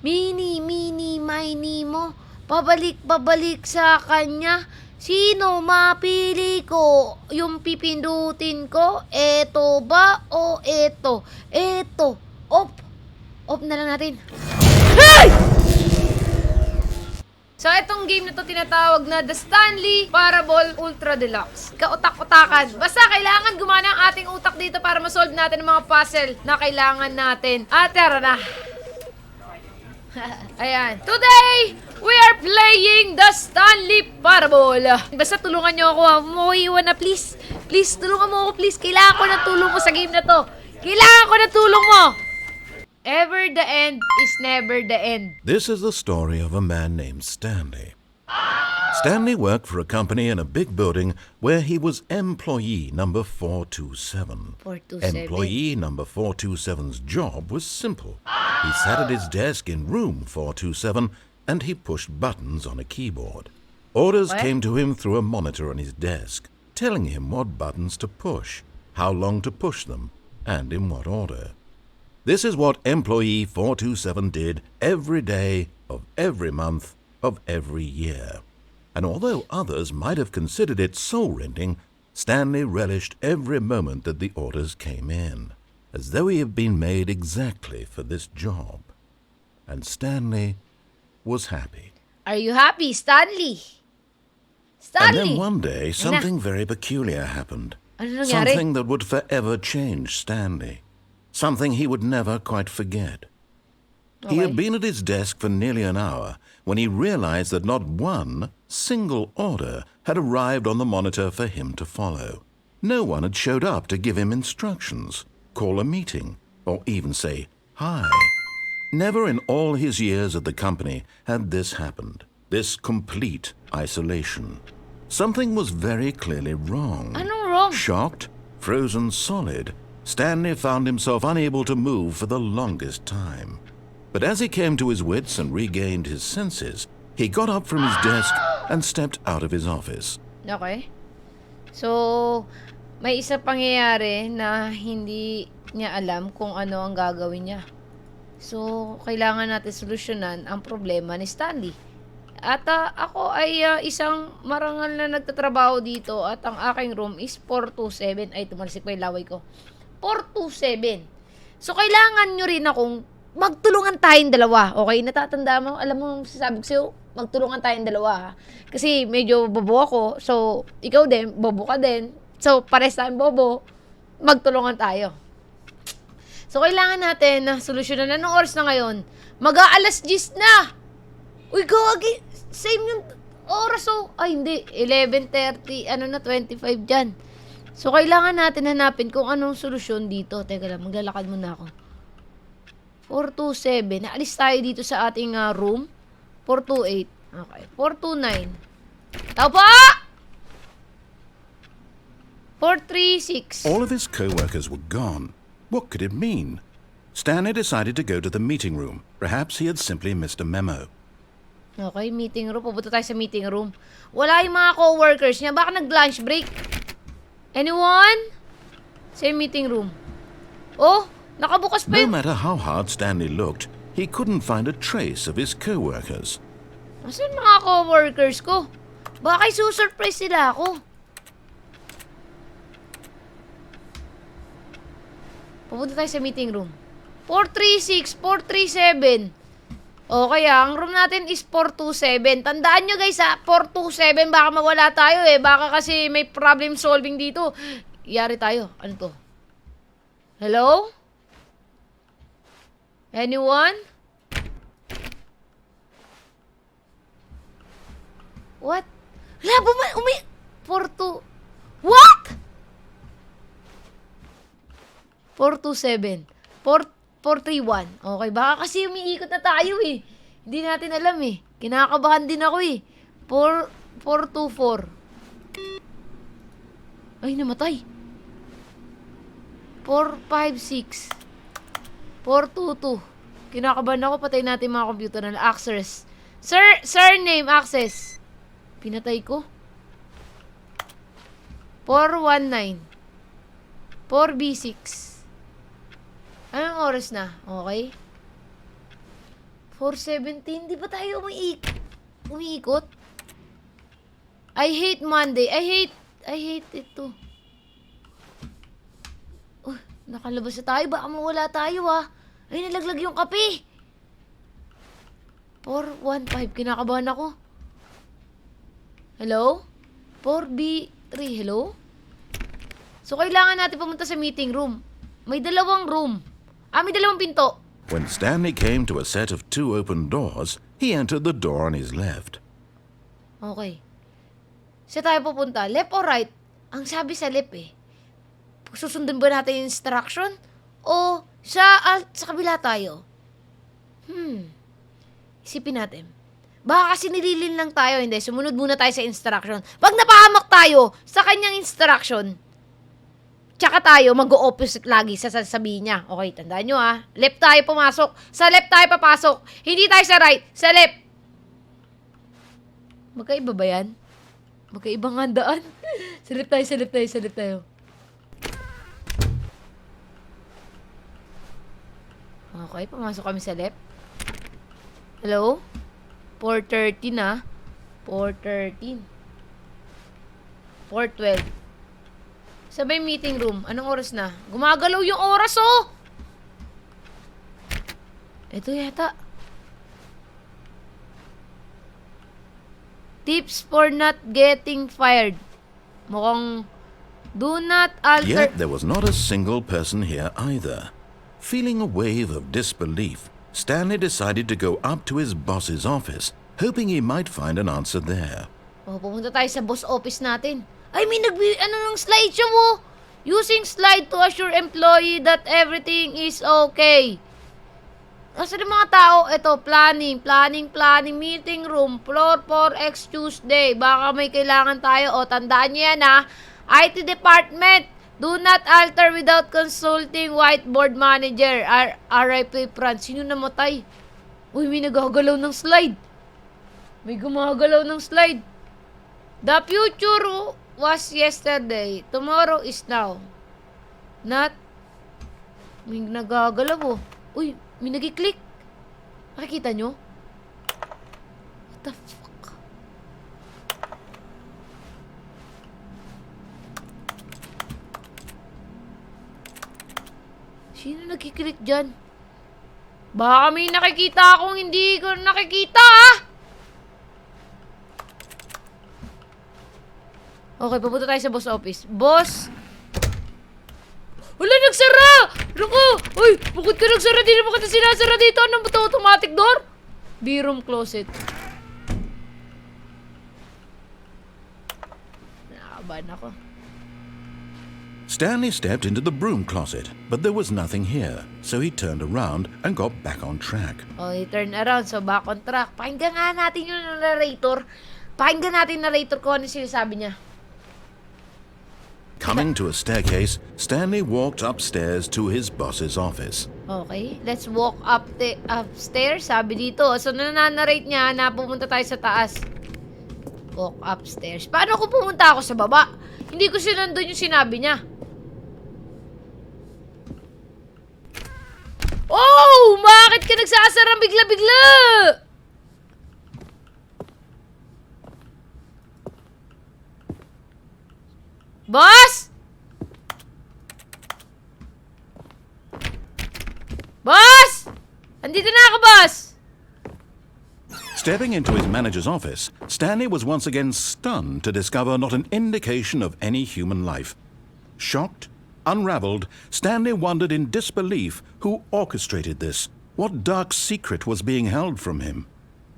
mini mo. Pabalik sa kanya. Sino mapili ko? Yung pipindutin ko? Eto ba o eto? Eto. Off na lang natin. Hey! So, itong game na to tinatawag na The Stanley Parable Ultra Deluxe. Kautak-utakan. Basta kailangan gumana ang ating utak dito para masolve natin ang mga puzzle na kailangan natin. At tara na. Ayan. Today, we are playing The Stanley Parable. Basta tulungan nyo ako. Umuiwan na, please. Please, tulungan mo ako, please. Kailangan ko ng tulong mo sa game na to. Kailangan ko ng tulong mo. Ever the end is never the end. This is the story of a man named Stanley. Stanley worked for a company in a big building where he was employee number 427. 427. Employee number 427's job was simple. He sat at his desk in room 427 and he pushed buttons on a keyboard. Orders came to him through a monitor on his desk, telling him what buttons to push, how long to push them, and in what order. This is what employee 427 did every day of every month of every year. And although others might have considered it soul-rending, Stanley relished every moment that the orders came in, as though he had been made exactly for this job. And Stanley was happy. Are you happy, Stanley? And Stanley! then one day, something very peculiar happened. Ano nangyari? Something that would forever change Stanley. Something he would never quite forget. He had been at his desk for nearly an hour when he realized that not one single order had arrived on the monitor for him to follow. No one had showed up to give him instructions, call a meeting, or even say hi. Never in all his years at the company had this happened, this complete isolation. Something was very clearly wrong. Anong wrong? Shocked, frozen solid, Stanley found himself unable to move for the longest time. But as he came to his wits and regained his senses, he got up from his desk and stepped out of his office. Okay. So, may isa pangyayari na hindi niya alam kung ano ang gagawin niya. So, kailangan natin solusyonan ang problema ni Stanley. At ako ay isang marangal na nagtatrabaho dito at ang aking room is 427. Ay, tumalsik pa yung laway ko. 427. So, kailangan nyo rin akong magtulungan tayong dalawa. Okay? Natatanda mo? Alam mo, sasabi ko sa'yo, magtulungan tayong dalawa. Ha? Kasi medyo bobo ako. So, ikaw din, bobo ka din. So, pares tayong bobo. Magtulungan tayo. So, kailangan natin na solusyonan. Anong oras na ngayon? Mag-aalas 10 na! Uy, gagi! Same yung oras, oh. Ay, hindi. 11:30. 25 dyan. So, kailangan natin hanapin kung anong solusyon dito. Teka lang, maglalakad muna ako. 427. Naalis tayo dito sa ating room. 428. Okay. 429. Tao po! 436. All of his co-workers were gone. What could it mean? Stanley decided to go to the meeting room. Perhaps he had simply missed a memo. Okay, meeting room. Pupunta tayo sa meeting room. Wala yung mga co-workers niya. Baka nag-lunch break. Anyone? Sa meeting room. Oh, nakabukas pa No yung... matter how hard Stanley looked, he couldn't find a trace of his co-workers. Asan mga co-workers ko? Baka isusurprise sila ako. Pupunta tayo sa meeting room. 436, 437. O kaya, ang room natin is 427. Tandaan nyo guys ha, 427, baka mawala tayo eh. Baka kasi may problem solving dito. Iyari tayo. Ano to? Hello? Anyone? What? Wala, 42... What? 427. 431. Okay, baka kasi umiikot na tayo eh. Hindi natin alam eh. Kinakabahan din ako eh. 424. Ay, namatay. 456. 422. Kinakabahan ako. Patay natin mga computer na access. Surname access. Pinatay ko. 419. 4B6. Anong oras na? Okay. 4:17. Di ba tayo umiikot? I hate Monday. I hate ito. Nakalabas na tayo. Baka mawala tayo Ay, nalaglag yung kape. 4:15. Kinakabahan ako. Hello? 4B3. Hello? So, kailangan natin pumunta sa meeting room. May dalawang room. May dalawang pinto. When Stanley came to a set of 2 open doors, he entered the door on his left. Okay. Saan tayo pupunta? Left or right? Ang sabi sa left susundin ba natin yung instruction? O sa kabila tayo? Isipin natin. Baka kasi nililin lang tayo, hindi. Sumunod muna tayo sa instruction. Pag napahamak tayo sa kanyang instruction, tsaka tayo mag-o-opposite lagi sa sasabihin niya. Okay, tandaan nyo Left tayo pumasok. Sa left tayo papasok. Hindi tayo sa right. Sa left. Magkaiba ba yan? Magkaibang handaan. Sa left tayo. Okay, pumasok kami sa left. Hello? 4:13 4:13. 4:12. Sabay meeting room. Anong oras na? Gumagalaw yung oras, Ito yata. Tips for not getting fired. Mukhang do not alter... Yet there was not a single person here either. Feeling a wave of disbelief, Stanley decided to go up to his boss's office, hoping he might find an answer there. Pumunta tayo sa boss office natin. Ay, may ng slideshow mo. Using slide to assure employee that everything is okay. Kasi ng mga tao, ito, planning, meeting room, floor 4X Tuesday. Baka may kailangan tayo. Tandaan niyo yan IT department, do not alter without consulting whiteboard manager. RIP Franz. Sino namatay? Uy, may nagagalaw ng slide. May gumagalaw ng slide. The future was yesterday. Tomorrow is now. Not. May nagagalaw Uy, may nag-click. Nakikita nyo? What the fuck? Sino nag-click dyan? Baka may nakikita akong hindi ko nakikita Okay, pupunta tayo sa boss office. Boss! Wala, nagsara! Naku! Uy, bukod ka nagsara, di naman kita sinasara dito. Ano ba ito? Automatic door? B-room closet. Nakakabahan ako. Stanley stepped into the broom closet, but there was nothing here, so he turned around and got back on track. He turned around, so back on track. Pakinggan nga natin yung narrator. Pakinggan natin yung narrator ko ano sinasabi niya. Coming to a staircase, Stanley walked upstairs to his boss's office. Okay, let's walk upstairs, sabi dito. So, nananarrate niya na pumunta tayo sa taas. Walk upstairs. Paano kung pumunta ako sa baba? Hindi ko sinandun yung sinabi niya. Oh! Bakit ka nagsasarang bigla-bigla? Boss! Boss! Andito na ako, boss! Stepping into his manager's office, Stanley was once again stunned to discover not an indication of any human life. Shocked, unraveled, Stanley wondered in disbelief who orchestrated this. What dark secret was being held from him?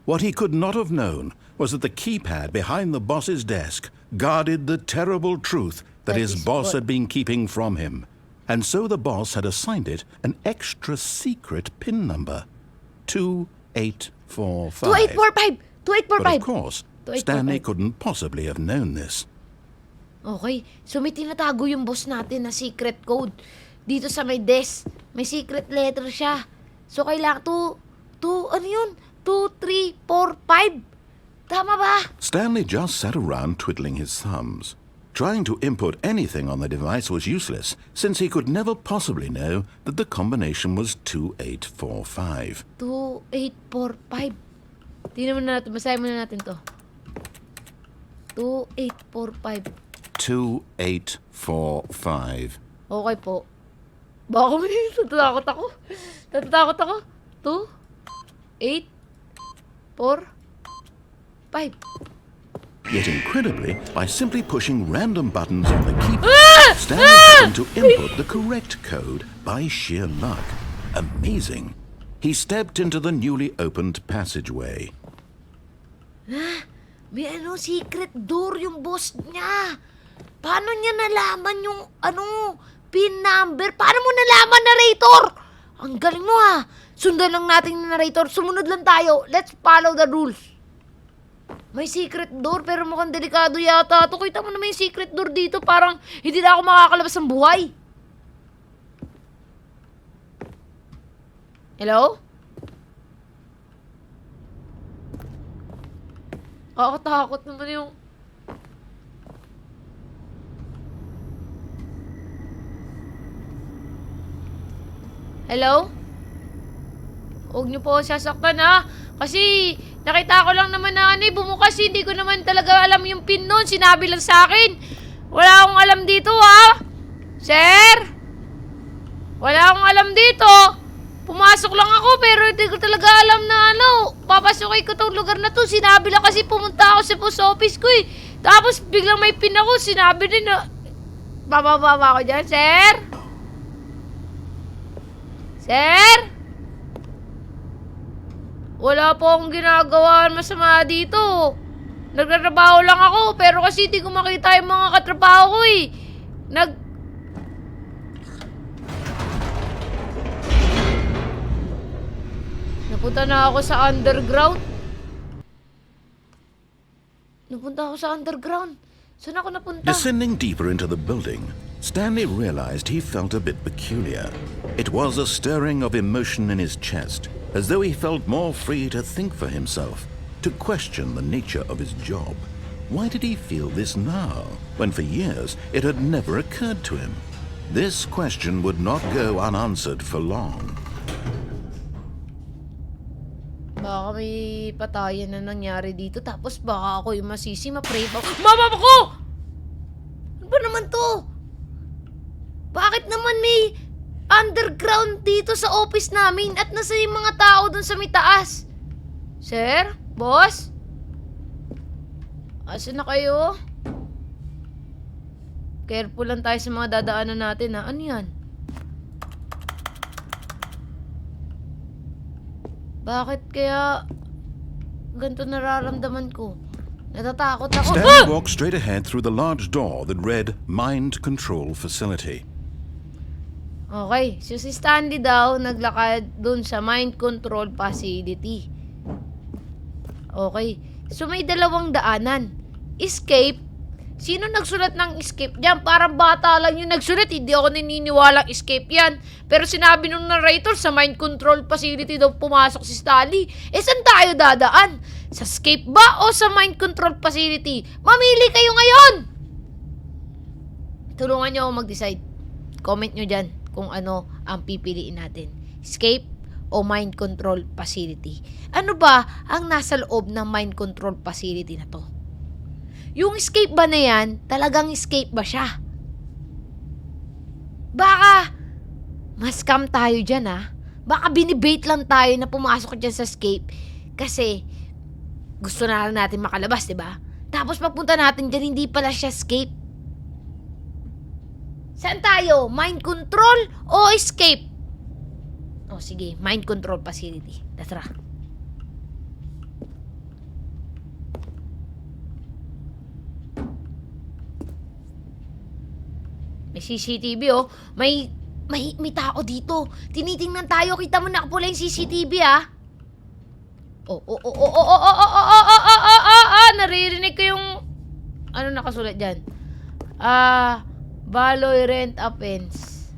What he could not have known was that the keypad behind the boss's desk guarded the terrible truth that his boss had been keeping from him. And so the boss had assigned it an extra secret PIN number. 2845. 2845! But of course, Stanley couldn't possibly have known this. Okay, so may tinatago yung boss natin na secret code. Dito sa may desk, may secret letter siya. So kailangan ano yun? 2345. Tama ba? Stanley just sat around twiddling his thumbs. Trying to input anything on the device was useless, since he could never possibly know that the combination was 2845. 2845. Tingnan muna natin. Basahin muna natin to. 2845. 2845. Okay po. Baka may natatakot ako. Natatakot ako. 2, 8, 4, 5. Yet incredibly, by simply pushing random buttons on the keyboard, Stanley happened to input the correct code by sheer luck. Amazing. He stepped into the newly opened passageway. May secret door yung boss niya. Paano niya nalaman yung pin number? Paano mo nalaman, narrator? Ang galing mo ha. Sundan lang natin yung narrator. Sumunod lang tayo. Let's follow the rules. May secret door pero mukhang delikado yata ito. Kita mo na may secret door dito. Parang hindi na ako makakalabas ng buhay. Hello? Takot naman yung... Hello? Huwag niyo po sasaktan ha. Kasi nakita ko lang naman na bumukas. Hindi ko naman talaga alam yung pin nun. Sinabi lang sa akin. Wala akong alam dito ha. Sir? Wala akong alam dito. Pumasok lang ako pero hindi ko talaga alam na papasukin ko tong lugar na to. Sinabi lang kasi pumunta ako sa post office ko eh. Tapos biglang may pin ako. Sinabi din na bababa ako dyan, sir? Sir? Wala po akong ginagawa masama dito. Nagtatrabaho lang ako pero kasi hindi ko makita yung mga katrabaho ko eh. Napunta na ako sa underground. Saan ako napunta? Descending deeper into the building, Stanley realized he felt a bit peculiar. It was a stirring of emotion in his chest, as though he felt more free to think for himself, to question the nature of his job. Why did he feel this now, when for years it had never occurred to him? This question would not go unanswered for long. Baka may patayan na nangyari dito. Tapos baka ako yung masisi. Ma-pray ba? Mama ko! Ano ba naman to? Bakit naman may underground dito sa office namin at nasa yung mga tao dun sa may taas? Sir? Boss? Asan na kayo? Careful lang tayo sa mga dadaanan natin ha. Ano yan? Bakit kaya ganito nararamdaman ko? Natatakot ako. Stanley walked straight ahead through the large door that read Mind Control Facility. Okay, so si Stanley daw naglakad dun sa Mind Control Facility. Okay, so may dalawang daanan. Escape. Sino nagsulat ng escape dyan? Parang bata lang yung nagsulat. Hindi ako naniniwalang escape yan. Pero sinabi nung narrator sa Mind Control Facility daw pumasok si Stanley. Saan tayo dadaan? Sa escape ba o sa Mind Control Facility? Mamili kayo ngayon! Tulungan nyo ako mag-decide. Comment nyo dyan kung ano ang pipiliin natin. Escape o Mind Control Facility? Ano ba ang nasa loob ng Mind Control Facility na to? Yung escape ba na yan, talagang escape ba siya? Baka ma-scam tayo dyan ha. Baka binibait lang tayo na pumasok dyan sa escape kasi gusto na lang natin makalabas, diba? Tapos papunta natin dyan, hindi pala siya escape. Saan tayo? Mind control o escape? O sige, mind control facility. Tara. May CCTV oh. May tao dito. Tinitingnan tayo. Kita mo nakapula yung CCTV ah. Naririnig ko yung ano nakasulat dyan. Baloy rent offense.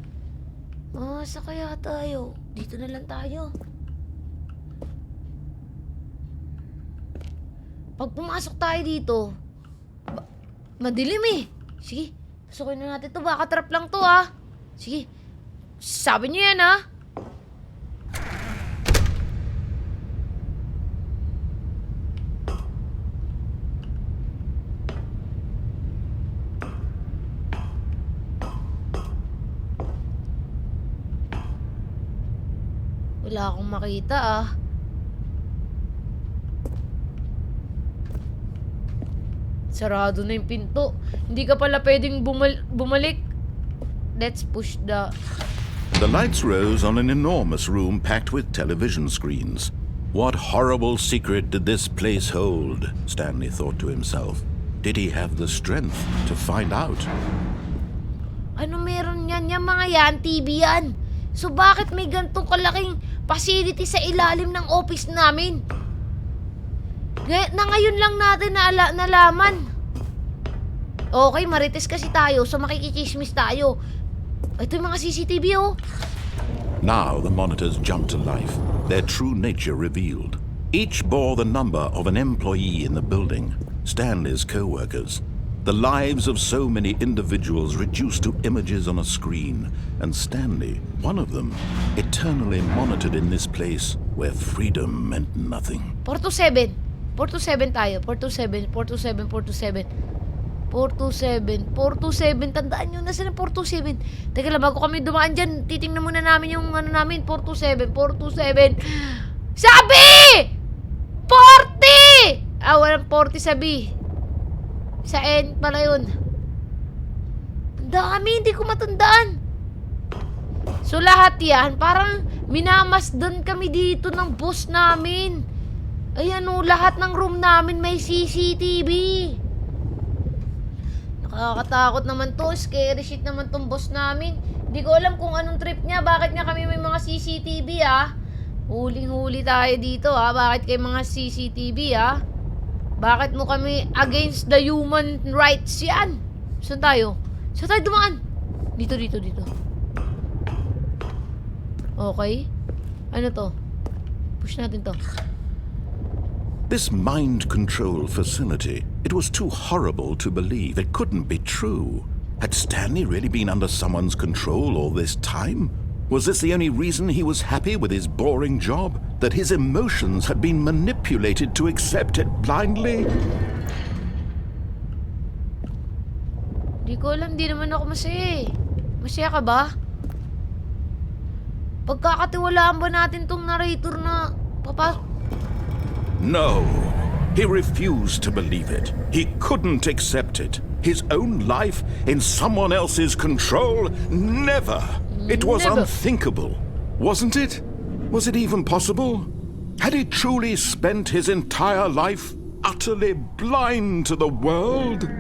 Sa kaya tayo? Dito na lang tayo. Pag pumasok tayo dito, madilim eh. Sige, pasukin na natin to. Baka trap lang to, ah. Sige. Sabi niyo yan, ah. Wala akong makita, ah. Sarado na yung pinto. Hindi ka pala pwedeng bumalik. Let's push the... The lights rose on an enormous room packed with television screens. What horrible secret did this place hold? Stanley thought to himself. Did he have the strength to find out? Ano meron yan? Yan mga yan, TV yan. So bakit may gantong kalaking facility sa ilalim ng office namin? Na ngayon lang natin nalaman. Okay, marites kasi tayo, so makikichismis tayo. Ito yung mga CCTV, oh. Now the monitors jumped to life, their true nature revealed. Each bore the number of an employee in the building, Stanley's co-workers. The lives of so many individuals reduced to images on a screen, and Stanley, one of them, eternally monitored in this place where freedom meant nothing. 427. 427 tayo. 427, 427, 427. 427, 427. Tandaan nyo, nasa na 427? Teka lang, bago kami dumaan dyan, titingnan muna namin yung ano namin. 427, 427. Sabi! 40! Ah, walang 40 sabi. Sa end pala yun. Ang dami, hindi ko matandaan. So lahat yan, parang minamasdan kami dito ng boss namin. Ayan o, lahat ng room namin may CCTV. Nakakatakot naman to, scary shit naman tong boss namin. Hindi ko alam kung anong trip niya, bakit nga kami may mga CCTV, ah. Huling-huli tayo dito, ah. Bakit kayo mga CCTV, ah? Bakit mo kami against the human rights yan? Saan tayo? Saan tayo dumaan? Dito. Okay. Ano to? Push natin to. This mind control facility, it was too horrible to believe. It couldn't be true. Had Stanley really been under someone's control all this time? Was this the only reason he was happy with his boring job? That his emotions had been manipulated to accept it blindly? Di ko alam, di naman ako masaya eh. Masaya ka ba? Pagkakatiwalaan ba natin tong narrator na No, he refused to believe it. He couldn't accept it. His own life in someone else's control? Never. It was Never. unthinkable, wasn't it? Was it even possible? Had he truly spent his entire life utterly blind to the world?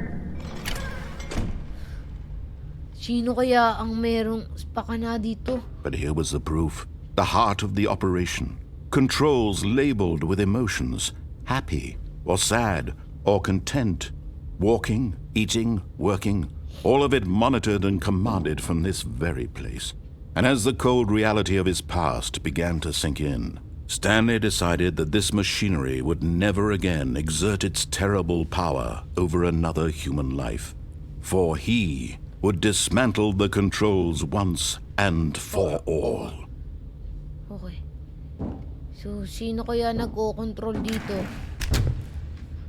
Sino kaya ang merong pakana dito? But here was the proof. The heart of the operation. Controls labeled with emotions. Happy or sad or content. Walking, eating, working. All of it monitored and commanded from this very place. And as the cold reality of his past began to sink in, Stanley decided that this machinery would never again exert its terrible power over another human life. For he would dismantle the controls once and for all. Okay. So, sino kaya nagko-control dito?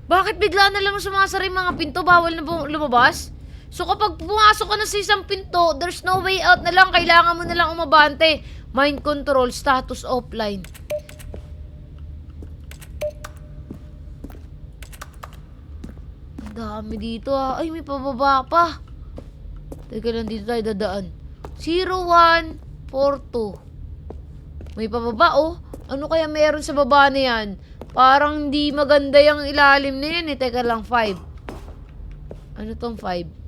Bakit bigla na lang sumasara yung mga pinto? Bawal na lumabas? So, kapag pumasok ka na sa isang pinto, there's no way out na lang. Kailangan mo na lang umabante. Mind control, status offline. Ang dami dito, ah. Ay, may pababa pa. Teka lang, dito tayo dadaan. 0142. May pababa, oh. Ano kaya meron sa baba na yan? Parang hindi maganda yung ilalim na yan, eh. Teka lang, 5. Ano tong 5?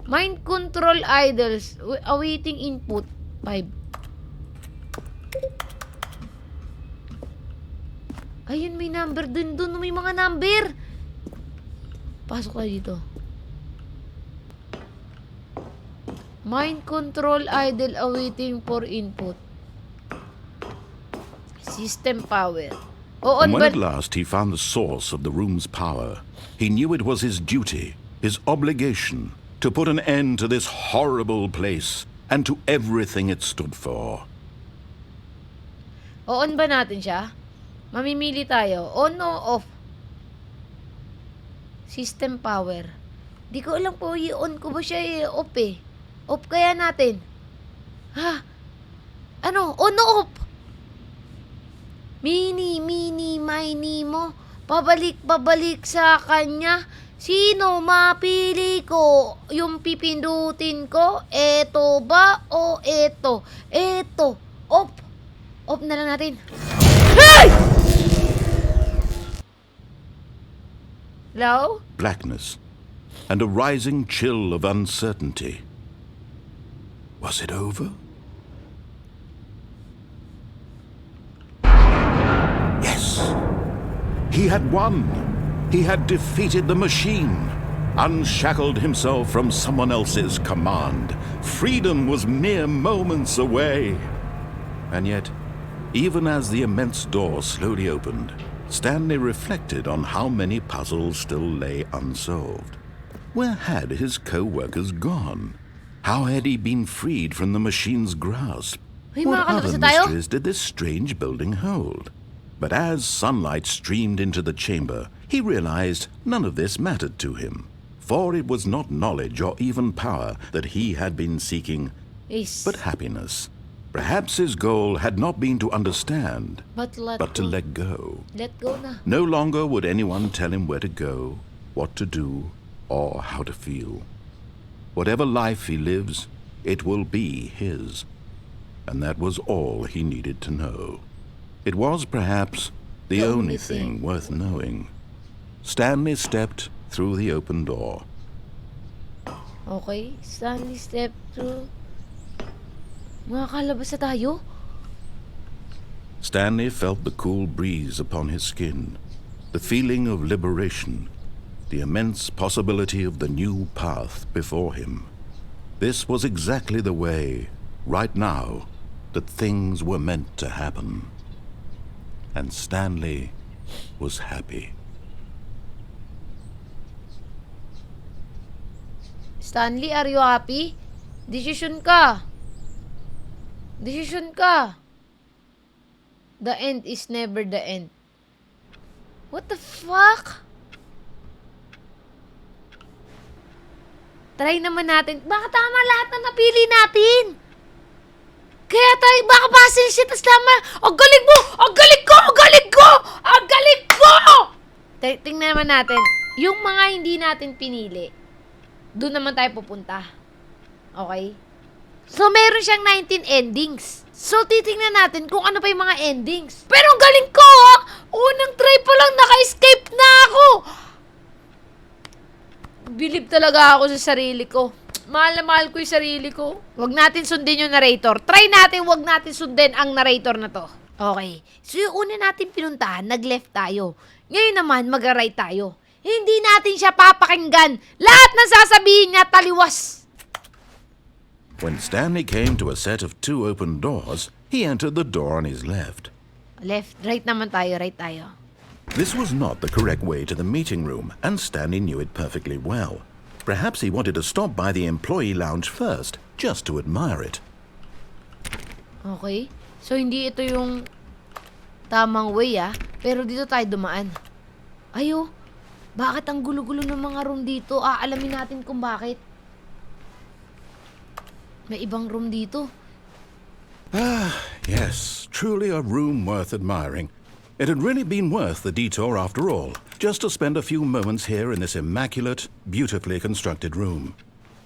Mind control idols. Awaiting input. 5. Ayun, may number dun. May mga number. Pasok tayo dito. Mind control idle awaiting for input. System power. And when at last he found the source of the room's power, he knew it was his duty, his obligation, to put an end to this horrible place and to everything it stood for. O-on ba natin siya? Mamimili tayo. On o off? System power. Di ko alam po i-on ko ba siya off eh. Off kaya natin. Ha? Ano? On o off? Mini, mini mo. Pabalik sa kanya. Sino mapili ko? Yung pipindutin ko? Eto ba o eto? Eto. Off. Off na lang natin. Hey! Hello? Blackness and a rising chill of uncertainty. Was it over? Yes. He had won. He had defeated the machine, unshackled himself from someone else's command. Freedom was mere moments away. And yet, even as the immense door slowly opened, Stanley reflected on how many puzzles still lay unsolved. Where had his co-workers gone? How had he been freed from the machine's grasp? Ay, What makakalabas other na tayo? mysteries did this strange building hold? But as sunlight streamed into the chamber, he realized none of this mattered to him, for it was not knowledge or even power that he had been seeking, Is. but happiness. Perhaps his goal had not been to understand, But but to let go. Let go na. No longer would anyone tell him where to go, what to do, or how to feel. Whatever life he lives, it will be his. And that was all he needed to know. It was perhaps the only thing worth knowing. Stanley stepped through the open door. Okay. Stanley step through. Makakalabas na tayo? Stanley felt the cool breeze upon his skin, the feeling of liberation, the immense possibility of the new path before him. This was exactly the way, right now, that things were meant to happen. And Stanley was happy. Stanley, are you happy? Decision ka. Decision ka. The end is never the end. What the fuck? Try naman natin. Baka tama lahat na napili natin. Kaya tayo, baka basil siya, tas tama. Ang galing mo! Ang galing ko! Ang galing ko! Ang galing ko! Tingnan naman natin. Yung mga hindi natin pinili, doon naman tayo pupunta. Okay? So, meron siyang 19 endings. So, titingnan natin kung ano pa yung mga endings. Pero ang galing ko, ha? Unang try pa lang, naka-escape na ako. Bilib talaga ako sa sarili ko. Mahal na mahal ko yung sarili ko. Huwag natin sundin yung narrator. Try natin huwag natin sundin ang narrator na to. Okay. So, yung una natin pinuntahan, nag-left tayo. Ngayon naman, mag-right tayo. Hindi natin siya papakinggan. Lahat ng sasabihin niya, taliwas. When Stanley came to a set of 2 open doors, he entered the door on his left. Left, right naman tayo, right tayo. This was not the correct way to the meeting room, and Stanley knew it perfectly well. Perhaps he wanted to stop by the employee lounge first, just to admire it. Okay. So, hindi ito yung tamang way, pero dito tayo dumaan. Ayo, bakit ang gulo-gulo ng mga room dito? Alamin natin kung bakit. May ibang room dito. Yes, truly a room worth admiring. It had really been worth the detour after all, just to spend a few moments here in this immaculate, beautifully constructed room.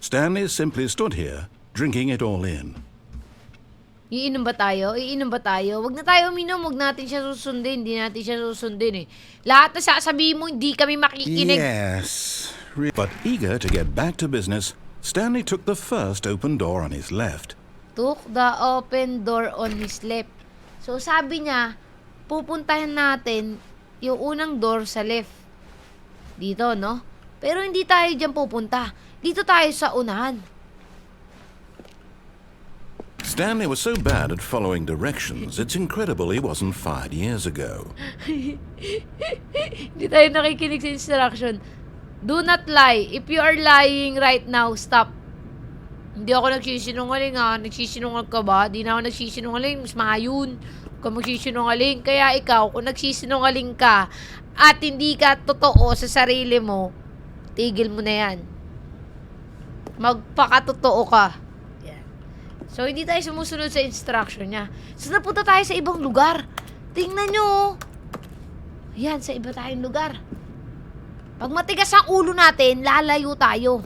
Stanley simply stood here, drinking it all in. Iinom ba tayo? Iinom ba tayo? Wag na tayo uminom. Wag natin siya susundin. Hindi natin siya susundin eh. Lahat na sasabihin mo, hindi kami makikinig. Yes. But eager to get back to business, Stanley took the first open door on his left. Took the open door on his left. So, sabi niya, pupuntahan natin yung unang door sa left. Dito, no? Pero hindi tayo dyan pupunta. Dito tayo sa unahan. Stanley was so bad at following directions, it's incredible he wasn't fired years ago. Hindi tayo nakikinig sa instruction. Do not lie. If you are lying right now, stop. Hindi ako nagsisinungaling ha. Nagsisinungaling ka ba? Di na ako nagsisinungaling. Mas mahayon. Huwag ka magsisinungaling. Kaya ikaw, kung nagsisinungaling ka at hindi ka totoo sa sarili mo, tigil mo na yan. Magpakatotoo ka. Yan. So, hindi tayo sumusunod sa instruction niya. So, napunta tayo sa ibang lugar. Tingnan nyo. Yan, sa iba tayong lugar. Pag matigas ang ulo natin, lalayo tayo.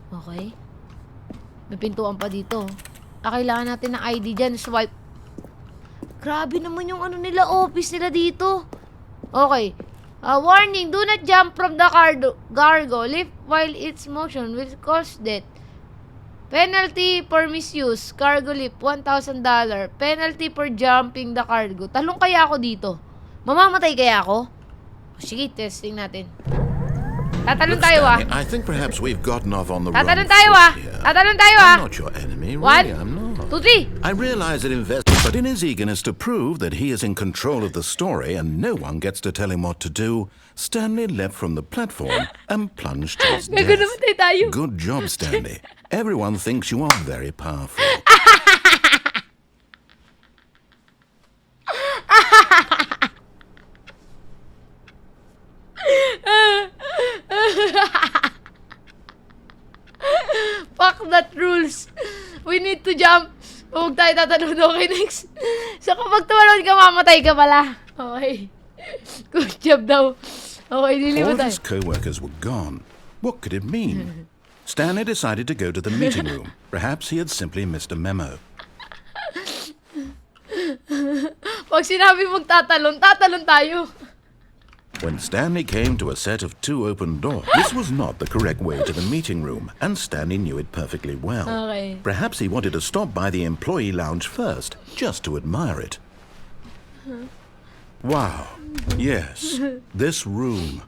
Okay. May pintuan pa dito. Kailangan natin ng ID dyan. Swipe. Grabe naman yung ano nila, office nila dito. Okay. Warning, do not jump from the cargo. Lift while its motion will cause death. Penalty for misuse. Cargo lift, $1,000. Penalty for jumping the cargo. Talong kaya ako dito? Mamamatay kaya ako? Sige, testing natin. Tatalon tayo I think perhaps we've gotten off on the wrong Tatalon tayo foot here. Tatalon tayo I'm not your enemy, really, I'm not. 2, 3. I realize that but in his eagerness to prove that he is in control of the story and no one gets to tell him what to do, Stanley leapt from the platform and plunged to his death. Namatay tayo. Good job, Stanley. Everyone thinks you are very powerful. Fuck that rules. We need to jump. Huwag tayo tatalon. Okay, next. So, kapag tumalon ka, mamatay ka pala. Okay. Good job daw. Okay, All lilipat of tayo. his co-workers were gone. What could it mean? Stanley decided to go to the meeting room. Perhaps he had simply missed a memo. Pag sinabi mong tatalon, tatalon tayo. When Stanley came to a set of 2 open doors, this was not the correct way to the meeting room, and Stanley knew it perfectly well. Okay. Perhaps he wanted to stop by the employee lounge first, just to admire it. Wow. Yes, this room.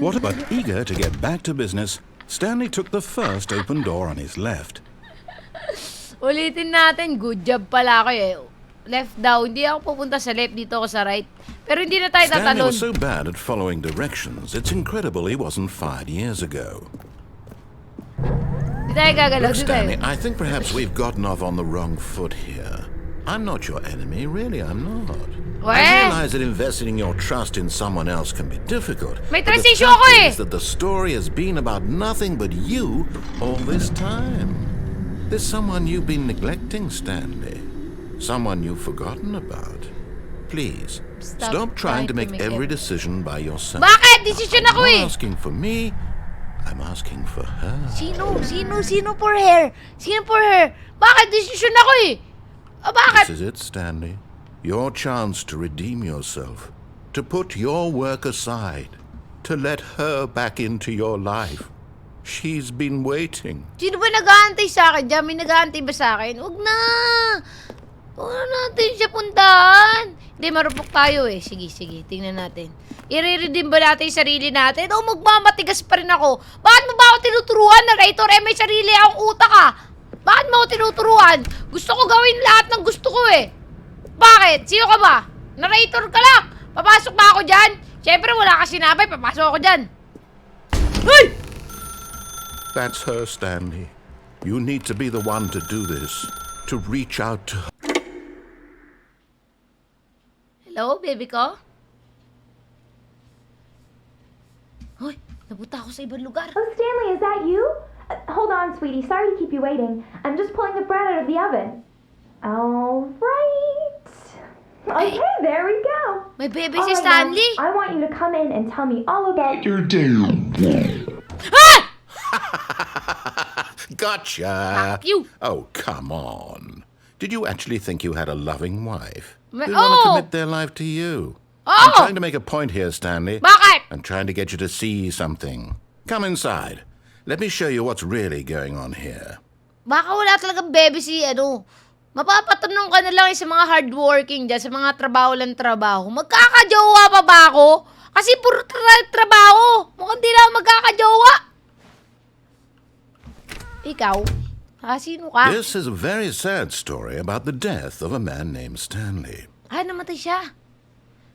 What about eager to get back to business, Stanley took the first open door on his left. Ulitin natin. Good job pala ako eh. Left daw. Hindi ako pupunta sa left. Dito ako sa right. Pero hindi na tayo Stanley tatalon. was so bad at following directions, it's incredible he wasn't fired years ago. Hindi tayo gagalaw. Look, Dito tayo. Stanley, I think perhaps we've gotten off on the wrong foot here. I'm not your enemy, really, I'm not. What? I realize that investing your trust in someone else can be difficult. May but the trust issue fact ako eh. is that the story has been about nothing but you all this time. There's someone you've been neglecting, Stanley. Someone you've forgotten about. Please, stop trying to make every decision by yourself. Bakit? Decision ako I'm eh. not asking for me, I'm asking for her. Sino for her? Sino for her? Bakit? Decision ako eh. Bakit? This is it, Stanley. Your chance to redeem yourself. To put your work aside. To let her back into your life. She's been waiting. Sino ba nag-aantay sa akin dyan? May nag-aantay ba sa akin? Huwag na. Huwag na natin siya puntahan. Hindi, marupok tayo eh. Sige. Tingnan natin. I-redeem ba natin yung sarili natin? O magmamatigas pa rin ako? Bakit mo ba ako tinuturuan? Narrator, may sarili akong utak ah. Bakit mo ako tinuturuan? Gusto ko gawin lahat ng gusto ko eh. Bakit? Sino ka ba? Narrator ka lang. Papasok ba ako dyan? Siyempre wala ka sinabi. Papasok ako dyan. Hey! That's her, Stanley. You need to be the one to do this. To reach out to her. Hello, baby ko? Hoy, napunta ako sa ibang lugar. Oh, Stanley, is that you? Hold on, sweetie. Sorry to keep you waiting. I'm just pulling the bread out of the oven. All right. Okay, there we go. May baby All si right, Stanley. now, I want you to come in and tell me all about Your damn. Ah! Gotcha! Fuck you. Oh, come on. Did you actually think you had a loving wife? Ma- They want to oh! commit their life to you. Oh! I'm trying to make a point here, Stanley. Bakit? I'm trying to get you to see something. Come inside. Let me show you what's really going on here. Baka wala talagang baby si Mapapatanong ka na lang sa mga hardworking dyan, sa mga trabaho lang trabaho. Magkakajowa pa ba ako? Kasi puro trabaho. Mukhang di lang magkakajowa. Ikaw? Sino ka? This is a very sad story about the death of a man named Stanley. Namatay siya.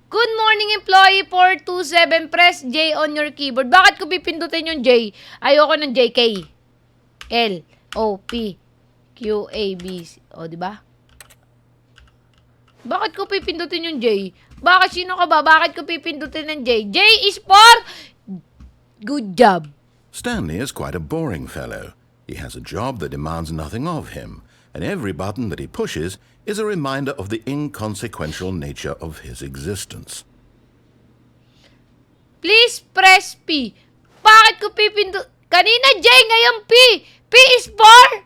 Good morning, employee 427. Press J on your keyboard. Bakit ko pipindutin yung J? Ayoko ng J. K. L. O. P. Q. A. B. C. O, diba? Bakit ko pipindutin yung J? Bakit? Sino ka ba? Bakit ko pipindutin ng J? J is for good job. Stanley is quite a boring fellow. He has a job that demands nothing of him, and every button that he pushes is a reminder of the inconsequential nature of his existence. Please press P. Bakit ko pipindut... Kanina J, ngayon P. P is for...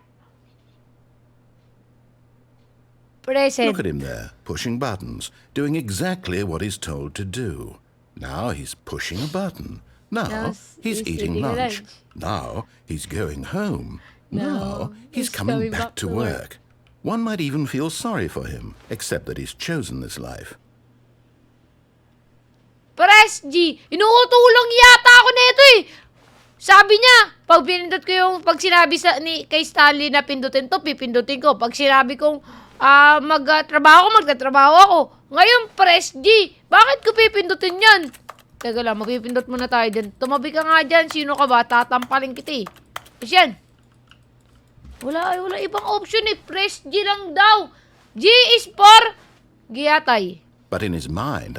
Present. Look at him there, pushing buttons, doing exactly what he's told to do. Now he's pushing a button. Now he's eating lunch. Now he's going home. Now he's coming back to work. One might even feel sorry for him, except that he's chosen this life. Press G. Inuutulong yata ako nito eh. Sabi niya, pag pinindot ko yung, pag sinabi kay Stanley na pindutin to, pipindutin ko. Pag sinabi kong magtatrabaho ako. Ngayon, press G. Bakit ko pipindutin yan? Teka lang, magpipindot muna tayo dyan. Tumabi ka nga dyan. Sino ka ba? Tatampaling kita eh. Tapos yan. Wala ibang option eh. Press G lang daw. G is for giyatay. But in his mind,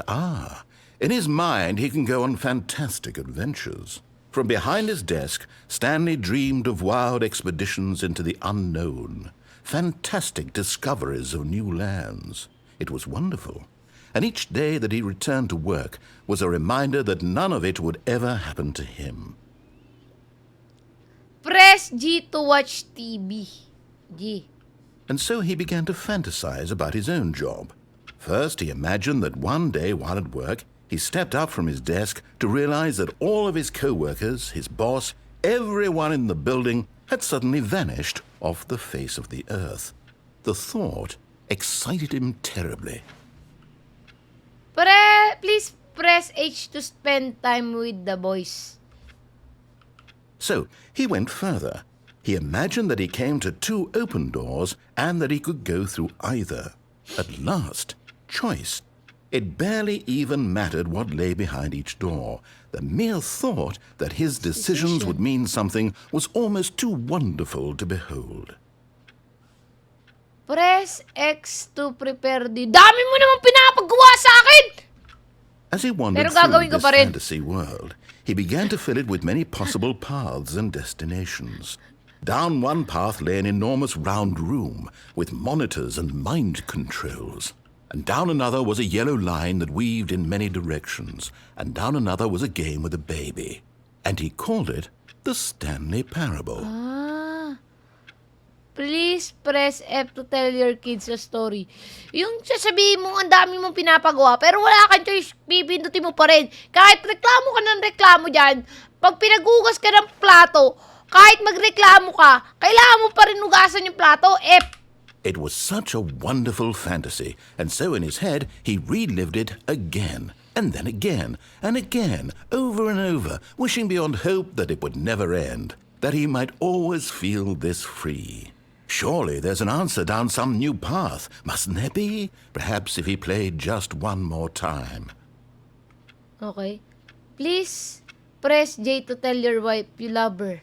he can go on fantastic adventures. From behind his desk, Stanley dreamed of wild expeditions into the unknown, fantastic discoveries of new lands. It was wonderful. And each day that he returned to work was a reminder that none of it would ever happen to him. Press G to watch TV. G. And so he began to fantasize about his own job. First, he imagined that one day while at work, he stepped up from his desk to realize that all of his co-workers, his boss, everyone in the building had suddenly vanished off the face of the earth. The thought excited him terribly. Please press H to spend time with the boys. So he went further. He imagined that he came to 2 open doors and that he could go through either. At last, choice. It barely even mattered what lay behind each door. The mere thought that his decisions would mean something was almost too wonderful to behold. Press X to prepare the... Dami mo naman pinapagawa sa akin! As he wandered through this fantasy world, he began to fill it with many possible paths and destinations. Down one path lay an enormous round room with monitors and mind controls. And down another was a yellow line that weaved in many directions. And down another was a game with a baby. And he called it the Stanley Parable. Please press F to tell your kids a story. Yung sasabihin mo, ang dami mong pinapagawa, pero wala kang choice, pipindutin mo pa rin. Kahit reklamo ka ng reklamo dyan, pag pinagugas ka ng plato, kahit magreklamo ka, kailangan mo pa rin hugasan yung plato, F. It was such a wonderful fantasy, and so in his head he relived it again, and then again, and again, over and over, wishing beyond hope that it would never end, that he might always feel this free. Surely there's an answer down some new path, mustn't there be? Perhaps if he played just one more time. Okay. Please press J to tell your wife you love her.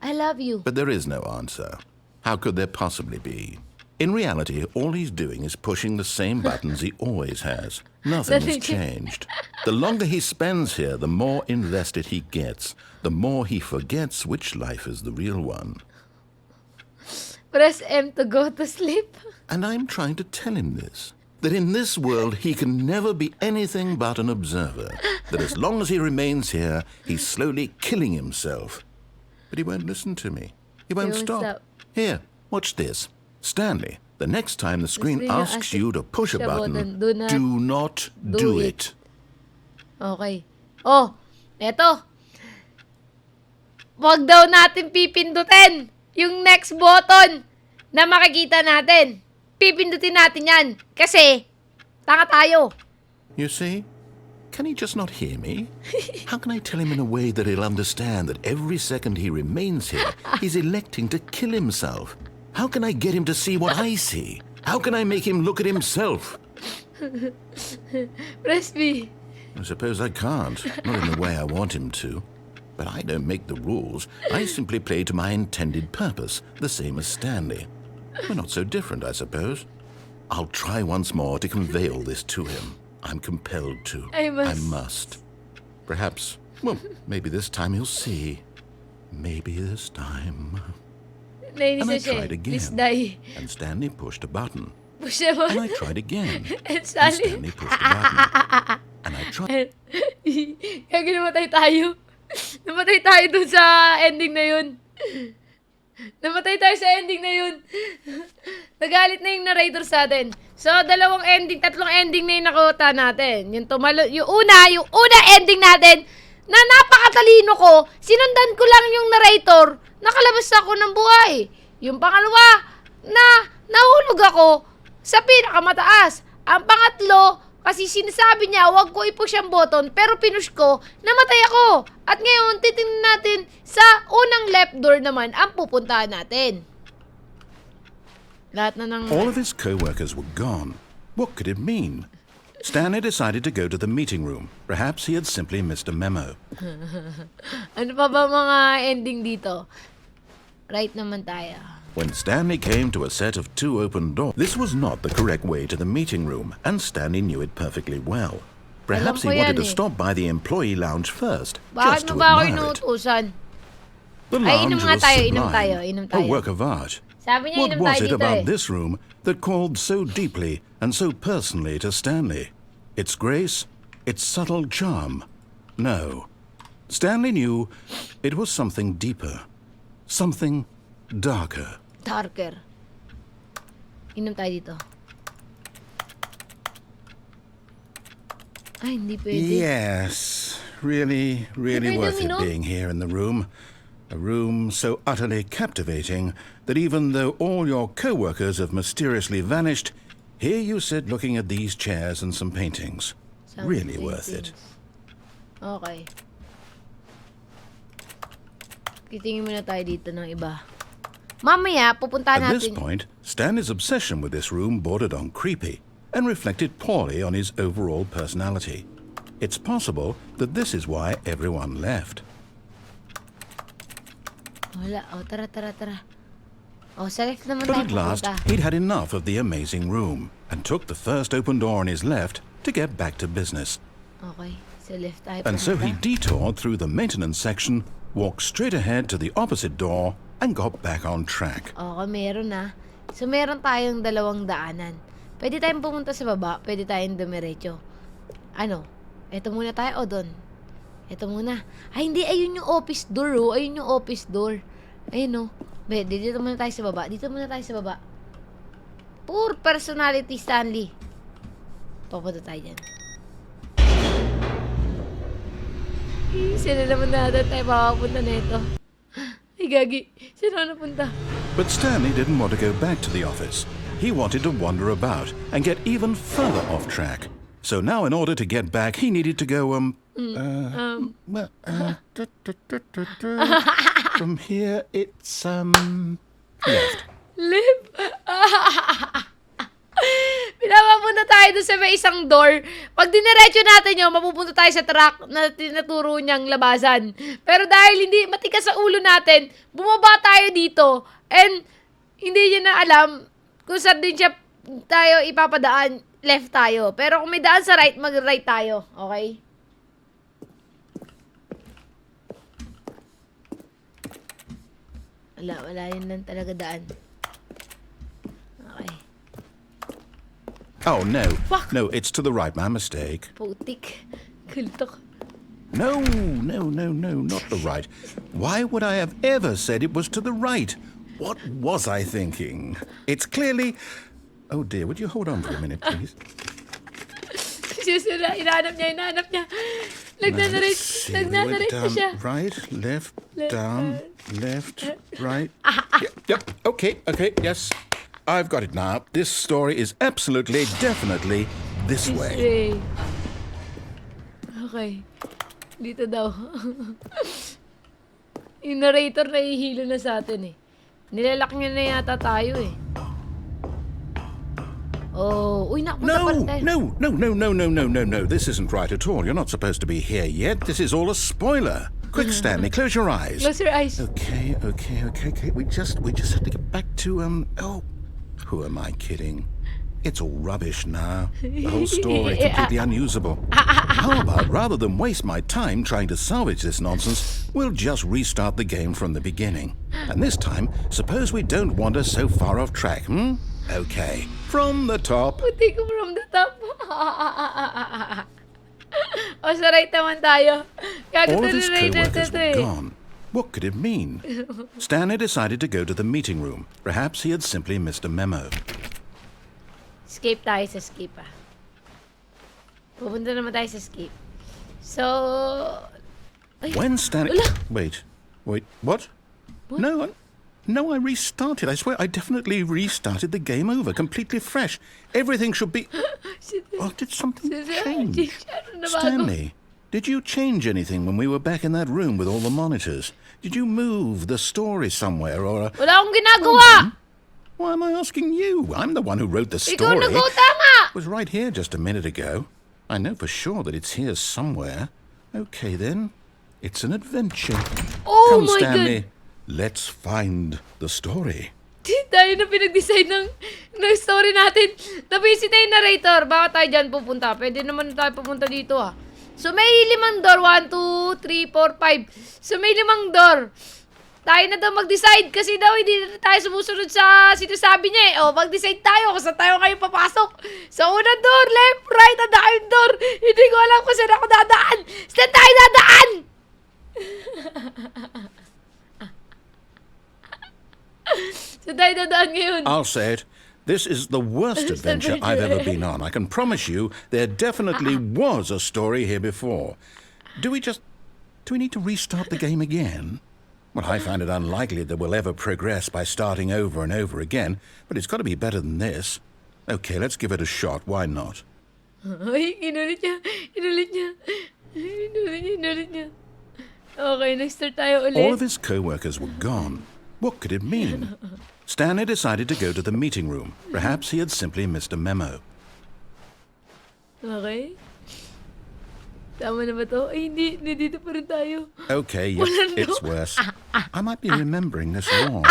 I love you. But there is no answer. How could there possibly be? In reality, all he's doing is pushing the same buttons he always has. Nothing has changed. The longer he spends here, the more invested he gets, the more he forgets which life is the real one. Press M to go to sleep. And I'm trying to tell him this, that in this world he can never be anything but an observer, that as long as he remains here, he's slowly killing himself. But he won't listen to me. He won't stop. Here, watch this. Stanley, the next time the screen asks you to push a button, do not do it. Okay. Oh, eto. Wag daw natin pipindutin yung next button na makikita natin. Pipindutin natin yan. Kasi, tanga tayo. You see? Can he just not hear me? How can I tell him in a way that he'll understand that every second he remains here, he's electing to kill himself? How can I get him to see what I see? How can I make him look at himself? Press B. I suppose I can't, not in the way I want him to. But I don't make the rules. I simply play to my intended purpose, the same as Stanley. We're not so different, I suppose. I'll try once more to convey all this to him. I'm compelled to. I must. I must. Perhaps, well, maybe this time he'll see. Maybe this time. Nainis And na I siya. tried Please again. die. And Stanley pushed a button. Push naman. And I tried again. And And Stanley. Stanley pushed a button. And I tried. Kaya namatay tayo. Namatay tayo dun sa ending na yun. Namatay tayo sa ending na yun. Nagalit na yung narrator sa atin. So, tatlong ending na yung nakuha natin. Yung una ending natin, na napakatalino ko, sinundan ko lang yung narrator, nakalabas ako ng buhay. Yung pangalawa, nahulog ako sa pinakamataas. Ang pangatlo, kasi sinasabi niya, huwag ko i-push ang button, pero pinush ko, namatay ako. At ngayon, titingnan natin sa unang left door naman ang pupuntahan natin. Lahat na ng... All of his co-workers were gone. What could it mean? Stanley decided to go to the meeting room. Perhaps he had simply missed a memo. Ano pa ba mga ending dito? Right naman tayo. When Stanley came to a set of 2 open doors, this was not the correct way to the meeting room, and Stanley knew it perfectly well. Perhaps he Alam ko wanted yan to stop by the employee lounge first, Bakit just to mo ba ako admire it. inuutusan? The Ay, inom lounge nga was tayo, inom tayo, sublime, inom a tayo. work of art. Sabi niya, What inom was tayo it dito about eh. this room that called so deeply and so personally to Stanley? Its grace? Its subtle charm? No. Stanley knew it was something deeper. Something darker. Darker. Inom tayo dito. Ay, hindi pwede. Yes, really Pwede worth it uminom? being here in the room. A room so utterly captivating that even though all your co-workers have mysteriously vanished, here you sit looking at these chairs and some paintings. Some Really worth it. paintings. Okay. Titingin muna tayo dito ng iba. Mamaya, pupuntahan At this natin. point, Stanley's obsession with this room bordered on creepy and reflected poorly on his overall personality. It's possible that this is why everyone left. Wala. O, tara. O, sa left naman But tayo at last, pupunta. he'd had enough of the amazing room and took the first open door on his left to get back to business. Okay, sa left tayo And so he pupunta. detoured through the maintenance section, walked straight ahead to the opposite door, and got back on track. Okay, meron na. So, meron tayong dalawang daanan. Pwede tayong pumunta sa baba, pwede tayong dumiretso. Ano? Eto muna tayo o doon? Eto muna. Ay, hindi. Ayun yung office door, oh. Ayun yung office door. Ayun, oh. Dito muna tayo sa baba. Dito muna tayo sa baba. Poor personality, Stanley. Papunta tayo dyan. Sino naman natin tayo makapunta na ito? Ay, gagi. Sino napunta? But Stanley didn't want to go back to the office. He wanted to wander about and get even further off track. So now in order to get back, he needed to go, from here, it's, left. Lip. Pinapapunta tayo doon sa may isang door. Pag diniretso natin yun, mapupunta tayo sa track na tinaturo niyang labasan. Pero dahil hindi matikas sa ulo natin, bumaba tayo dito. And hindi niya na alam kung saan din siya tayo ipapadaan. Left tayo. Pero kung may daan sa right, mag-right tayo. Okay? Wala yun lang talaga daan. Okay. Oh, no. Fuck. No, it's to the right. My mistake. Putik. Kultok. No, not the right. Why would I have ever said it was to the right? What was I thinking? It's clearly... Oh dear, would you hold on for a minute, please? Sisira, hinahanap niya. Let's see, we went Nagnanarate down, siya. right, left, down, left, right. Yep, okay, yes. I've got it now. This story is absolutely, definitely this way. Way. Okay. Dito daw. Yung narrator na ihilo na sa atin eh. Nilalak niya na yata tayo eh. Oh, uy, nakapunta pa No, rin tayo. no. This isn't right at all. You're not supposed to be here yet. This is all a spoiler. Quick, Stanley, close your eyes. Close your eyes. Okay. We just have to get back to, who am I kidding? It's all rubbish now. The whole story completely unusable. How about, rather than waste my time trying to salvage this nonsense, we'll just restart the game from the beginning. And this time, suppose we don't wander so far off track, Okay, from the top. Puti ko from the top. O, sa right naman tayo. All of his co-workers were gone. What could it mean? Stanley decided to go to the meeting room. Perhaps he had simply missed a memo. Escape tayo sa escape, Pupunta naman tayo sa escape. So... Ay, When Stanley... wala. Wait, what? No, I restarted. I swear, I definitely restarted the game over, completely fresh. Everything should be... Oh, did something change? Stanley, did you change anything when we were back in that room with all the monitors? Did you move the story somewhere or... Wala akong ginagawa! Why am I asking you? I'm the one who wrote the Ikaw story. tama! It was right here just a minute ago. I know for sure that it's here somewhere. Okay, then. It's an adventure. Oh Come, my Stanley. God! Let's find the story. Tayo na pinag-decide ng story natin. Nabisi tayo narrator. Baka tayo dyan pupunta. Pwede naman tayo pupunta dito, So, may 5 door. 1, 2, 3, 4, 5. So, may 5 door. Tayo na daw mag-decide kasi daw hindi na tayo sumusunod sa sinasabi niya, mag-decide tayo kung saan tayo kayo papasok. Sa unang door, left, right, ang daming door. Hindi ko alam kung saan ako dadaan. Saan tayo dadaan? Saan tayo dadaan ngayon? I'll say it. This is the worst adventure I've ever been on. I can promise you there definitely was a story here before. Do we need to restart the game again? Well, I find it unlikely that we'll ever progress by starting over and over again, but it's got to be better than this. Okay, let's give it a shot. Why not? Ay, inulit niya. Okay, nag-start tayo ulit. All of his co-workers were gone. What could it mean? Stanley decided to go to the meeting room. Perhaps he had simply missed a memo. Okay. Tama na ba to? Ay, hindi. Nandito pa rin tayo. Okay, yes, it's worse. I might be remembering this wrong.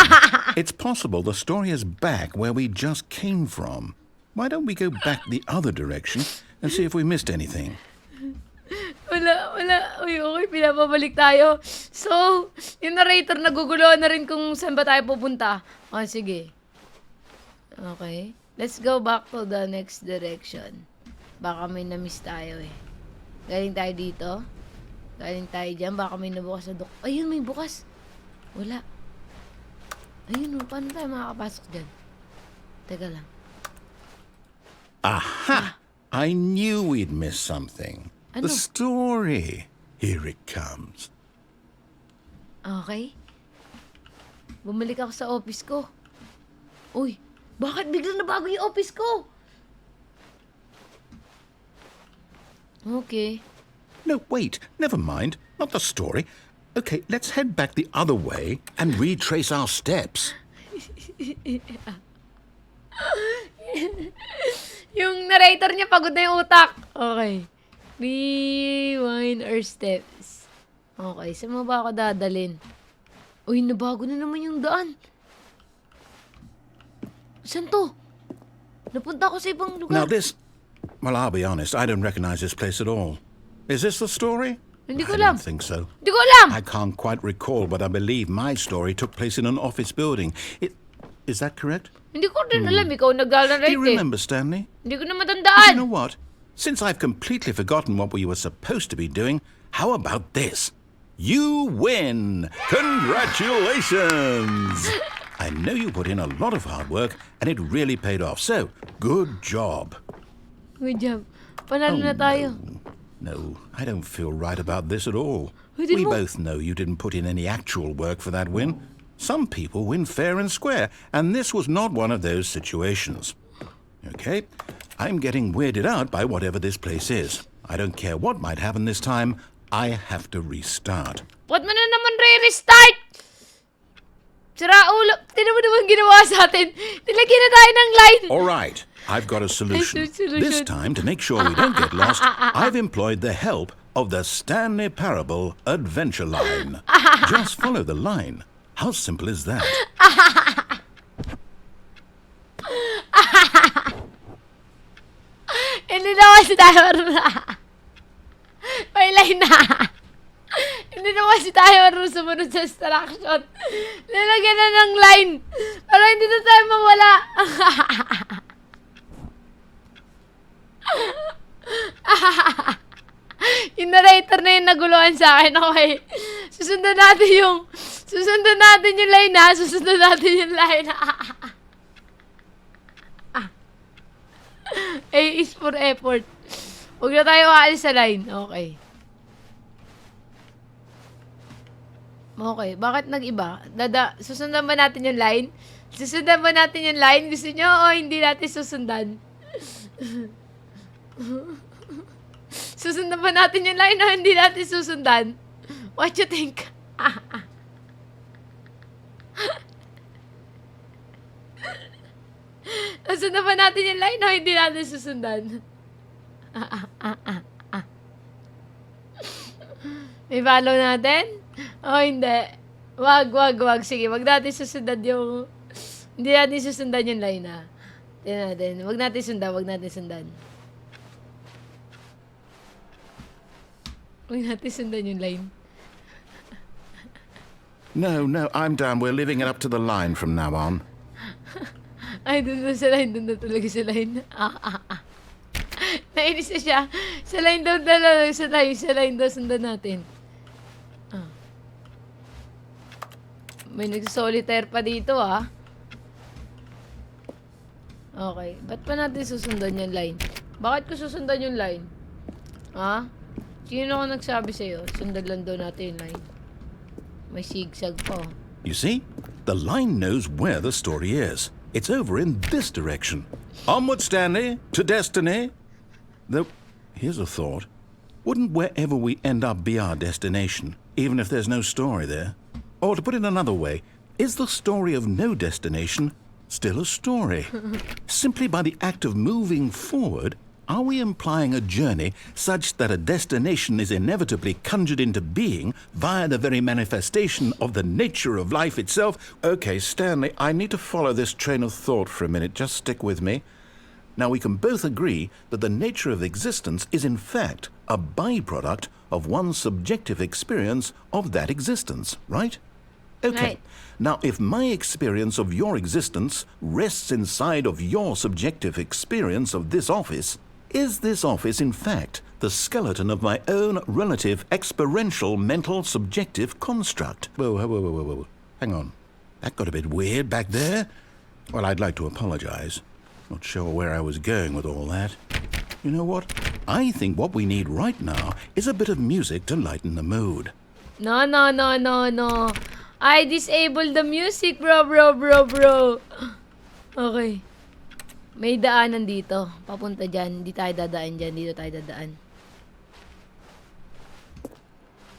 It's possible the story is back where we just came from. Why don't we go back the other direction and see if we missed anything? Wala. Uy, okay, pinapabalik tayo. So, yung narrator nagugulo na rin kung saan ba tayo pupunta. Sige. Okay. Let's go back to the next direction. Baka may na-miss tayo Galing tayo dito. Galing tayo dyan. Baka may nabukas na Ayun, may bukas. Wala. Ayun, paano tayo makakapasok dyan? Teka lang. Aha! I knew we'd miss something. Ano? The story. Here it comes. Okay. Bumalik ako sa office ko. Uy, bakit biglang nabago yung office ko? Okay. No, wait. Never mind. Not the story. Okay, let's head back the other way and retrace our steps. Yung narrator niya pagod na yung utak. Okay. Rewind our steps. Okay, saan mo ba ako dadalhin? Uy, nabago na naman yung daan. Saan to? Napunta ako sa ibang lugar. Now this... Well, I'll be honest. I don't recognize this place at all. Is this the story? Hindi ko I alam. don't think so. Hindi ko alam. I can't quite recall, but I believe my story took place in an office building. Is that correct? Hindi ko rin alam. Ikaw naglalaro Do you remember, Stanley? Hindi ko na But matandaan. you know what? Since I've completely forgotten what we were supposed to be doing, how about this? You win! Congratulations! I know you put in a lot of hard work, and it really paid off. So, good job. Good job. Panalo na tayo. No, I don't feel right about this at all. Hindi We mo- both know you didn't put in any actual work for that win. Some people win fair and square, and this was not one of those situations. Okay? I'm getting weirded out by whatever this place is. I don't care what might happen this time. I have to restart. Ba't mo na naman re-restart? Sira ulo. Tinan mo naman ginawa sa atin. Nilagyan na tayo ng line. All right, I've got a solution. Solution. This time, to make sure we don't get lost, I've employed the help of the Stanley Parable Adventure Line. Just follow the line. How simple is that? Hindi na kasi tayo may line na. Hindi na kasi tayo marunong sumunod sa instruction. Nilagyan na ng line. Para hindi na tayo mawala. Yung narrator na yung naguluhan sa akin. Okay. Susundan natin yung line ha. Susundan natin yung line. A is for effort. Huwag na tayo aalis sa line. Okay. Okay. Bakit nag-iba? Susundan ba natin yung line? Susundan ba natin yung line? Gusto nyo o hindi natin susundan? Susundan ba natin yung line o hindi natin susundan? What you think? Susundan ba natin yung line o hindi natin susundan? May follow natin? O hindi? Wag. Sige, wag natin susundan yung... Hindi natin susundan yung line ha. Tingnan natin. Wag natin sundan. Wag natin sundan yung line. No, I'm down. We're living it up to the line from now on. Ay, dun na sa line. Dun na talaga sa line. Nainis na siya. Sa line daw talaga. Sa line daw sundan natin. May nagsolitaire pa dito Okay. Ba't pa natin susundan yung line? Bakit ko susundan yung line? Sino ko nagsabi sa'yo? Sundan lang daw natin yung line. May zigzag pa. You see? The line knows where the story is. It's over in this direction. Onward, Stanley, to destiny. Though, here's a thought. Wouldn't wherever we end up be our destination, even if there's no story there? Or to put it another way, is the story of no destination still a story? Simply by the act of moving forward, are we implying a journey such that a destination is inevitably conjured into being via the very manifestation of the nature of life itself? Okay, Stanley, I need to follow this train of thought for a minute. Just stick with me. Now, we can both agree that the nature of existence is in fact a byproduct of one's subjective experience of that existence, right? Okay. Right. Now, if my experience of your existence rests inside of your subjective experience of this office, is this office, in fact, the skeleton of my own relative experiential mental subjective construct? Whoa. Hang on. That got a bit weird back there. Well, I'd like to apologize. Not sure where I was going with all that. You know what? I think what we need right now is a bit of music to lighten the mood. No. I disabled the music, bro. Okay. May daanan dito. Papunta dyan. Hindi tayo dadaan dyan. Dito tayo dadaan.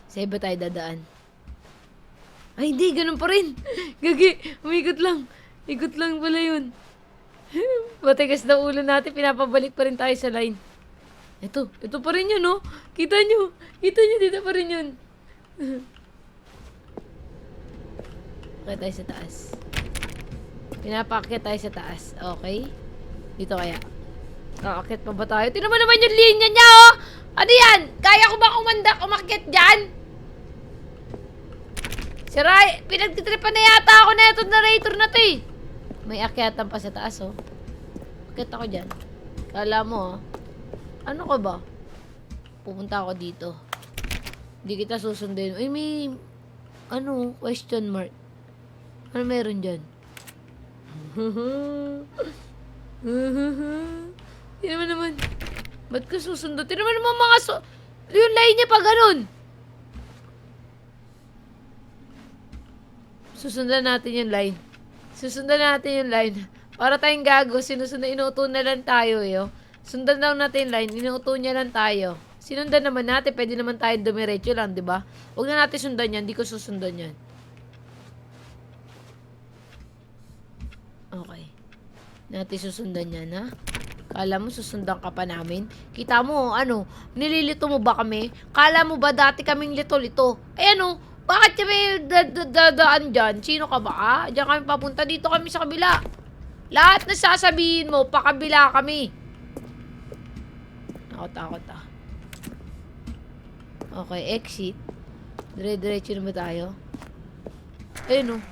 Sa iba tayo dadaan. Ay, hindi. Ganun pa rin. Gagi. Umikot lang. Ikot lang pala yun. Matigas na ulo natin. Pinapabalik pa rin tayo sa line. Ito pa rin yun, no? Kita nyo, dito pa rin yun. Okay, tayo sa taas. Pinapaakyat tayo sa taas. Okay? Dito kaya. Aakyat pa ba tayo? Tingnan mo naman yung linya niya, oh! Ano yan? Kaya ko ba umakyat dyan? Siray, pinagtitripan na yata ako na itong narrator na to eh. May akyatan pa sa taas, oh. Akyat ako dyan. Kala mo, oh. Ano ka ba? Pupunta ako dito. Hindi kita susundin. Ay, may... Ano? Question mark. Ano meron dyan? Tingnan mo naman. Ba't ka susundo? Tingnan mo naman mga yung line niya pa ganun. Susundan natin yung line. Para tayong gago. Inuuto na lang tayo eh. Oh. Sundan lang natin yung line. Inuuto niya lang tayo. Sinundan naman natin. Pwede naman tayo dumiretso lang, di ba? Huwag na natin sundan yan. Hindi ko susundan yan. Natin susundan yan, ha? Kala mo susundan ka pa namin? Kita mo, ano, nililito mo ba kami? Kala mo ba dati kaming lito-lito? Eh ano, bakit kami dadaan dyan? Sino ka ba, ha? Diyan kami papunta, dito kami sa kabila. Lahat na sasabihin mo, pakabila kami. Takot, ah. Okay, exit. Dire-diretso na ba tayo? Ayun, oh.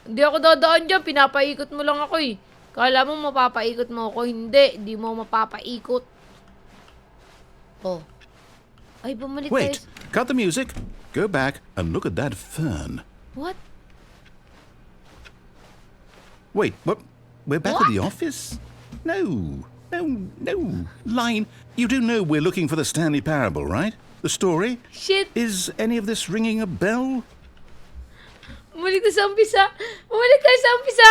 Hindi ako dadaan dyan, pinapaikot mo lang ako, eh. Kala mo mapapaikot mo ako. Hindi mo mapapaikot. Oh. Ay, bumalik tayo. Wait, cut the music. Go back and look at that fern. What? Wait, what? We're back at the office? No. Line, you do know we're looking for the Stanley parable, right? The story? Shit. Is any of this ringing a bell? Bumalik tayo sa umpisa. Bumalik tayo sa umpisa.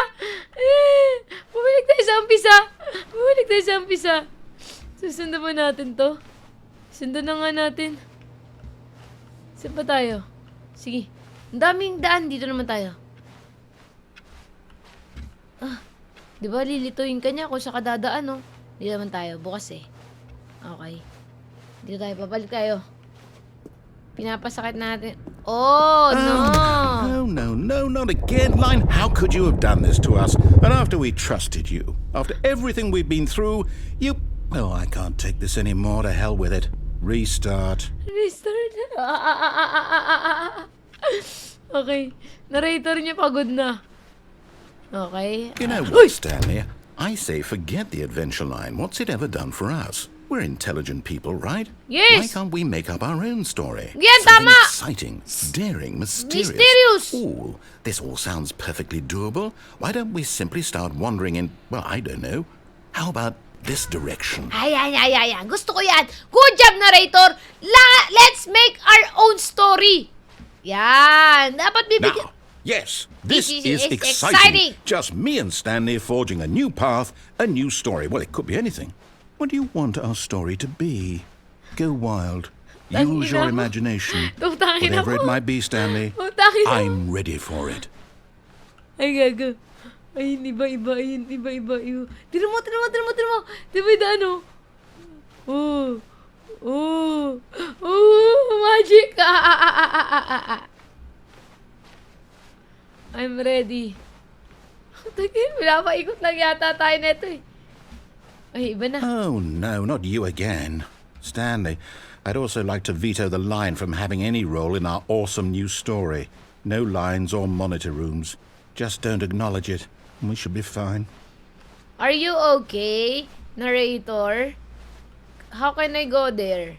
Bumalik tayo sa umpisa. Bumalik tayo sa umpisa. Susundan ba natin to? Sundan na nga natin. Saan pa tayo? Sige. Ang daming daan. Dito naman tayo. Di ba lilituin ka niya kung sa kadadaan, no? Dito naman tayo. Bukas eh. Okay. Dito tayo. Babalik tayo. Pinapasakit natin. Oh, no. No, not again, Line. How could you have done this to us? And after we trusted you, after everything we've been through, you... Oh, I can't take this anymore. To hell with it. Restart. Restart. Okay. Narrator niya pagod na. Okay. You know what, Stanley? I say forget the adventure line. What's it ever done for us? We're intelligent people, right? Yes. Why can't we make up our own story? Yan, Something tama. exciting, daring, mysterious. Mysterious. Ooh, this all sounds perfectly doable. Why don't we simply start wandering in, well, I don't know. How about this direction? Ay. Gusto ko yan. Good job, narrator. Let's make our own story. Yan. Dapat bibigyan... Now, yes, this This is is exciting. exciting. Just me and Stanley forging a new path, a new story. Well, it could be anything. What do you want our story to be? Go wild. Use your imagination. Tutangin Whatever it ako. might be, Stanley, Tutangin ako. I'm ready for it. Ay, gago. Ay, iba. Tira mo. Di ba yung daan, magic. I'm ready. Tagin, pinapaikot lang yata tayo neto eh. Ay, iba na. Oh, no, not you again. Stanley, I'd also like to veto the line from having any role in our awesome new story. No lines or monitor rooms. Just don't acknowledge it, and we should be fine. Are you okay, narrator? How can I go there?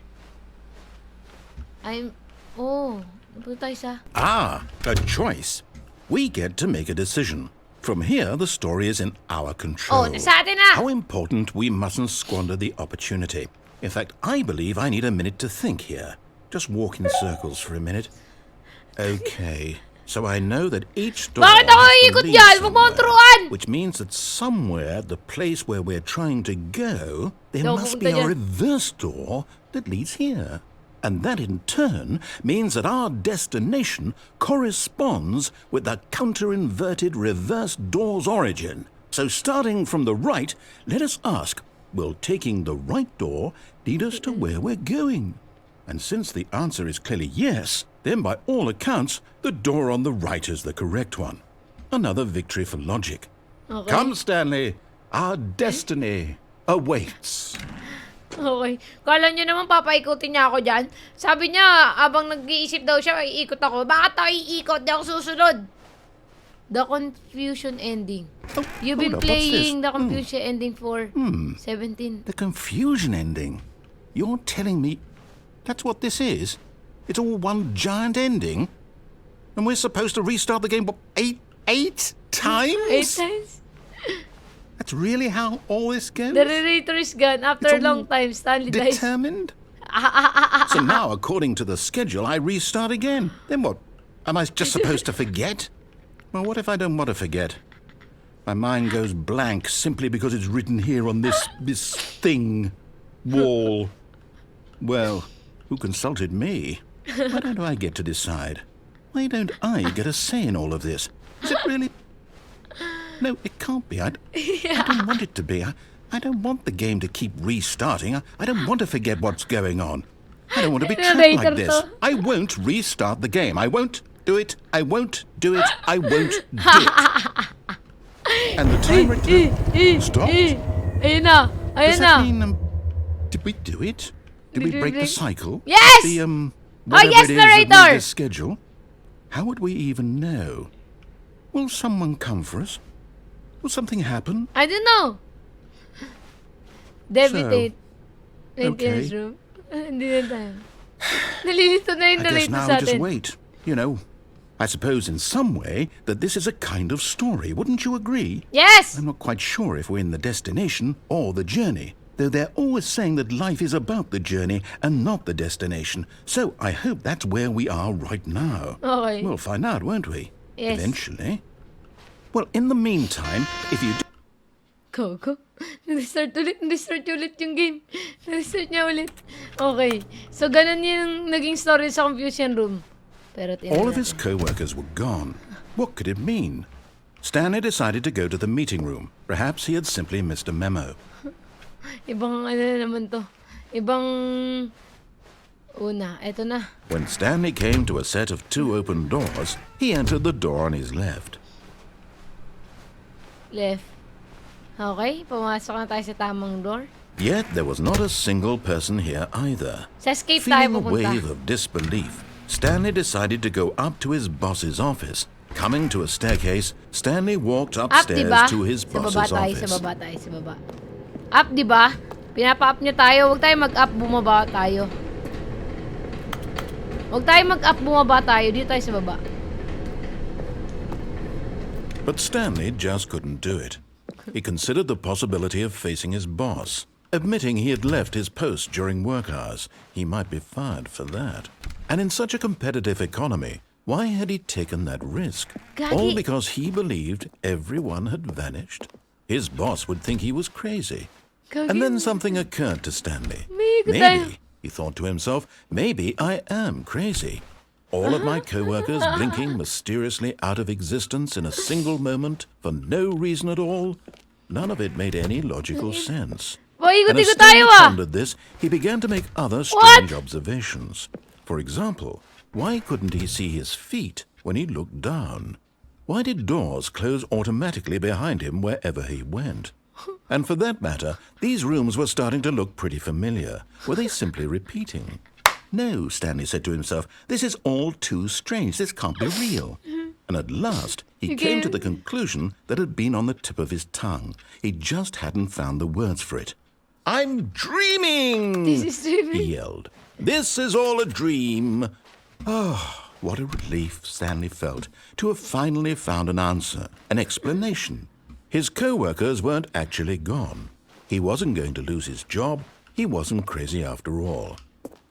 Punta tayo sa... Ah, a choice. We get to make a decision. From here, the story is in our control. Oh, nasa atin na! How important we mustn't squander the opportunity. In fact, I believe I need a minute to think here. Just walk in circles for a minute. Okay, so I know that each door Bakit ako has to iikot lead dyan? Huwag mo akong somewhere, turuan! which means that somewhere, the place where we're trying to go, there Daw must pupunta be a dyan. reverse door that leads here. And that in turn means that our destination corresponds with the counter-inverted reverse door's origin. So starting from the right, let us ask, will taking the right door lead us to where we're going? And since the answer is clearly yes, then by all accounts, the door on the right is the correct one. Another victory for logic. Okay. Come, Stanley, our destiny awaits. Okay. Kala niya naman papaikutin niya ako dyan. Sabi niya, abang nag-iisip daw siya, iikot ako. Bakit ako iikot? Di ako susunod. The confusion ending. Oh, You've been hold up, what's playing this? the confusion ending for 17. The confusion ending? You're telling me that's what this is? It's all one giant ending? And we're supposed to restart the game, what, eight times? 8 times? That's really how all this goes? The narrator is gone after a It's long all time. Stanley dies. Determined? So now, according to the schedule, I restart again. Then what? Am I just supposed to forget? Well, what if I don't want to forget? My mind goes blank simply because it's written here on this thing, wall. Well, who consulted me? Why don't I get to decide? Why don't I get a say in all of this? Is it really... No, it can't be. I don't want it to be. I don't want the game to keep restarting. I don't want to forget what's going on. I don't want to be trapped like this. I won't restart the game. I won't do it. I won't do it. I won't do it. And the timer stopped. Ayun na. Does Ayun na. that mean, did we do it? Did we break the cycle? Yes! The, Oh, yes, whatever it is that narrator! made this schedule? How would we even know? Will someone come for us? Will something happen? I don't know. Debitate. So, Maintenance okay. room. Hindi na tayo. Nalilito na yung I guess narrator now sa we just atin. wait. You know, I suppose in some way that this is a kind of story. Wouldn't you agree? Yes! I'm not quite sure if we're in the destination or the journey, though they're always saying that life is about the journey and not the destination. So I hope that's where we are right now. Okay. We'll find out, won't we? Yes. Eventually. Well, in the meantime, if you Go. Na-restart ulit yung game. Na-restart niya ulit. Okay. So, ganun yung naging story sa confusion room. Pero all of his co-workers were gone. What could it mean? Stanley decided to go to the meeting room. Perhaps he had simply missed a memo. Ibang ano na naman to. Ibang... Una, eto na. When Stanley came to a set of 2 open doors, he entered the door on his left. Left. Okay, pumasok na tayo sa tamang door. Yet there was not a single person here either. Sa escape tayo Feeling a pupunta. wave of disbelief, Stanley decided to go up to his boss's office. Coming to a staircase, Stanley walked Up, upstairs diba? to his Sa baba boss's tayo, office. sa baba. Up, diba? Pinapa-up niya tayo. Huwag tayo mag-up, bumaba tayo. Huwag tayo mag-up, bumaba tayo. Dito tayo sa baba. But Stanley just couldn't do it. He considered the possibility of facing his boss. Admitting he had left his post during work hours, he might be fired for that. And in such a competitive economy, why had he taken that risk? Gagi. All because he believed everyone had vanished? His boss would think he was crazy. And then something occurred to Stanley. Maybe, he thought to himself, maybe I am crazy. All of my co-workers blinking mysteriously out of existence in a single moment for no reason at all. None of it made any logical sense. Boy, And as ikot-ikot tayo Stanley ah! pondered this, he began to make other strange observations. For example, why couldn't he see his feet when he looked down? Why did doors close automatically behind him wherever he went? And for that matter, these rooms were starting to look pretty familiar. Were they simply repeating? No, Stanley said to himself, this is all too strange. This can't be real. And at last, he came to the conclusion that had been on the tip of his tongue. He just hadn't found the words for it. I'm dreaming! This is dreaming. He yelled. This is all a dream. Oh, what a relief Stanley felt to have finally found an answer, an explanation. His co-workers weren't actually gone. He wasn't going to lose his job. He wasn't crazy after all.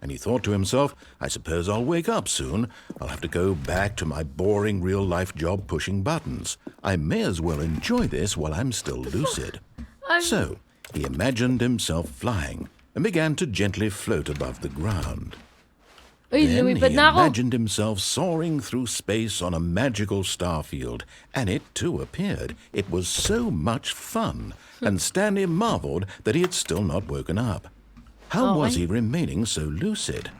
And he thought to himself, I suppose I'll wake up soon. I'll have to go back to my boring real-life job pushing buttons. I may as well enjoy this while I'm still lucid. So he imagined himself flying and began to gently float above the ground. Uy, Then he lumipad na ako. imagined himself soaring through space on a magical starfield, and it too appeared. It was so much fun, and Stanley marveled that he had still not woken up. How was he remaining so lucid?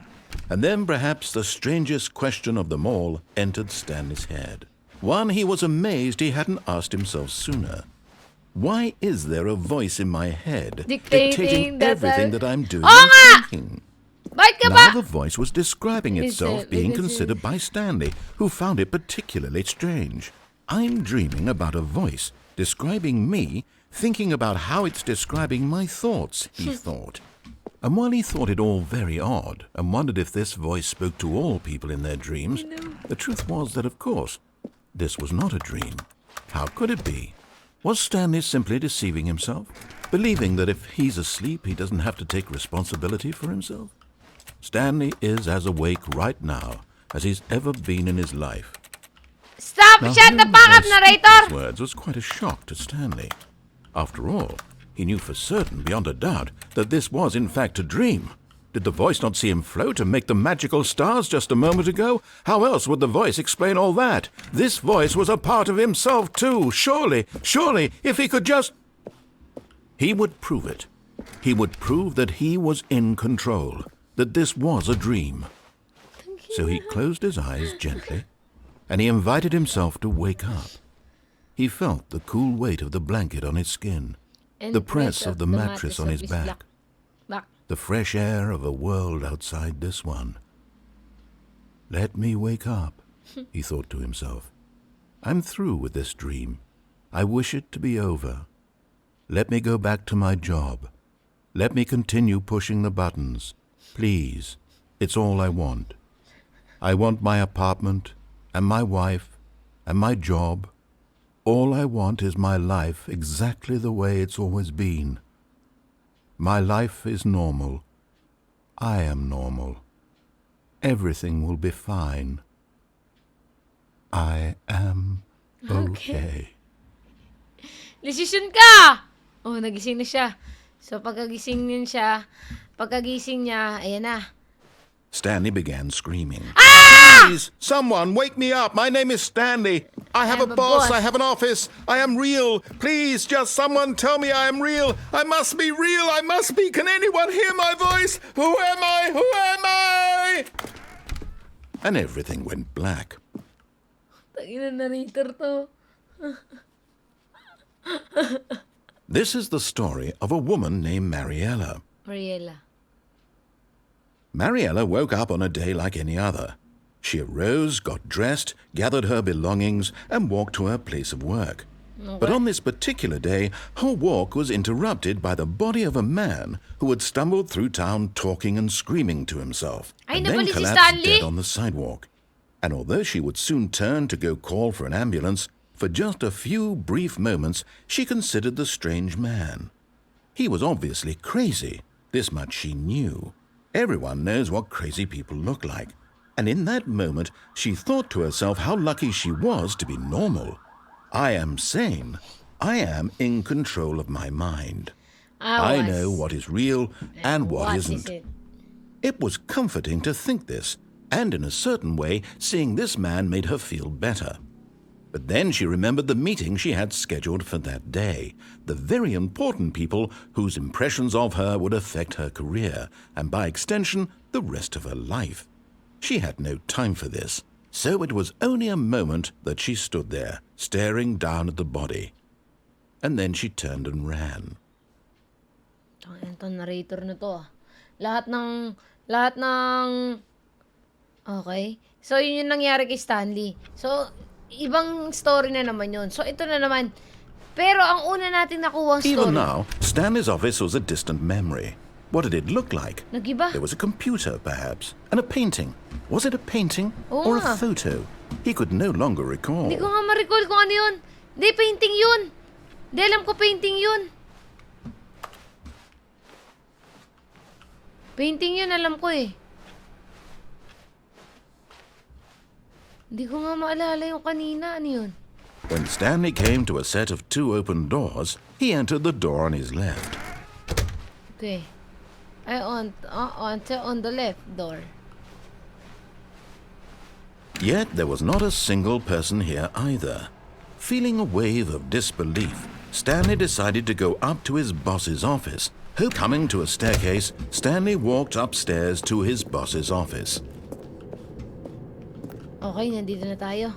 And then perhaps the strangest question of them all entered Stanley's head. One he was amazed he hadn't asked himself sooner. Why is there a voice in my head dictating everything that I'm doing and thinking? Bakit ka ba? Now the voice was describing itself being considered by Stanley, who found it particularly strange. I'm dreaming about a voice describing me, thinking about how it's describing my thoughts, he thought. And while he thought it all very odd, and wondered if this voice spoke to all people in their dreams, the truth was that, of course, this was not a dream. How could it be? Was Stanley simply deceiving himself, believing that if he's asleep, he doesn't have to take responsibility for himself? Stanley is as awake right now as he's ever been in his life. Stop! Now, Shut the hearing fuck the up, voice speak narrator! these words was quite a shock to Stanley. After all, he knew for certain, beyond a doubt, that this was in fact a dream. Did the voice not see him float and make the magical stars just a moment ago? How else would the voice explain all that? This voice was a part of himself too. Surely, if he could just... He would prove it. He would prove that he was in control, that this was a dream. So he closed his eyes gently, and he invited himself to wake up. He felt the cool weight of the blanket on his skin, the press of the mattress on his back, the fresh air of a world outside this one. Let me wake up, he thought to himself. I'm through with this dream. I wish it to be over. Let me go back to my job. Let me continue pushing the buttons. Please, it's all I want. I want my apartment, and my wife, and my job. All I want is my life exactly the way it's always been. My life is normal. I am normal. Everything will be fine. I am okay. Desisyon ka! Oh, nagising na siya. So, pagkagising niya, ayan na. Stanley began screaming. Ah! Please, someone, wake me up. My name is Stanley. I have a boss. I have an office. I am real. Please, just someone tell me I am real. I must be real. I must be. Can anyone hear my voice? Who am I? Who am I? And everything went black. Tangina narrator to. This is the story of a woman named Mariella. Mariella woke up on a day like any other. She arose, got dressed, gathered her belongings, and walked to her place of work. Okay. But on this particular day, her walk was interrupted by the body of a man who had stumbled through town talking and screaming to himself, and then nabali si collapsed Stanley. dead on the sidewalk. And although she would soon turn to go call for an ambulance, for just a few brief moments she considered the strange man. He was obviously crazy. This much she knew. Everyone knows what crazy people look like. And in that moment, she thought to herself how lucky she was to be normal. I am sane. I am in control of my mind. I know what is real and what isn't. It was comforting to think this, and in a certain way, seeing this man made her feel better. But then she remembered the meeting she had scheduled for that day, the very important people whose impressions of her would affect her career, and by extension, the rest of her life. She had no time for this, so it was only a moment that she stood there, staring down at the body. And then she turned and ran. Ito narrator na to. Lahat ng... Okay. So, yun yung nangyari kay Stanley. So, ibang story na naman yun. So, ito na naman. Pero ang una natin nakuha story. Even now, Stanley's office was a distant memory. What did it look like? Nag-iba? There was a computer, perhaps, and a painting. Was it a painting Oo or nga. a photo? He could no longer recall. Hindi ko nga ma-recall kung ano yun. Hindi, painting yun. Hindi, alam ko painting yun. Painting yun, alam ko eh. Hindi ko nga maalala yung kanina. Ano yun? When Stanley came to a set of 2 open doors, he entered the door on his left. Okay. On the left door. Yet there was not a single person here either. Feeling a wave of disbelief, Stanley decided to go up to his boss's office. Coming to a staircase, Stanley walked upstairs to his boss's office. Okay, nandito na tayo.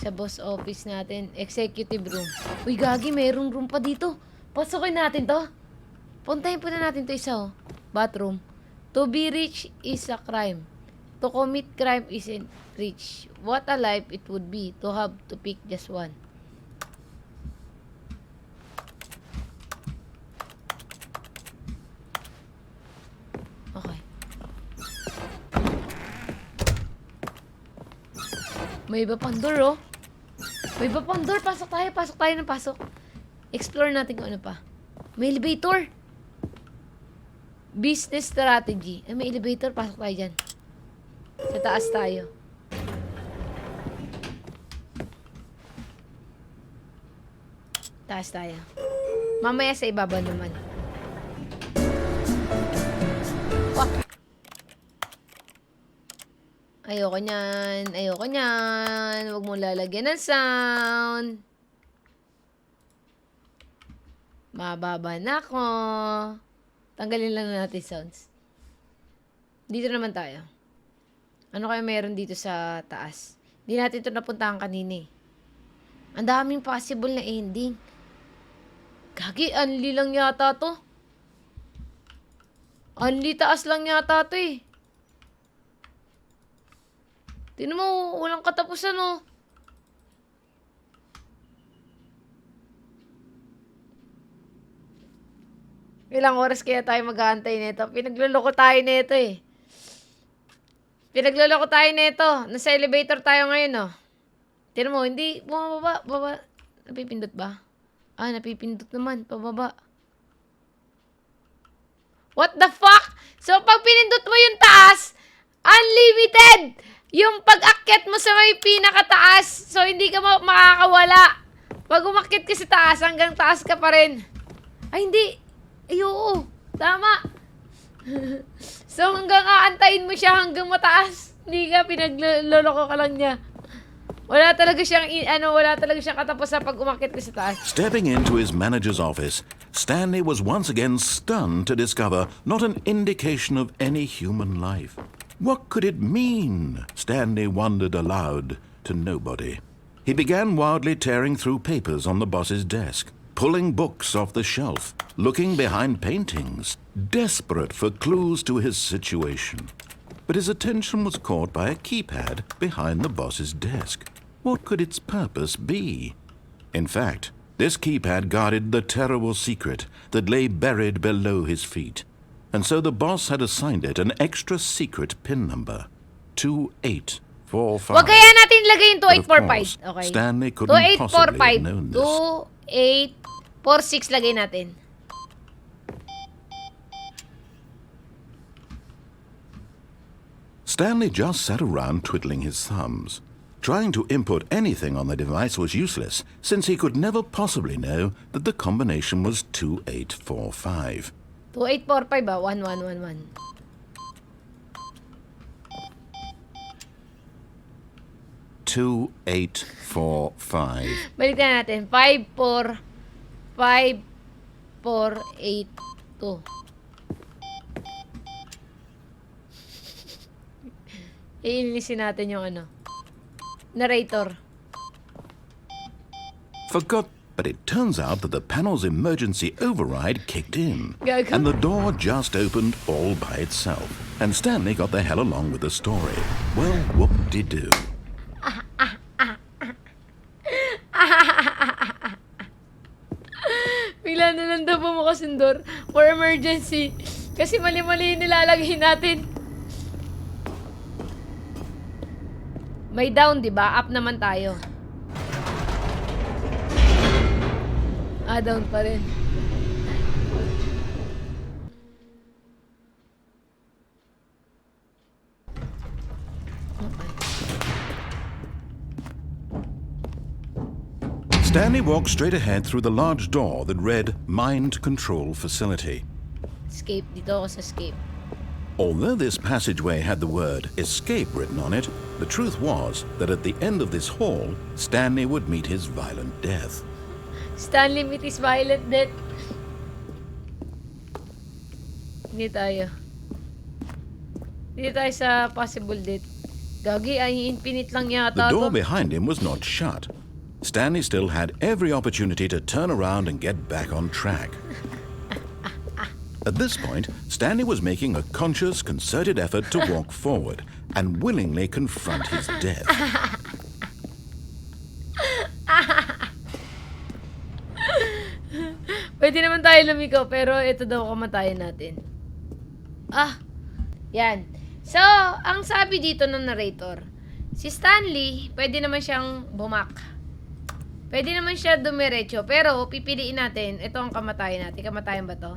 Sa boss office natin. Executive room. Uy, gagi, mayroong room pa dito. Pasukin natin to. Puntahin po na natin to isa, oh. Bathroom. To be rich is a crime. To commit crime isn't rich. What a life it would be to have to pick just one. Okay. May iba pang door, oh. May iba pang door. Pasok tayo ng pasok. Explore natin kung ano pa. May elevator. Business strategy. May elevator. Pasok tayo dyan. Sa taas tayo. Taas tayo. Mamaya sa ibaba naman. Ayoko niyan. Ayoko niyan. Huwag mong lalagyan ng sound. Mababa na ako. Tanggalin lang natin sounds. Dito naman tayo. Ano kaya meron dito sa taas? Hindi natin ito napuntahan kanina eh. Ang daming possible na ending. Gagi, unli lang yata to. Unli taas lang yata to eh. Tignan mo, walang katapusan oh. Ilang oras kaya tayo mag-aantay nito? Pinagluloko tayo nito eh. Pinagluloko tayo nito. Nasa elevator tayo ngayon oh. Tignan mo, hindi, bumababa, baba. Napipindot ba? Ah, napipindot naman, pababa. What the fuck? So, pag pinindot mo yung taas, unlimited! Yung pag-akyat mo sa may pinakataas. So, hindi ka makakawala. Pag umakyat ka sa taas, hanggang taas ka pa rin. Ay, hindi. Ay, oo. Tama. So, hanggang aantayin mo siya hanggang mataas. Hindi ka, pinagloloko ka lang niya. Wala talaga siyang, wala talaga siyang katapusan pag umakyat ka sa taas. Stepping into his manager's office, Stanley was once again stunned to discover not an indication of any human life. What could it mean? Stanley wondered aloud to nobody. He began wildly tearing through papers on the boss's desk, pulling books off the shelf, looking behind paintings, desperate for clues to his situation. But his attention was caught by a keypad behind the boss's desk. What could its purpose be? In fact, this keypad guarded the terrible secret that lay buried below his feet. And so the boss had assigned it an extra secret PIN number, 2845. Wag kaya natin lagay yung But of course, 2845. Okay. Stanley couldn't possibly have known this. 2846 lagay natin. Stanley just sat around twiddling his thumbs. Trying to input anything on the device was useless, since he could never possibly know that the combination was 2845. 2845 ba? 1111. Two, 8, 4, 5. Balikan natin. 5452. Iinisin natin yung narrator. But it turns out that the panel's emergency override kicked in, Gago. and the door just opened all by itself. And Stanley got the hell along with the story. Well, whoop-de-doo. Bigla na lang daw bumukas yung door for emergency. Kasi mali-mali yung nilalagay natin. May down, di ba? Up naman tayo. Ah, down pa rin. Stanley walked straight ahead through the large door that read Mind Control Facility. Escape. Dito ako sa escape. Although this passageway had the word escape written on it, the truth was that at the end of this hall, Stanley would meet his violent death. Stanley meet his violent death. Hindi tayo. Hindi tayo sa possible death. Gagi, ay infinite lang The yata door to. behind him was not shut. Stanley still had every opportunity to turn around and get back on track. At this point, Stanley was making a conscious, concerted effort to walk forward and willingly confront his death. Pwede naman tayo lumiko, pero ito daw kamatayan natin. Ah, yan. So, ang sabi dito ng narrator, si Stanley, pwede naman siyang bumak. Pwede naman siya dumiretso, pero pipiliin natin, ito ang kamatayan natin. Kamatayan ba to?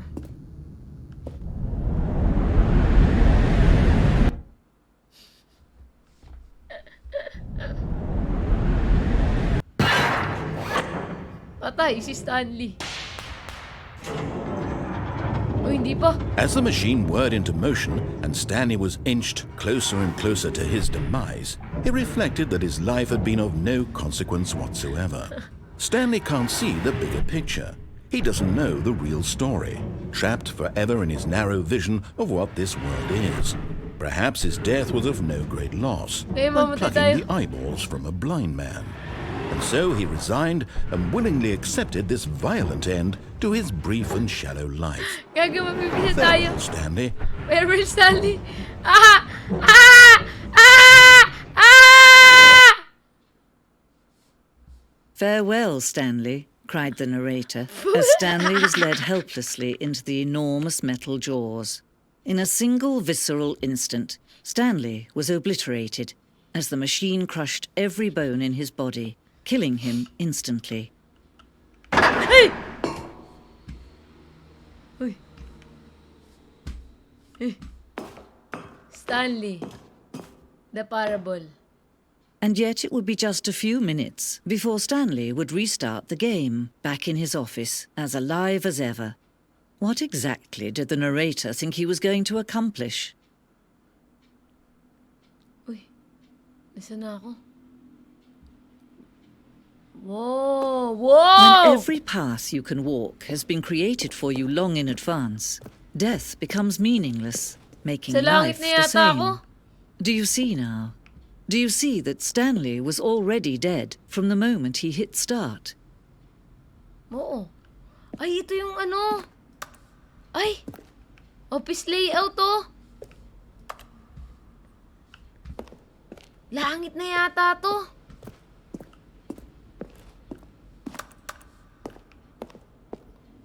Patay si Stanley. Uy, hindi pa. As the machine whirred into motion and Stanley was inched closer and closer to his demise, he reflected that his life had been of no consequence whatsoever. Stanley can't see the bigger picture. He doesn't know the real story, trapped forever in his narrow vision of what this world is. Perhaps his death was of no great loss, Eh, like mamatay plucking tayo. the eyeballs from a blind man. And so he resigned and willingly accepted this violent end to his brief and shallow life. Gago, mapipisa tayo. Farewell, Stanley. Wherever Stanley? Ah! Ah! Ah! Ah! Farewell, Stanley, cried the narrator, as Stanley was led helplessly into the enormous metal jaws. In a single visceral instant, Stanley was obliterated as the machine crushed every bone in his body, killing him instantly. Hey! Uy. Eh. Stanley. The parable. And yet it would be just a few minutes before Stanley would restart the game, back in his office, as alive as ever. What exactly did the narrator think he was going to accomplish? Uy. Nasaan na ako? Whoa! Whoa! When every path you can walk has been created for you long in advance, death becomes meaningless, making Sa langit life na the yata same. ako. Do you see now? Do you see that Stanley was already dead from the moment he hit start? Oo. Ay, ito yung ano. Ay! Office layout to. Langit na yata to.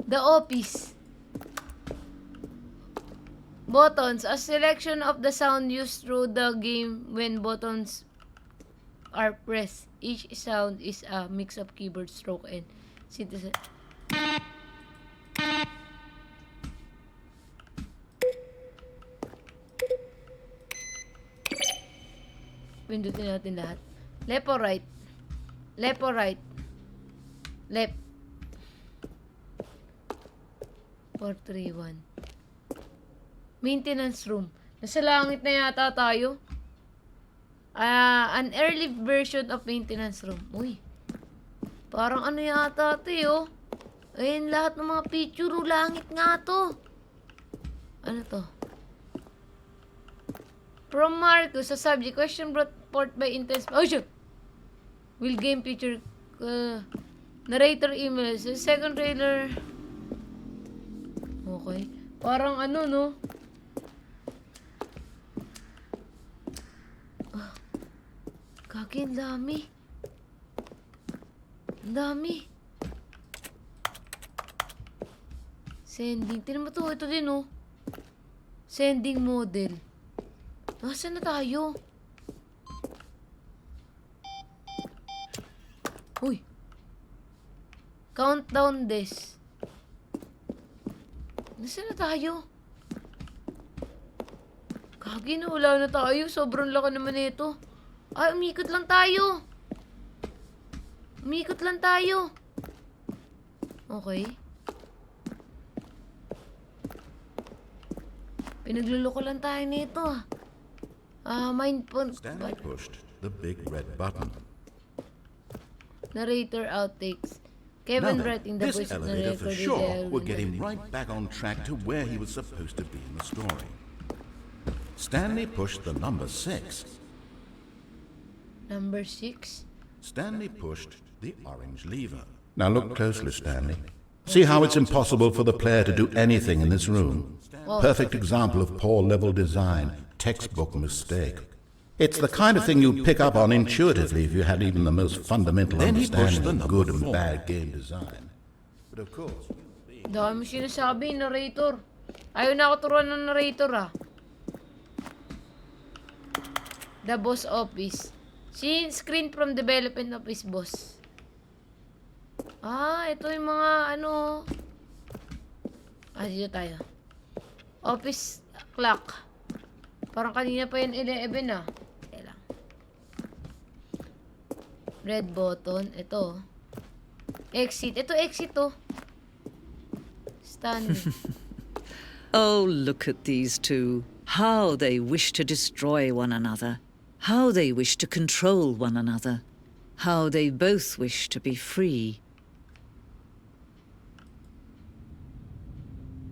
The office. Buttons. A selection of the sound used through the game when buttons are pressed. Each sound is a mix of keyboard stroke and synthesizer. Pindutin natin lahat. Left or right? Left or right? Left. 4, 3, 1. Maintenance room. Nasa langit na yata tayo. An early version of maintenance room. Uy. Parang ano yata ito oh. Ayun, lahat ng mga picture. Langit nga to. Ano to? From Marcus, a subject question brought forth by intense... Oh, shoot! Will game feature... narrator emails. The second trailer... Okay. Parang ano, no? Kaki, ang dami. Ang dami. Sending. Tinan mo to. Ito din, oh. Sending model. Nasaan na tayo? Uy. Countdown desk. Nasaan na tayo? Kagi na, wala na tayo. Sobrang laki naman ito. Ay, umikot lang tayo. Umikot lang tayo. Okay. Pinagluloko lang tayo nito ah. Mind phone. Stanley pushed the big red button. Narrator outtakes. Now Kevin then, writing the this voice of elevator for narrator. sure would get him right back on track to where he was supposed to be in the story. Stanley pushed the number 6. Number 6. Stanley pushed the orange lever. Now look closely, Stanley. See how it's impossible for the player to do anything in this room? Perfect example of poor level design, textbook mistake. It's the kind of thing you'd pick up on intuitively if you had even the most fundamental understanding of good and bad game design. But of course... Dami sinasabi, narrator. Ayaw na ako turuan ng narrator ah. The boss office. Screen from development office boss. Ito yung mga ano. Dito tayo. Office clock. Parang kanina pa yun 11 ah. Lang. Red button. Ito. Exit. Ito exit oh. Stanley. Oh, look at these two. How they wish to destroy one another. How they wish to control one another. How they both wish to be free.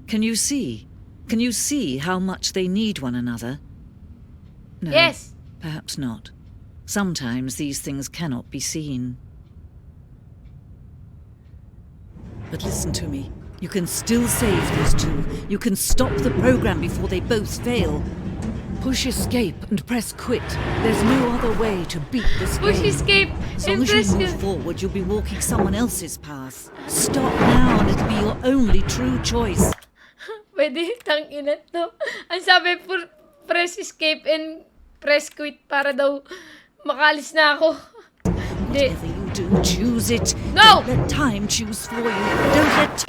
Can you see? Can you see how much they need one another? No, Yes. perhaps not. Sometimes these things cannot be seen. But listen to me. You can still save these two. You can stop the program before they both fail. Push escape and press quit. There's no other way to beat this Push game. escape As long and as you press move quit. forward, you'll be walking someone else's path. Stop now and it'll be your only true choice. Pwede, tangina to. Ang sabi, press escape and press quit para daw makalis na ako. Hindi. Whatever you do, choose it. No! Don't let time choose for you. Don't let...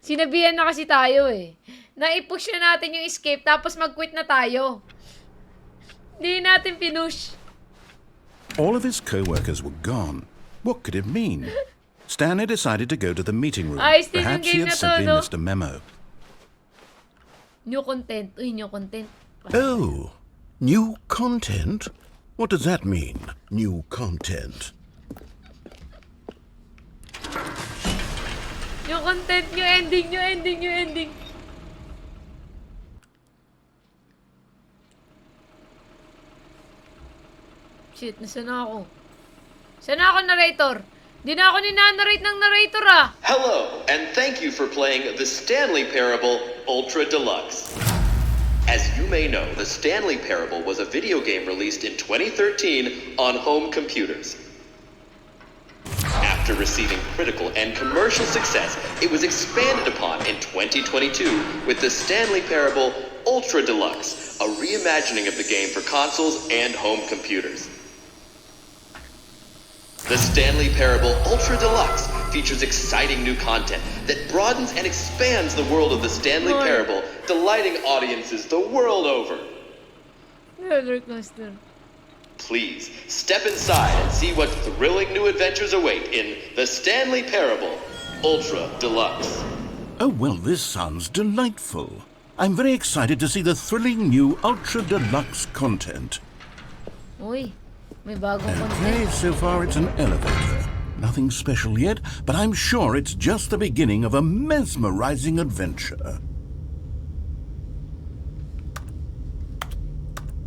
Sinabihan na kasi tayo eh. Na-push na natin yung escape tapos mag-quit na tayo. Hindi natin pinush. All of his co-workers were gone. What could it mean? Stanley decided to go to the meeting room. Ayos din yung Perhaps he game had na to, simply no? missed a memo. New content. Uy, new content. Oh, new content? What does that mean, new content? New content, new ending, new ending, new ending. Shit, nasan na ako? Saan na ako, narrator? Di na ako ninanarrate ng narrator ah. Hello, and thank you for playing the Stanley Parable Ultra Deluxe. As you may know, the Stanley Parable was a video game released in 2013 on home computers. After receiving critical and commercial success, it was expanded upon in 2022 with the Stanley Parable Ultra Deluxe, a reimagining of the game for consoles and home computers. The Stanley Parable Ultra Deluxe features exciting new content that broadens and expands the world of the Stanley Lord. Parable, delighting audiences the world over. Roller coaster. Please, step inside and see what thrilling new adventures await in the Stanley Parable Ultra Deluxe. Oh, well, this sounds delightful. I'm very excited to see the thrilling new Ultra Deluxe content. Uy, may bagong Okay, content. so far it's an elevator. Nothing special yet, but I'm sure it's just the beginning of a mesmerizing adventure.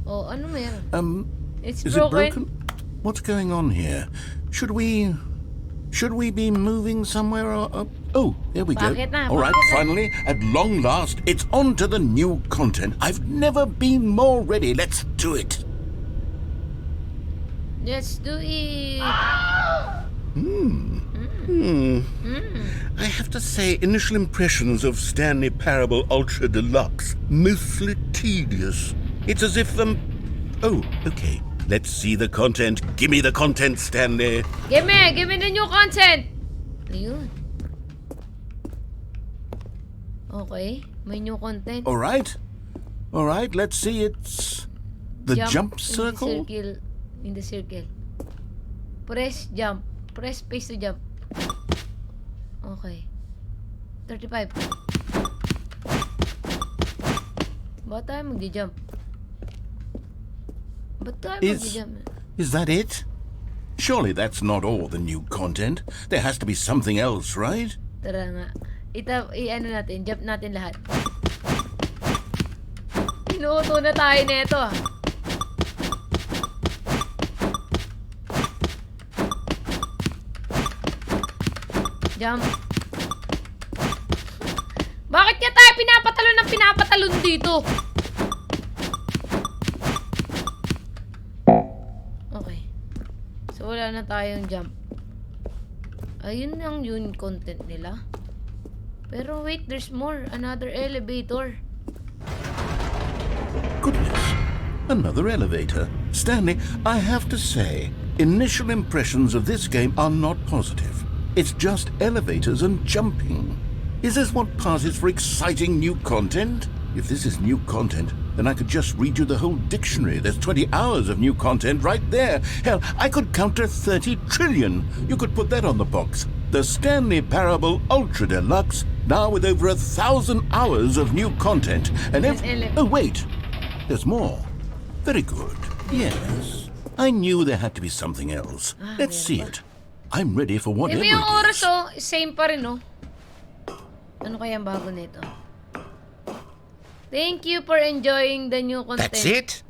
Oh, ano meron? It's Is it broken? What's going on here? Should we be moving somewhere? Oh, there we go. Bakit na? All right, Bakit na? finally, at long last, it's on to the new content. I've never been more ready. Let's do it. Let's do it. I have to say, initial impressions of Stanley Parable Ultra Deluxe, mostly tedious. It's as if, oh, okay. Let's see the content. Give me the content, Stanley. Give me the new content. Ayun. Okay, may new content. All right, let's see. It's the jump circle. In the circle. Press jump. Press space to jump. Okay. 35. Ba't tayo magdi-jump? Ba't tayo magdi-jump? Is that it? Surely that's not all the new content. There has to be something else, right? Tara nga. I-ano natin, jump natin lahat. Inuuto na tayo neto ah. Jump. Bakit niya tayo pinapatalon dito? Okay. So wala na tayong jump. Ayun ang yun content nila. Pero wait, there's more. Another elevator. Goodness, another elevator. Stanley, I have to say, initial impressions of this game are not positive. It's just elevators and jumping. Is this what passes for exciting new content? If this is new content, then I could just read you the whole dictionary. There's 20 hours of new content right there. Hell, I could count to 30 trillion. You could put that on the box. The Stanley Parable Ultra Deluxe, now with over 1,000 hours of new content. And oh, wait. There's more. Very good. Yes. I knew there had to be something else. Let's see it. I'm ready for whatever it Yung oras, is. same pa rin, oh. Ano kaya ang bago nito? Thank you for enjoying the new content. That's it?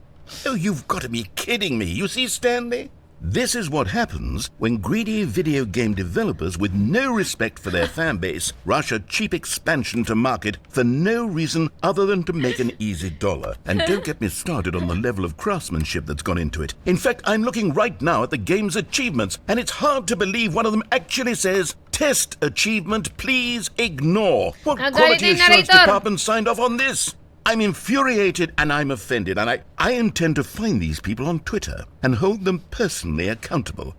Oh, you've got to be kidding me. You see, Stanley? This is what happens when greedy video game developers with no respect for their fan base rush a cheap expansion to market for no reason other than to make an easy dollar. And don't get me started on the level of craftsmanship that's gone into it. In fact, I'm looking right now at the game's achievements, and it's hard to believe one of them actually says, "Test achievement, please ignore." What quality assurance department signed off on this? I'm infuriated and I'm offended, and I intend to find these people on Twitter and hold them personally accountable.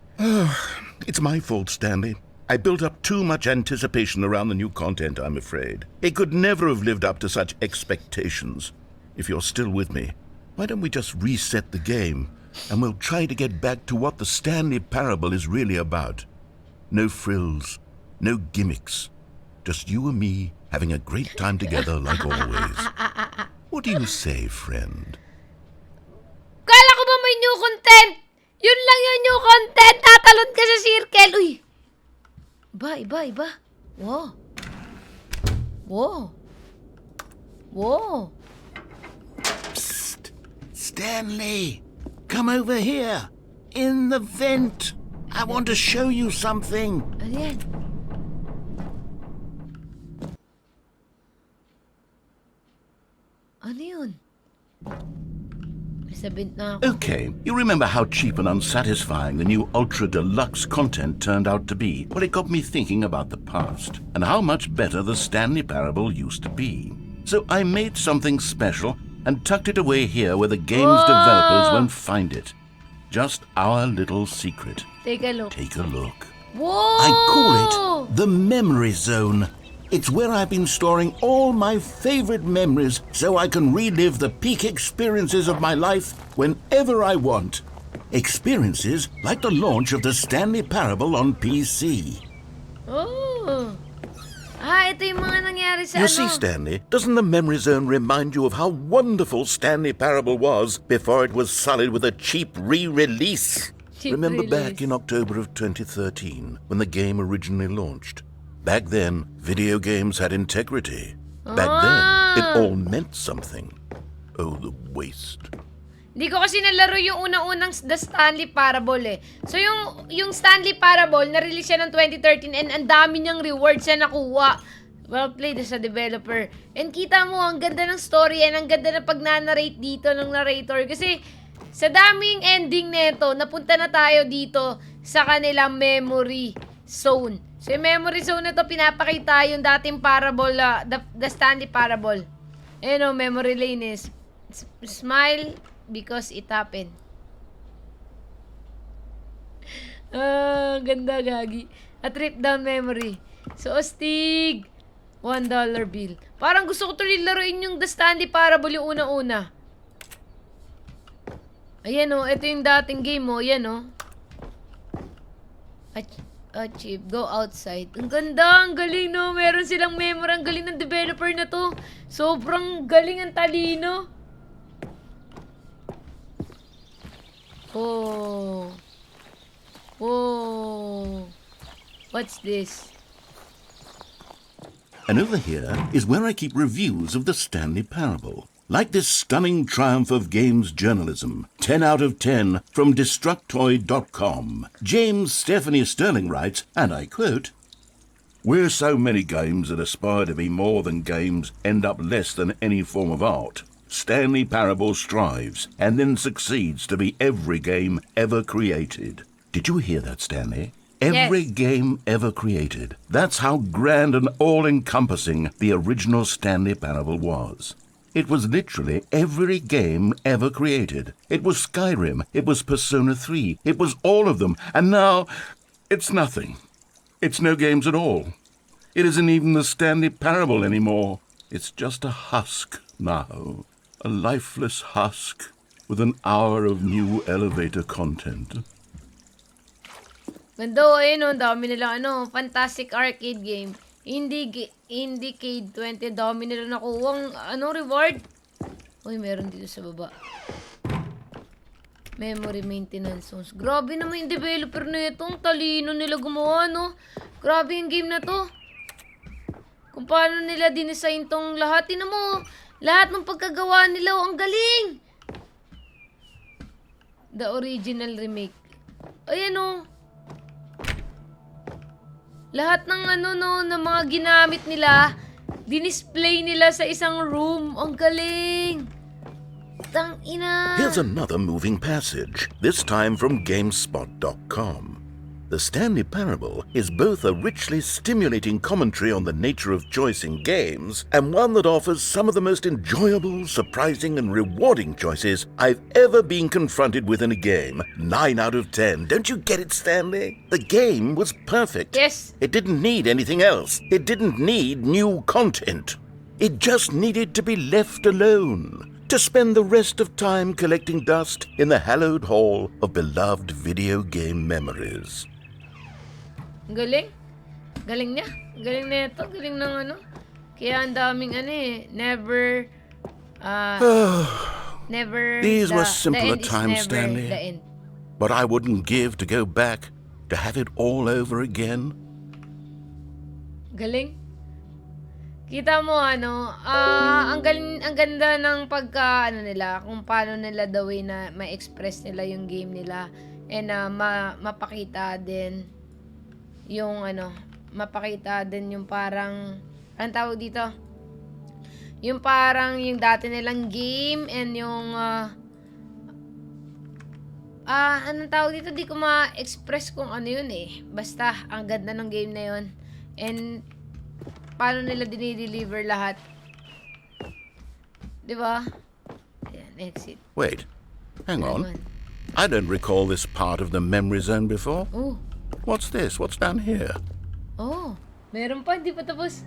It's my fault, Stanley. I built up too much anticipation around the new content, I'm afraid. It could never have lived up to such expectations. If you're still with me, why don't we just reset the game, and we'll try to get back to what the Stanley Parable is really about. No frills, no gimmicks. Just you and me having a great time together like always. What do you say, friend? Kala ko ba may new content? Yun lang yung new content. Tatalon ka sa circle. Uy. Iba. Wow. Psst. Stanley, come over here. In the vent. I want to show you something. Ano yan? Ano yun? Nasa bint na ako. Okay, you remember how cheap and unsatisfying the new Ultra Deluxe content turned out to be? Well, it got me thinking about the past and how much better the Stanley Parable used to be. So I made something special and tucked it away here where the game's developers won't find it. Just our little secret. Take a look. Take a look. Whoa! I call it the Memory Zone. It's where I've been storing all my favorite memories so I can relive the peak experiences of my life whenever I want. Experiences like the launch of the Stanley Parable on PC. Oh! Ito yung mga nangyari sa You see, Stanley, doesn't the Memory Zone remind you of how wonderful Stanley Parable was before it was sullied with a cheap re-release? Remember back in October of 2013 when the game originally launched? Back then, video games had integrity. Back then, it all meant something. Oh, the waste. Hindi ko kasi nalaro yung unang-unang The Stanley Parable eh. So yung Stanley Parable, na-release siya ng 2013 and ang dami niyang rewards siya nakuha. Well played sa developer. And kita mo, ang ganda ng story and ang ganda ng pag-narrate dito ng narrator. Kasi sa daming ending neto, napunta na tayo dito sa kanilang memory zone. So, yung memory zone na to, pinapakita yung dating parable, the Stanley Parable. Ayun o, memory lane is, smile because it happened. Ganda, gagi. A trip down memory. So, astig. $1 bill. Parang gusto ko tuloy laruin yung The Stanley Parable yung una-una. Ayan o, ito yung dating game o. Ayan o. Achieve. Go outside. Ang ganda. Ang galing, no? Meron silang memory. Ang galing ng developer na to. Sobrang galing ang talino. Oh. What's this? And over here is where I keep reviews of the Stanley Parable. Like this stunning triumph of games journalism, 10 out of 10 from Destructoid.com. James Stephanie Sterling writes, and I quote, "Where so many games that aspire to be more than games end up less than any form of art, Stanley Parable strives and then succeeds to be every game ever created." Did you hear that, Stanley? Every game ever created. That's how grand and all-encompassing the original Stanley Parable was. It was literally every game ever created. It was Skyrim. It was Persona 3. It was all of them. And now, it's nothing. It's no games at all. It isn't even the Stanley Parable anymore. It's just a husk now. A lifeless husk with an hour of new elevator content. Ganda, ayun o, dami nilang fantastic arcade game. Indiecade 20, dami nilang nakuwang, reward. Uy, meron dito sa baba. Memory maintenance zones. Grabe naman yung developer na ito. Ang talino nila gumawa, no? Grabe yung game na to. Kung paano nila dinesign tong lahat. Tingnan mo, lahat ng pagkagawa nila, ang galing! The original remake. Ayan, oh. Lahat ng ng mga ginamit nila, dinisplay nila sa isang room. Ang galing! Tang ina! Here's another moving passage, this time from GameSpot.com. The Stanley Parable is both a richly stimulating commentary on the nature of choice in games and one that offers some of the most enjoyable, surprising, and rewarding choices I've ever been confronted with in a game. 9 out of 10. Don't you get it, Stanley? The game was perfect. Yes. It didn't need anything else. It didn't need new content. It just needed to be left alone. To spend the rest of time collecting dust in the hallowed hall of beloved video game memories. Galing. Galing niya. Galing na ito. Galing ng Kaya ang daming never, never. These were the simpler end is times, never Stanley. the end. But I wouldn't give to go back to have it all over again. Galing. Kita mo ang ganda ng pagka nila, kung paano nila the way na ma-express nila yung game nila and mapakita din yung mapakita din yung parang anong tawag dito? Yung parang yung dati nilang game and yung anong tawag dito? Di ko ma-express kung ano yun eh. Basta ang ganda ng game na yun. And paano nila dinideliver lahat. Diba? Ayan, exit. Wait, hang on. I don't recall this part of the memory zone before. Oh. What's this? What's down here? Oh. Meron pa, hindi pa tapos.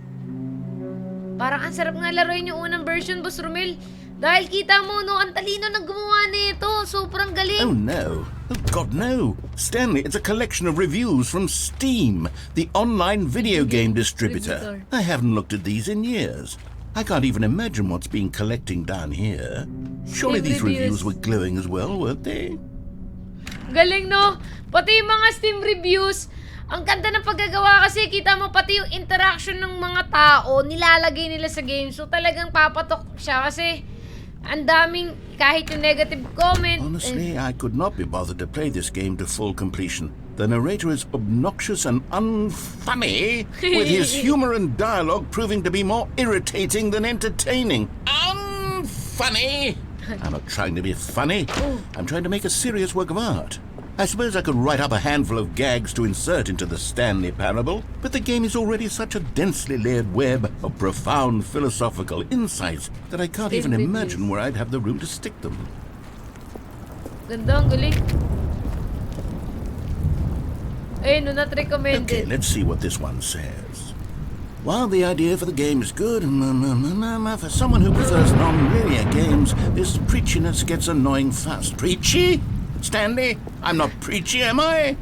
Parang ang sarap nga laruin yung unang version, Boss Romel. Dahil kita mo, ang talino ng gumawa nito. Sobrang galing. Oh no. Oh God, no. Stanley, it's a collection of reviews from Steam, the online video game distributor. I haven't looked at these in years. I can't even imagine what's been collecting down here. Surely these reviews were glowing as well, weren't they? Galing, no? Pati yung mga Steam reviews, ang ganda ng paggagawa kasi kita mo pati yung interaction ng mga tao, nilalagay nila sa game. So talagang papatok siya kasi ang daming kahit yung negative comment. Honestly, I could not be bothered to play this game to full completion. The narrator is obnoxious and unfunny, with his humor and dialogue proving to be more irritating than entertaining. Unfunny! I'm not trying to be funny. I'm trying to make a serious work of art. I suppose I could write up a handful of gags to insert into the Stanley Parable, but the game is already such a densely layered web of profound philosophical insights that I can't even imagine where I'd have the room to stick them. Ganda, ang galing. Ayun, not recommended. Okay, let's see what this one says. While the idea for the game is good, for someone who prefers non-linear games, this preachiness gets annoying fast. Preachy? Stanley, I'm not preachy, am I?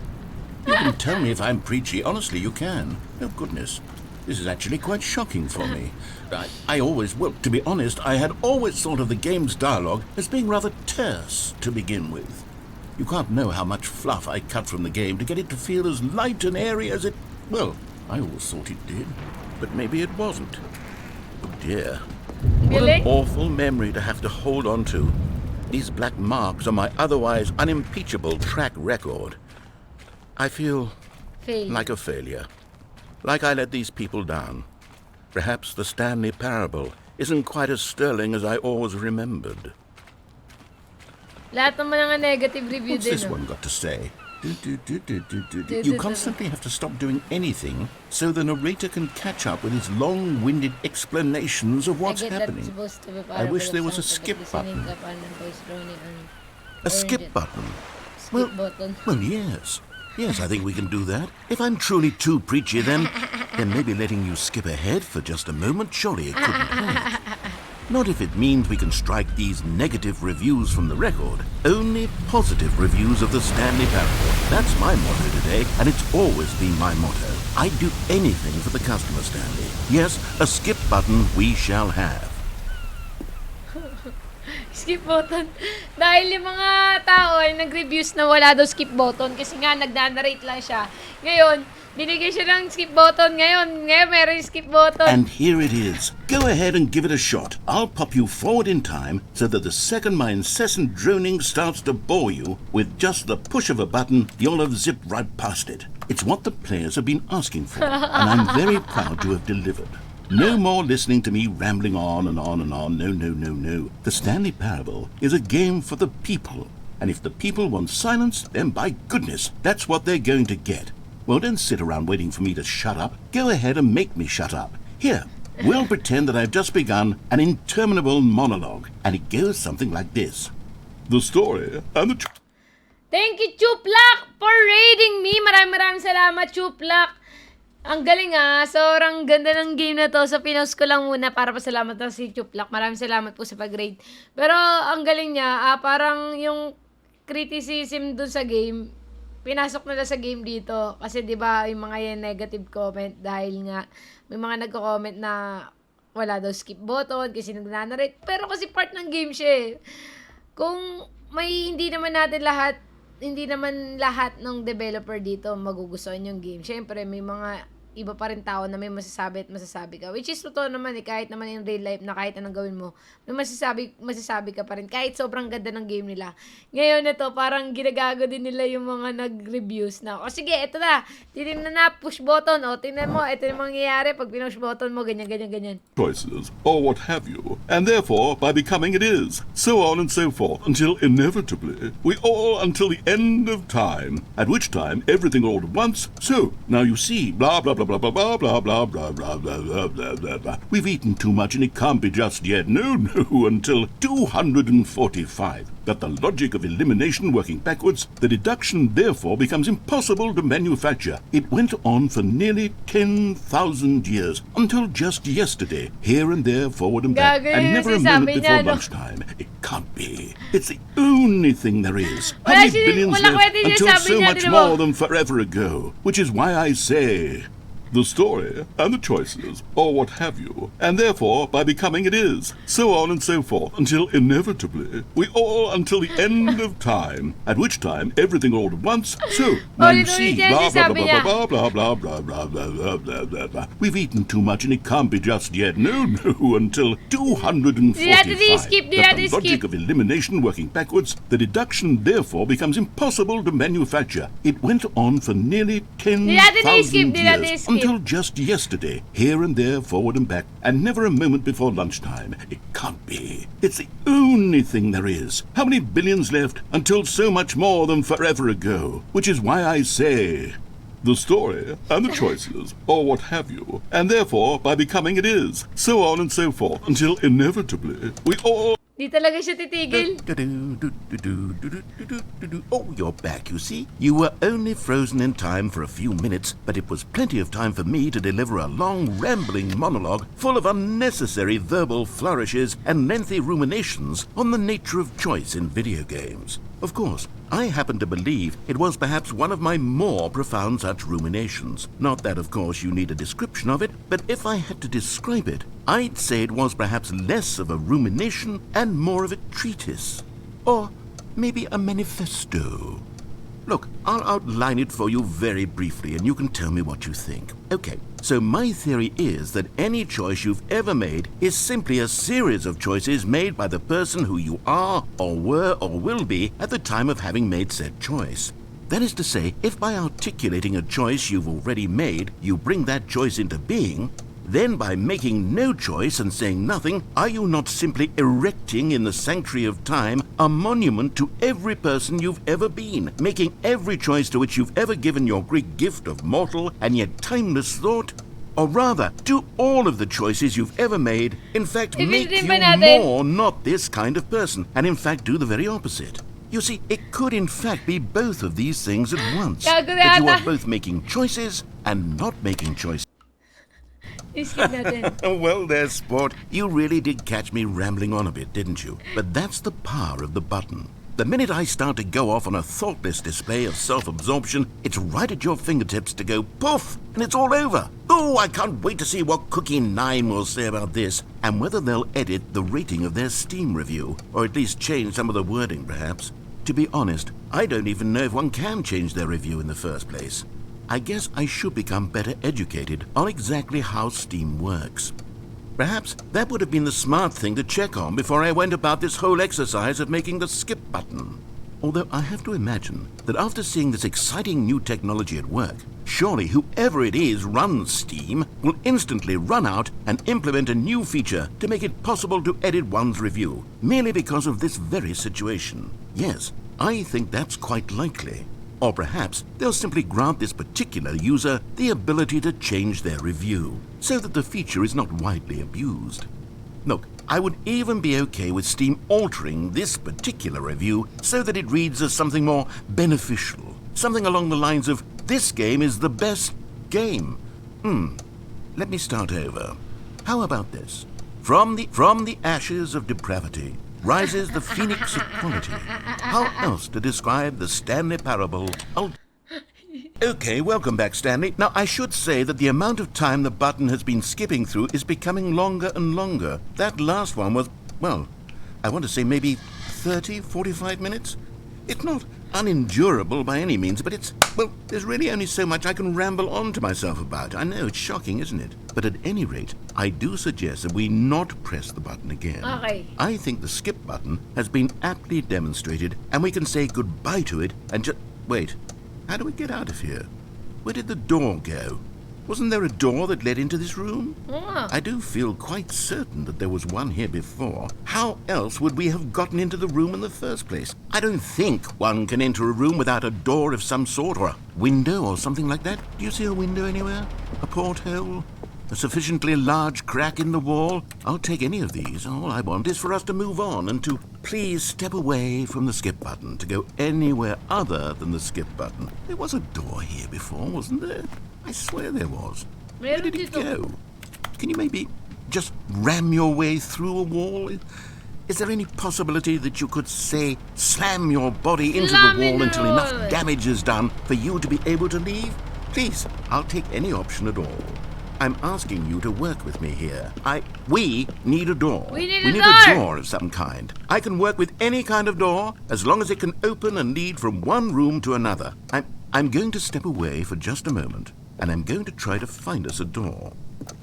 You can tell me if I'm preachy. Honestly, you can. Oh, goodness. This is actually quite shocking for me. Well, to be honest, I had always thought of the game's dialogue as being rather terse to begin with. You can't know how much fluff I cut from the game to get it to feel as light and airy as it... Well, I always thought it did. But maybe it wasn't. Oh, dear. What an awful memory to have to hold on to. These black marks are my otherwise unimpeachable track record. I feel like a failure. Like I let these people down. Perhaps the Stanley Parable isn't quite as sterling as I always remembered. Lahat ng mga negative review What's din. this one got to say? You constantly have to stop doing anything so the narrator can catch up with his long-winded explanations of what's happening. I wish there was a skip button. A skip button? Well, yes. Yes, I think we can do that. If I'm truly too preachy, then maybe letting you skip ahead for just a moment, surely it couldn't hurt. Not if it means we can strike these negative reviews from the record. Only positive reviews of the Stanley Parable. That's my motto today, and it's always been my motto. I'd do anything for the customer, Stanley. Yes, a skip button we shall have. Skip button. Dahil yung mga tao ay nag-reviews na wala daw skip button kasi nga nagna-narrate lang siya. Ngayon, binigay siya ng skip button. Ngayon meron yung skip button. And here it is. Go ahead and give it a shot. I'll pop you forward in time so that the second my incessant droning starts to bore you, with just the push of a button, you'll have zipped right past it. It's what the players have been asking for, and I'm very proud to have delivered. No more listening to me rambling on and on and on. No, no, no, no. The Stanley Parable is a game for the people. And if the people want silence, then by goodness, that's what they're going to get. Well, don't sit around waiting for me to shut up. Go ahead and make me shut up. Here, we'll pretend that I've just begun an interminable monologue. And it goes something like this. The story and the... Thank you, Chuplak, for raiding me. Maraming salamat, Chuplak. Ang galing sobrang ganda ng game na to. So, pinost ko lang muna para pasalamat na si Chuplak. Maraming salamat po sa pag-raid. Pero, ang galing niya, parang yung criticism dun sa game, pinasok nila sa game dito. Kasi, di ba yung mga yan negative comment dahil nga, may mga nagko-comment na wala daw skip button kasi nag-narrate. Pero kasi part ng game siya. Kung may hindi naman lahat ng developer dito magugustuhan yung game. Siyempre, may mga iba pa rin tao na may masasabi ka. Which is totoo naman kahit naman in real life na kahit anong gawin mo, may masasabi ka pa rin. Kahit sobrang ganda ng game nila. Ngayon ito, parang ginagago din nila yung mga nag-reviews na, sige, ito na, titignan na, push button, tingnan mo, ito yung mangyayari pag pinush button mo, ganyan. Choices, or what have you, and therefore, by becoming it is, so on and so forth, until inevitably, we all until the end of time, at which time everything all at once, so, now you see, blah, blah, blah, blah, blah, blah, blah, blah, blah, blah, blah, blah, blah, blah, blah. We've eaten too much and it can't be just yet. No, until 245. But the logic of elimination working backwards, the deduction therefore becomes impossible to manufacture. It went on for nearly 10,000 years, until just yesterday, here and there, forward and back, and never a moment before lunchtime. It can't be. It's the only thing there is. How many billions lived until so much more than forever ago? Which is why I say... the story and the choices, or what have you, and therefore, by becoming it is, so on and so forth, until inevitably, we all until the end of time, at which time everything all at once, so, now you see, blah, blah, blah, blah, blah, blah, blah, blah, blah, blah, blah, blah, blah. We've eaten too much and it can't be just yet. No, until 245. But the logic of elimination working backwards, the deduction therefore becomes impossible to manufacture. It went on for nearly 10,000 years. Until just yesterday, here and there, forward and back, and never a moment before lunchtime. It can't be. It's the only thing there is. How many billions left until so much more than forever ago? Which is why I say... the story and the choices, or what have you, and therefore, by becoming it is, so on and so forth, until inevitably, we all... Di talaga siya titigil. Oh, you're back, you see. You were only frozen in time for a few minutes, but it was plenty of time for me to deliver a long, rambling monologue full of unnecessary verbal flourishes and lengthy ruminations on the nature of choice in video games. Of course, I happen to believe it was perhaps one of my more profound such ruminations. Not that, of course, you need a description of it, but if I had to describe it, I'd say it was perhaps less of a rumination and more of a treatise. Or maybe a manifesto. Look, I'll outline it for you very briefly and you can tell me what you think. Okay, so my theory is that any choice you've ever made is simply a series of choices made by the person who you are, or were, or will be at the time of having made said choice. That is to say, if by articulating a choice you've already made, you bring that choice into being, then by making no choice and saying nothing, are you not simply erecting in the sanctuary of time a monument to every person you've ever been, making every choice to which you've ever given your Greek gift of mortal and yet timeless thought? Or rather, do all of the choices you've ever made, in fact, make you more not this kind of person, and in fact do the very opposite? You see, it could in fact be both of these things at once, that you are both making choices and not making choices. Skip natin. Well, there, sport. You really did catch me rambling on a bit, didn't you? But that's the power of the button. The minute I start to go off on a thoughtless display of self-absorption, it's right at your fingertips to go poof, and it's all over. Oh, I can't wait to see what Cookie 9 will say about this, and whether they'll edit the rating of their Steam review, or at least change some of the wording, perhaps. To be honest, I don't even know if one can change their review in the first place. I guess I should become better educated on exactly how Steam works. Perhaps that would have been the smart thing to check on before I went about this whole exercise of making the skip button. Although I have to imagine that after seeing this exciting new technology at work, surely whoever it is runs Steam will instantly run out and implement a new feature to make it possible to edit one's review, merely because of this very situation. Yes, I think that's quite likely. Or perhaps they'll simply grant this particular user the ability to change their review, so that the feature is not widely abused. Look, I would even be okay with Steam altering this particular review so that it reads as something more beneficial. Something along the lines of, this game is the best game. Let me start over. How about this? From the ashes of depravity rises the phoenix of quality. How else to describe the Stanley parable? Okay, welcome back, Stanley. Now, I should say that the amount of time the button has been skipping through is becoming longer and longer. That last one was, well, I want to say maybe 30, 45 minutes? It's not unendurable by any means, but well, there's really only so much I can ramble on to myself about. I know, it's shocking, isn't it? But at any rate, I do suggest that we not press the button again. Okay. I think the skip button has been aptly demonstrated, and we can say goodbye to it and just... Wait, how do we get out of here? Where did the door go? Wasn't there a door that led into this room? I do feel quite certain that there was one here before. How else would we have gotten into the room in the first place? I don't think one can enter a room without a door of some sort, or a window or something like that. Do you see a window anywhere? A porthole? A sufficiently large crack in the wall? I'll take any of these. All I want is for us to move on and to please step away from the skip button, to go anywhere other than the skip button. There was a door here before, wasn't there? I swear there was. Where did it go? Can you maybe just ram your way through a wall? Is there any possibility that you could, say, slam your body into the wall until enough damage is done for you to be able to leave? Please, I'll take any option at all. I'm asking you to work with me here. We need a door. We need a door of some kind. I can work with any kind of door as long as it can open and lead from one room to another. I'm going to step away for just a moment, and I'm going to try to find us a door.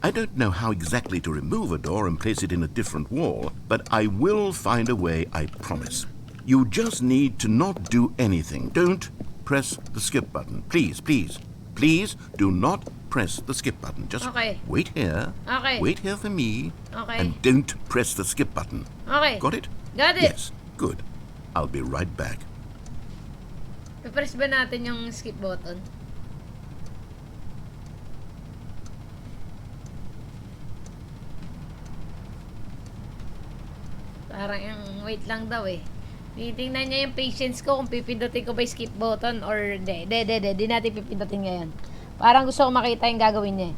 I don't know how exactly to remove a door and place it in a different wall, but I will find a way, I promise. You just need to not do anything. Don't press the skip button. Please, please, please do not press the skip button. Just wait here. Okay. Wait here for me. Okay. And don't press the skip button. Okay. Got it? Got it. Yes. Good. I'll be right back. I-press ba natin yung skip button? Parang yung wait lang daw eh. Titingnan niya yung patience ko kung pipindutin ko ba yung skip button or hindi. Di natin pipindutin ngayon. Parang gusto ko makita yung gagawin niya eh.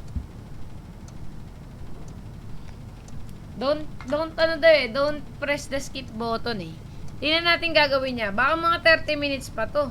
Don't press the skip button eh. Tingnan natin gagawin niya. Baka mga 30 minutes pa to.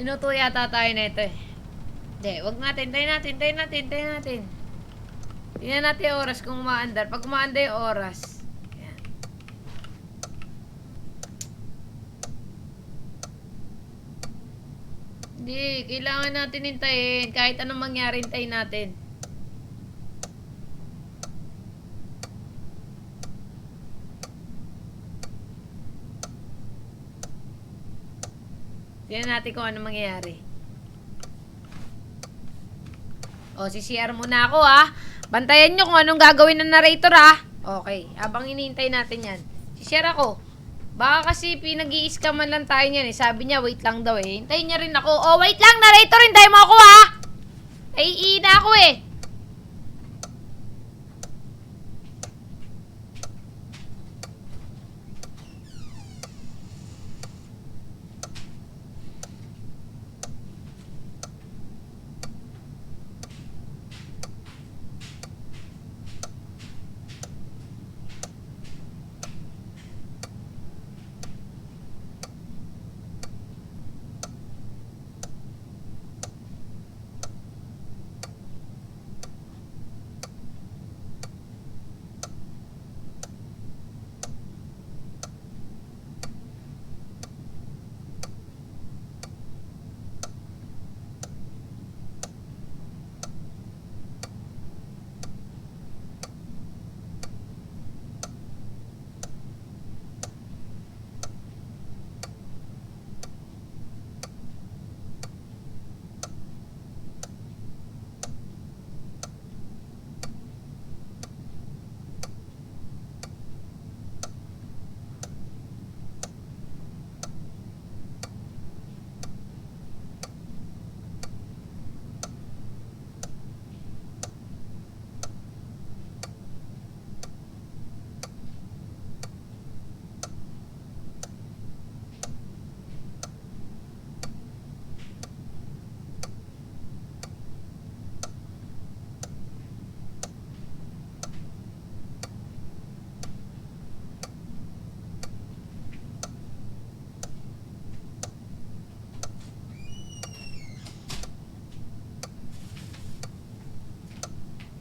Inuto yata tayo na ito eh. Hindi, wag natin. Tayo natin. Tingnan natin yung oras kung umaandar. Pag umaandar yung oras. Ayan. Hindi, kailangan natin hintayin. Kahit anong mangyari, hintayin natin. Tingnan natin kung anong mangyayari. O, CCR muna ako ha. Bantayan nyo kung anong gagawin ng narrator ha. Okay, habang hinihintay natin yan. CCR ako. Baka kasi pinag-i-scaman lang tayo niyan eh. Sabi niya, wait lang daw eh. Hintayin niya rin ako. Oh, wait lang, narrator, hintayin mo ako ha. Ay, na ako eh.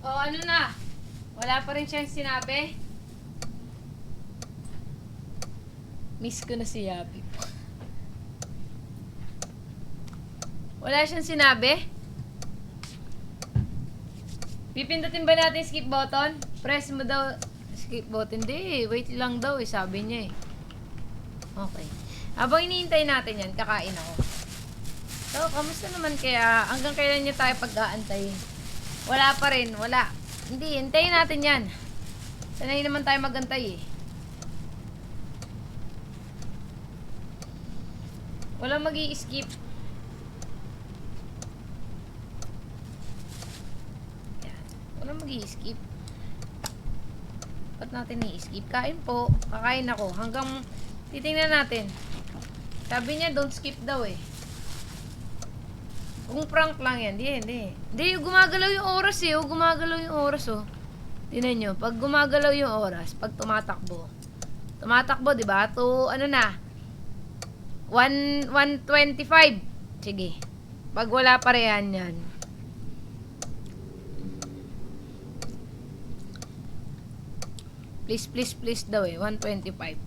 Oh, ano na? Wala pa rin siyang sinabi? Miss ko na si Yabi. Wala siyang sinabi? Pipindutin ba natin skip button? Press mo daw skip button. Hindi, wait lang daw eh, sabi niya eh. Okay. Habang iniintay natin yan, kakain ako. So, kamusta naman kaya? Hanggang kailan niya tayo pag-aantayin? Wala pa rin, wala. Hindi, hintayin natin yan. Sanay naman tayo magantay eh. Walang mag-i-skip. Yan. Walang mag-i-skip. Ba't natin i-skip? Kain po. Kakain ako. Hanggang titingnan natin. Sabi niya, don't skip daw eh. Kung prank lang yan, hindi. Hindi, gumagalaw yung oras eh. Gumagalaw yung oras oh. Tingnan nyo, pag gumagalaw yung oras, pag tumatakbo. Tumatakbo, di ba? To, ano na? 1:25. Sige. Pag wala pa rin yan. Please daw eh. 1:25.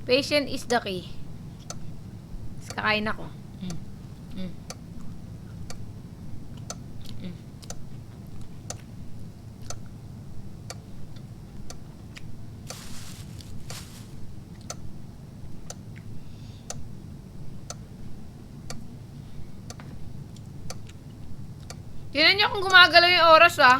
Patient is the key. Kakain ako. Tingnan niyo kung gumagalaw yung oras ah.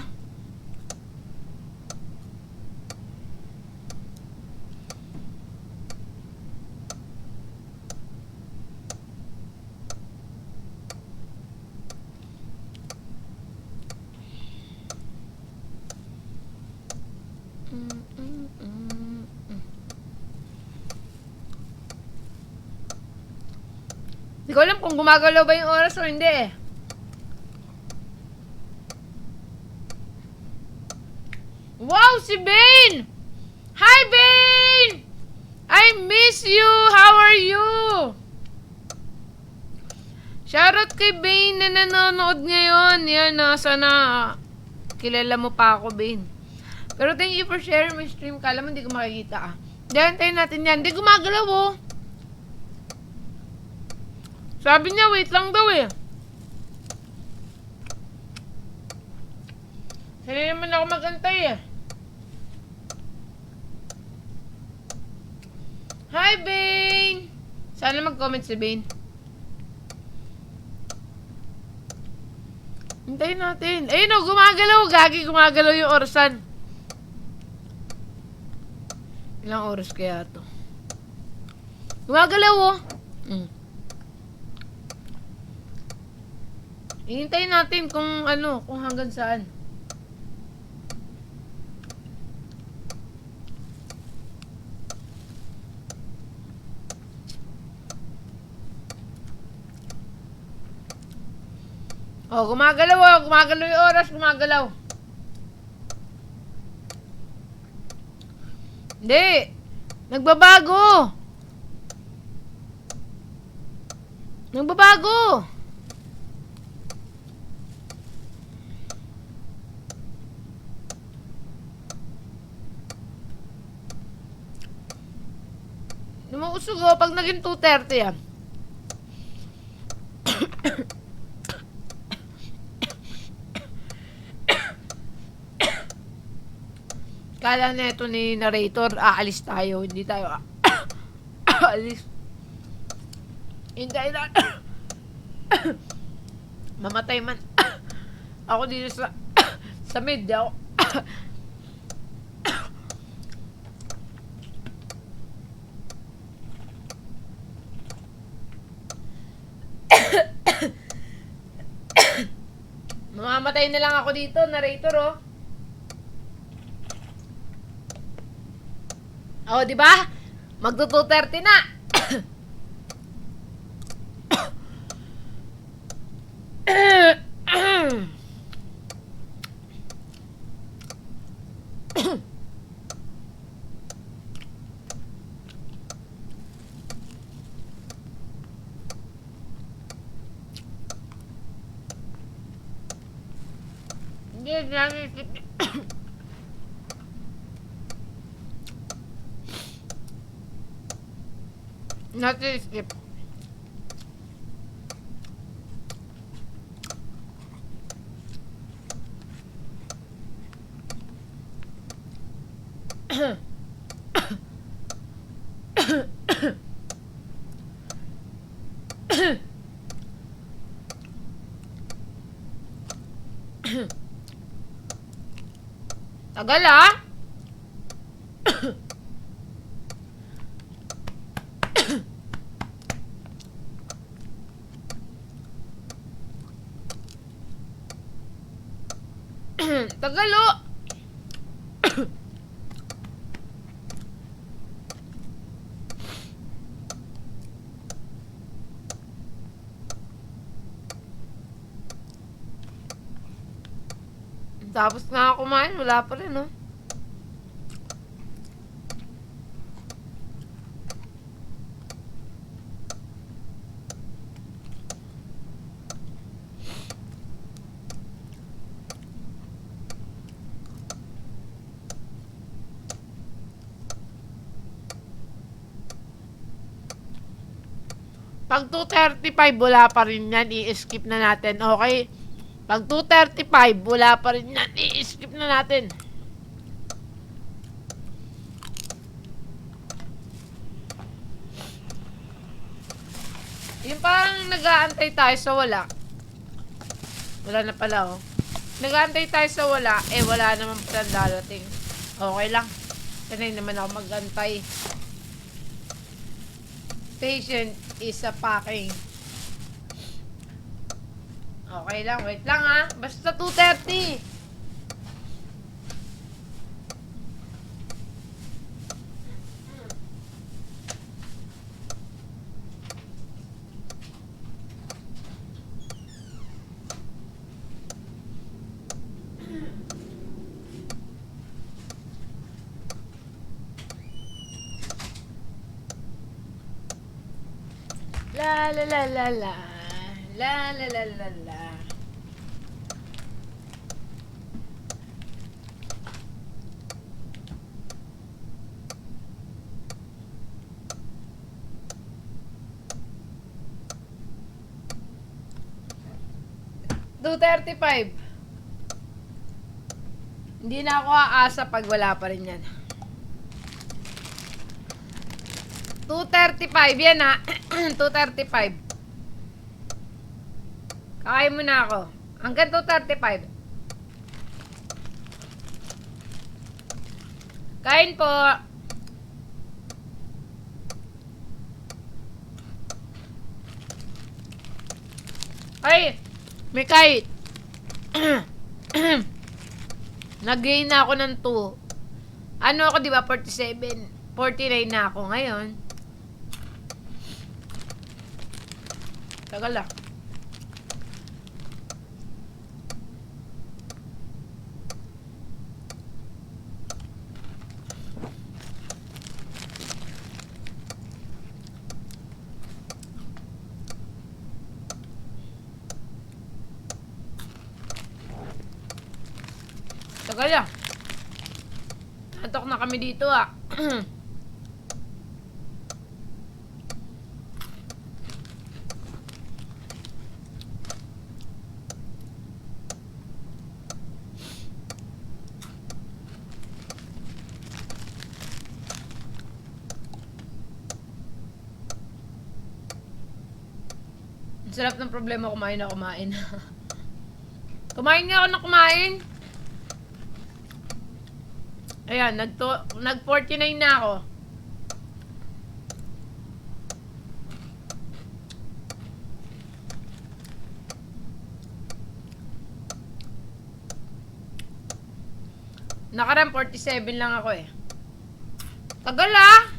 Hindi ko alam kung gumagalaw ba yung oras o hindi eh. Wow, si Bane! Hi, Bane! I miss you! How are you? Shoutout kay Bane na nanonood ngayon. Yan, sana kilala mo pa ako, Bane. Pero thank you for sharing my stream. Kala mo hindi ko makikita ah. Diyan, tayo natin yan. Hindi gumagalaw oh. Sabi niya, wait lang daw eh. Sali naman ako magantay eh. Hi, Bane! Sana mag-comment si Bane. Hintayin natin. Ayun o, gumagalaw. Gagi, gumagalaw yung orasan. Ilang oras kaya to? Gumagalaw o. Hintayin natin kung ano, kung hanggang saan. Oh, gumagalaw oh. Gumagalaw yung oras. Gumagalaw. Hindi. Nagbabago. Nagbabago. Numuusog oh. Pag naging 2:30 yan. Kala neto ni narrator, aalis tayo. Hindi tayo aalis. Hintayin na. Mamatay man. Ako dito sa mid. Ako. Mamamatay na lang ako dito, narrator oh. Oh, di ba? Magto 2:30 na. Hindi, nanisip. Natisip. Tagal ah. Tagal oh. Tapos nga ako kumain, wala pa rin, no? Pag 2:35, wala pa rin yan. I-skip na natin. Okay? Pag 2:35, wala pa rin yan. I-skip na natin. Yung parang nag-aantay tayo sa wala. Wala na pala, oh. Nag-aantay tayo sa wala. Eh, wala naman pala darating. Okay lang. Sanay naman ako mag-antay. Patient is a packing. Okay lang, wait lang ha. Basta 2:30. La la la la la. La la la la la. $2:35. Hindi na ako aasa pag wala pa rin yan. 2:35 yan ha. 2:35. Kakain mo na ako. Hanggang 2:35. Kain po. Ay, may kahit. Nag-gain na ako ng 2. Ano ako, di ba? 47. 49 na ako ngayon. Tagal lang. Tagal lang. Antok na kami dito ah. Ang sarap ng problema, kumain na kumain. Kumain nga ako na kumain. Ayan, nag-49 na ako. Nakaraan 47 lang ako eh. Tagal ah!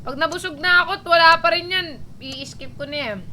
Pag nabusog na ako at wala pa rin yan, i-skip ko na yan.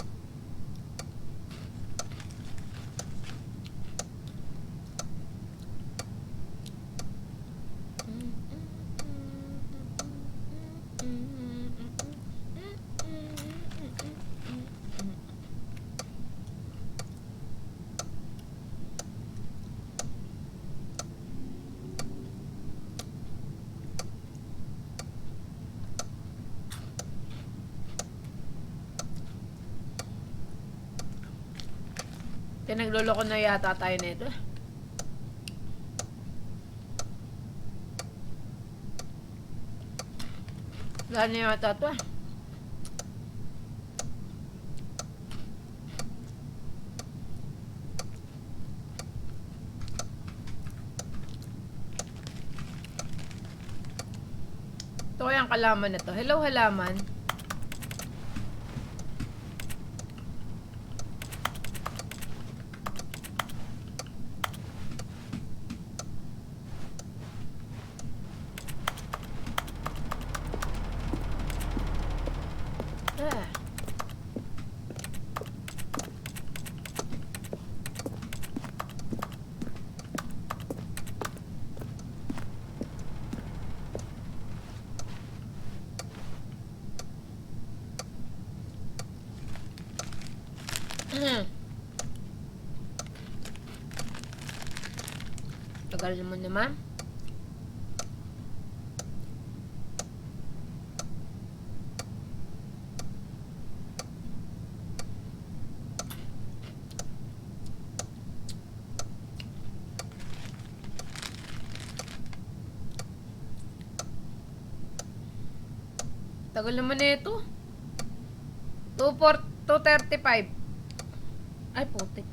Nagloloko na yata tayo nito. Wala na yata ito. Ito yung halaman na to. Hello, halaman. Tagal naman naman. Tagal naman na ito. 2:35. Ay, putik.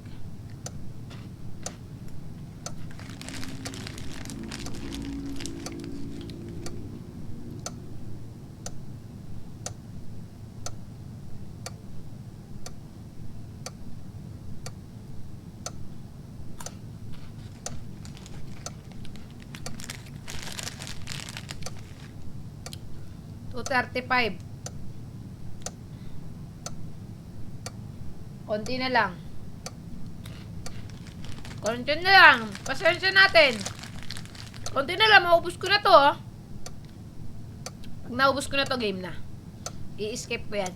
$2:35. Konti na lang. Konti na lang. Pasensya natin. Konti na lang. Maubos ko na to, oh. Pag naubos ko na to, game na. I-escape ko yan.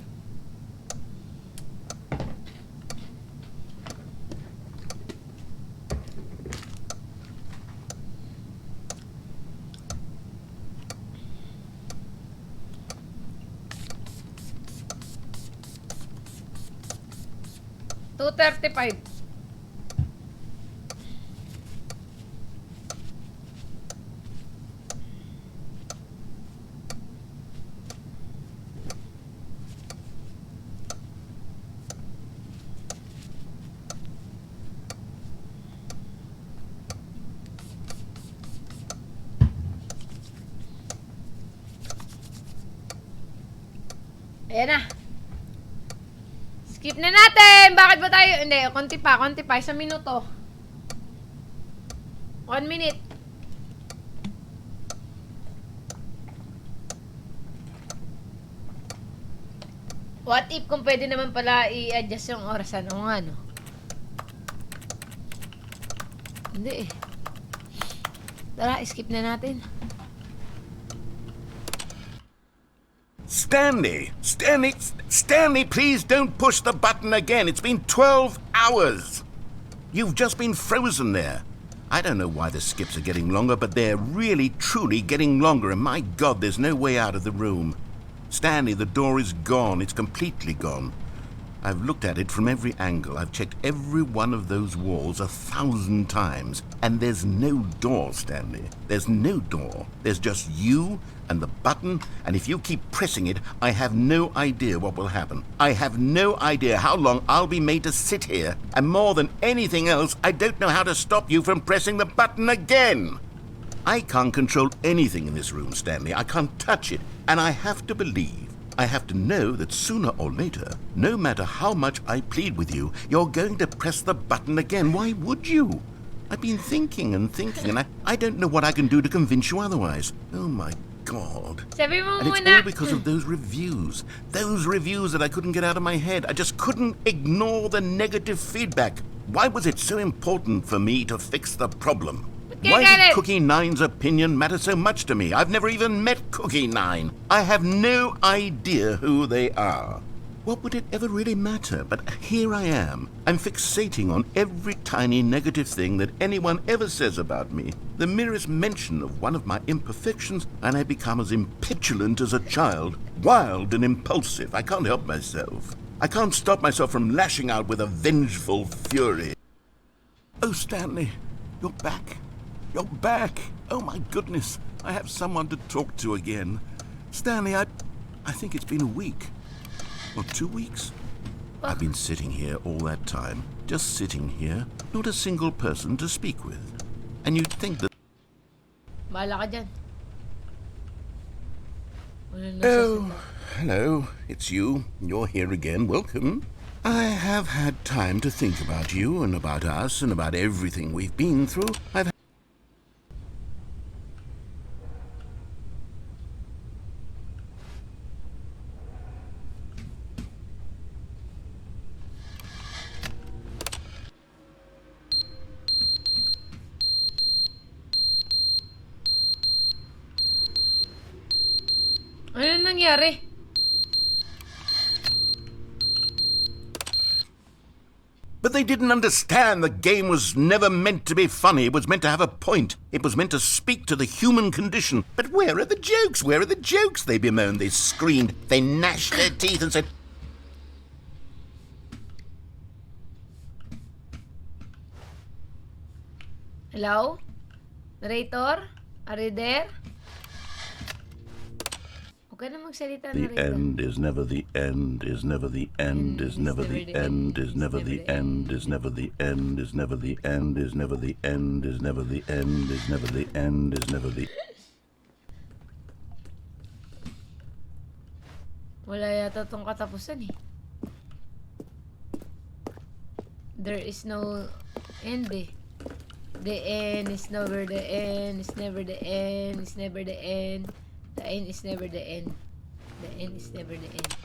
$2:35. Ayan na. Skip na natin! Bakit ba tayo? Hindi, konti pa. 1 minuto. 1 minute. What if kung pwede naman pala i-adjust yung orasan? O nga, no? Hindi eh. Tara, skip na natin. Stanley, please don't push the button again. It's been 12 hours. You've just been frozen there. I don't know why the skips are getting longer, but they're really, truly getting longer, and my God, there's no way out of the room. Stanley, the door is gone. It's completely gone. I've looked at it from every angle. I've checked every one of those walls 1,000 times. And there's no door, Stanley. There's no door. There's just you and the button, and if you keep pressing it, I have no idea what will happen. I have no idea how long I'll be made to sit here. And more than anything else, I don't know how to stop you from pressing the button again. I can't control anything in this room, Stanley. I can't touch it. And I have to believe, I have to know that sooner or later, no matter how much I plead with you, you're going to press the button again. Why would you? I've been thinking, and I don't know what I can do to convince you otherwise. Oh, my God. Sabi mo And it's muna. all because of those reviews. Those reviews that I couldn't get out of my head. I just couldn't ignore the negative feedback. Why was it so important for me to fix the problem? Why did Cookie Nine's opinion matter so much to me? I've never even met Cookie Nine. I have no idea who they are. What would it ever really matter? But here I am. I'm fixating on every tiny negative thing that anyone ever says about me. The merest mention of one of my imperfections, and I become as impetulant as a child, wild and impulsive. I can't help myself. I can't stop myself from lashing out with a vengeful fury. Oh, Stanley, you're back. You're back. Oh, my goodness. I have someone to talk to again. Stanley, I think it's been a week. Or 2 weeks. I've been sitting here all that time. Just sitting here. Not a single person to speak with. And you'd think that... Bahala ka dyan. Oh, hello. It's you. You're here again. Welcome. I have had time to think about you and about us and about everything we've been through. Ano nangyari? But they didn't understand the game was never meant to be funny. It was meant to have a point. It was meant to speak to the human condition. But where are the jokes? Where are the jokes? They bemoaned, they screamed, they gnashed their teeth and said... Hello? Narrator? Are you there? Huwag ka na magsalita, The narrator. end is never the end, is never the end, is never the end, is never the end, is never the end, is never the end, is never the end, is never the end, is never the end, is never the... Wala yata tong katapusan eh. There is no end eh. The end is never the end, is never the end, is never the end. The end is never the end. The end is never the end.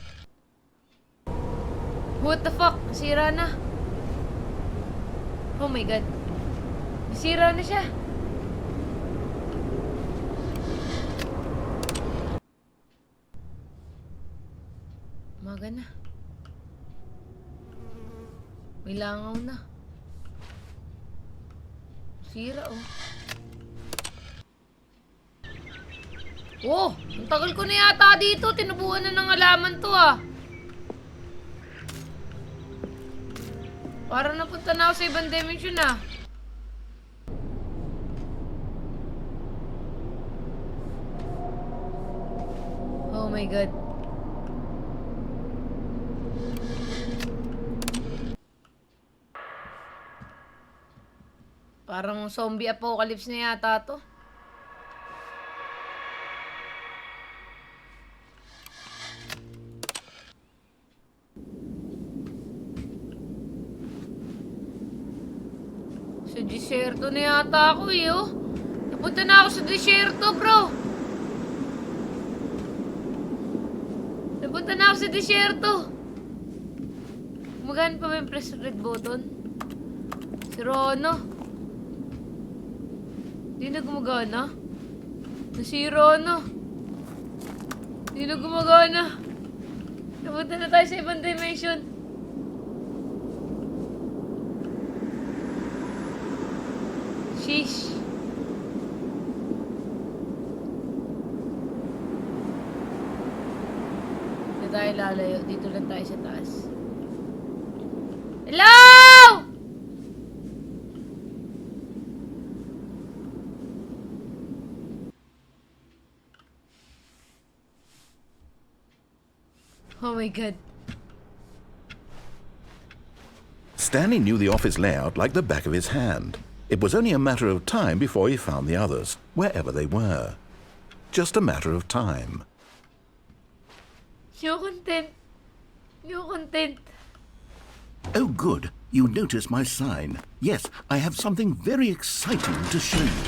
What the fuck? Nasira na. Oh my god. Nasira na siya. Umaga na. May langaw na. Sira oh. Oh! Ang tagal ko na yata dito. Tinubuan na ng halaman to ah. Parang napunta na ako sa ibang dimension ah. Oh my god. Parang zombie apocalypse na yata to. Nadisyerto na yata ako eh, oh. Napunta na ako sa disyerto, bro. Napunta na ako sa disyerto. Gumagana pa ba yung press red button? Si Rono. Hindi na gumagana. Nasira na. Hindi na gumagana. Napunta na tayo sa ibang dimension. Sheesh. Hindi tayo lalayo. Dito lang tayo sa taas. Hello! Oh my god. Stanley knew the office layout like the back of his hand. It was only a matter of time before he found the others, wherever they were. Just a matter of time. New content. New content. Oh, good. You notice my sign. Yes, I have something very exciting to show you.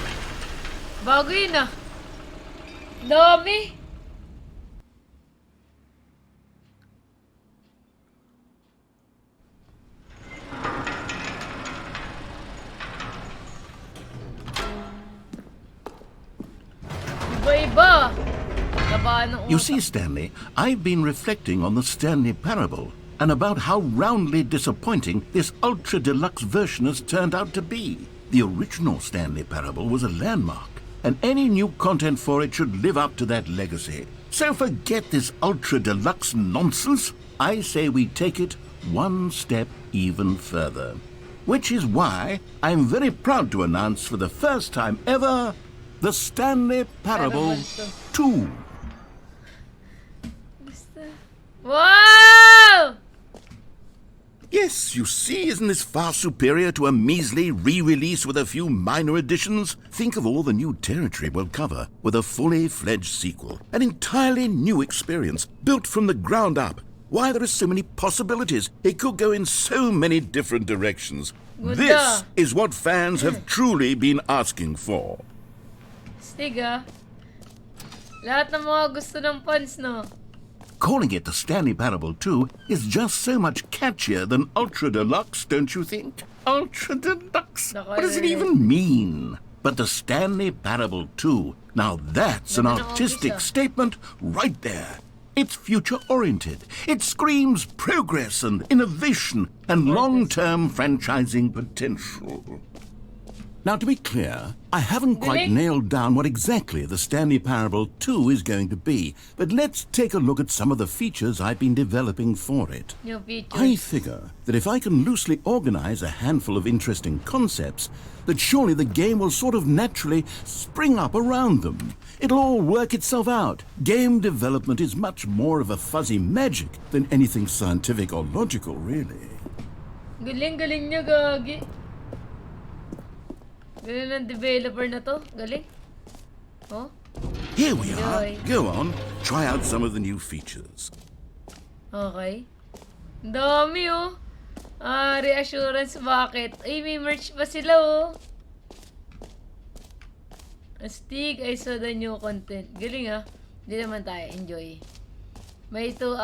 Bago yun ah. Dami. Iba-iba. Kabahan ng You utak. see, Stanley, I've been reflecting on the Stanley parable and about how roundly disappointing this ultra deluxe version has turned out to be. The original Stanley parable was a landmark, and any new content for it should live up to that legacy. So forget this ultra deluxe nonsense. I say we take it one step even further. Which is why I'm very proud to announce for the first time ever the Stanley Parable 2. Wow! Yes, you see, isn't this far superior to a measly re-release with a few minor additions? Think of all the new territory we'll cover with a fully fledged sequel. An entirely new experience, built from the ground up. Why, there are so many possibilities. It could go in so many different directions. Ganda. This is what fans have truly been asking for. Stig ah. Lahat ng mga gusto ng fans, no? Calling it the Stanley Parable 2 is just so much catchier than Ultra Deluxe, don't you think? Ultra Deluxe? What does it even mean? But the Stanley Parable 2, now that's an artistic statement right there. It's future-oriented. It screams progress and innovation and long-term franchising potential. Now, to be clear, I haven't quite nailed down what exactly the Stanley Parable 2 is going to be, but let's take a look at some of the features I've been developing for it. New features. I figure that if I can loosely organize a handful of interesting concepts, that surely the game will sort of naturally spring up around them. It'll all work itself out. Game development is much more of a fuzzy magic than anything scientific or logical, really. Galing-galing niya, gagi. Galing ng developer na to. Galing. Oh? Here we are. Enjoy. Go on, try out some of the new features. Okay. Ang dami oh. Reassurance, bakit? Ay, may merch pa sila oh. Astig, I saw the new content. Galing ah. Hindi naman tayo, enjoy. May ito,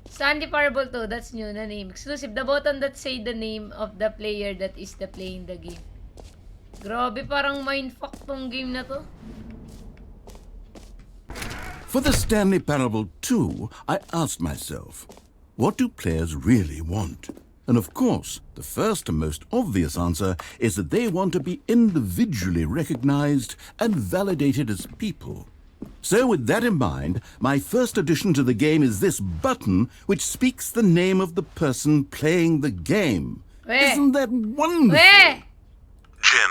Sandy Parable 2, that's new na name. Exclusive, the button that say the name of the player that is the playing the game. Grabe, parang mindfuck tong game na to. For the Stanley Parable 2, I asked myself, what do players really want? And of course, the first and most obvious answer is that they want to be individually recognized and validated as people. So with that in mind, my first addition to the game is this button which speaks the name of the person playing the game. Isn't that wonderful? Jim.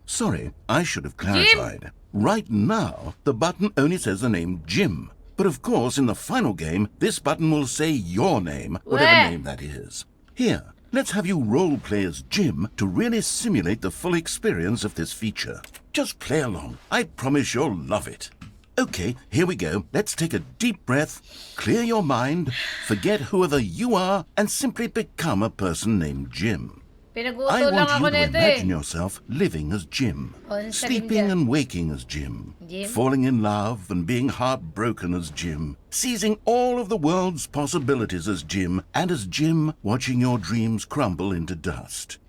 Sorry, I should have clarified. Right now, the button only says the name Jim. But of course, in the final game, this button will say your name, whatever name that is. Here, let's have you role-play as Jim to really simulate the full experience of this feature. Just play along. I promise you'll love it. Okay, here we go. Let's take a deep breath, clear your mind, forget whoever you are, and simply become a person named Jim. Pinag-uuto I lang want ako you to nito imagine eh. yourself living as Jim, Oh, ano sabihin sleeping dyan? and waking as Jim, Jim? falling in love and being heartbroken as Jim, seizing all of the world's possibilities as Jim, and as Jim watching your dreams crumble into dust.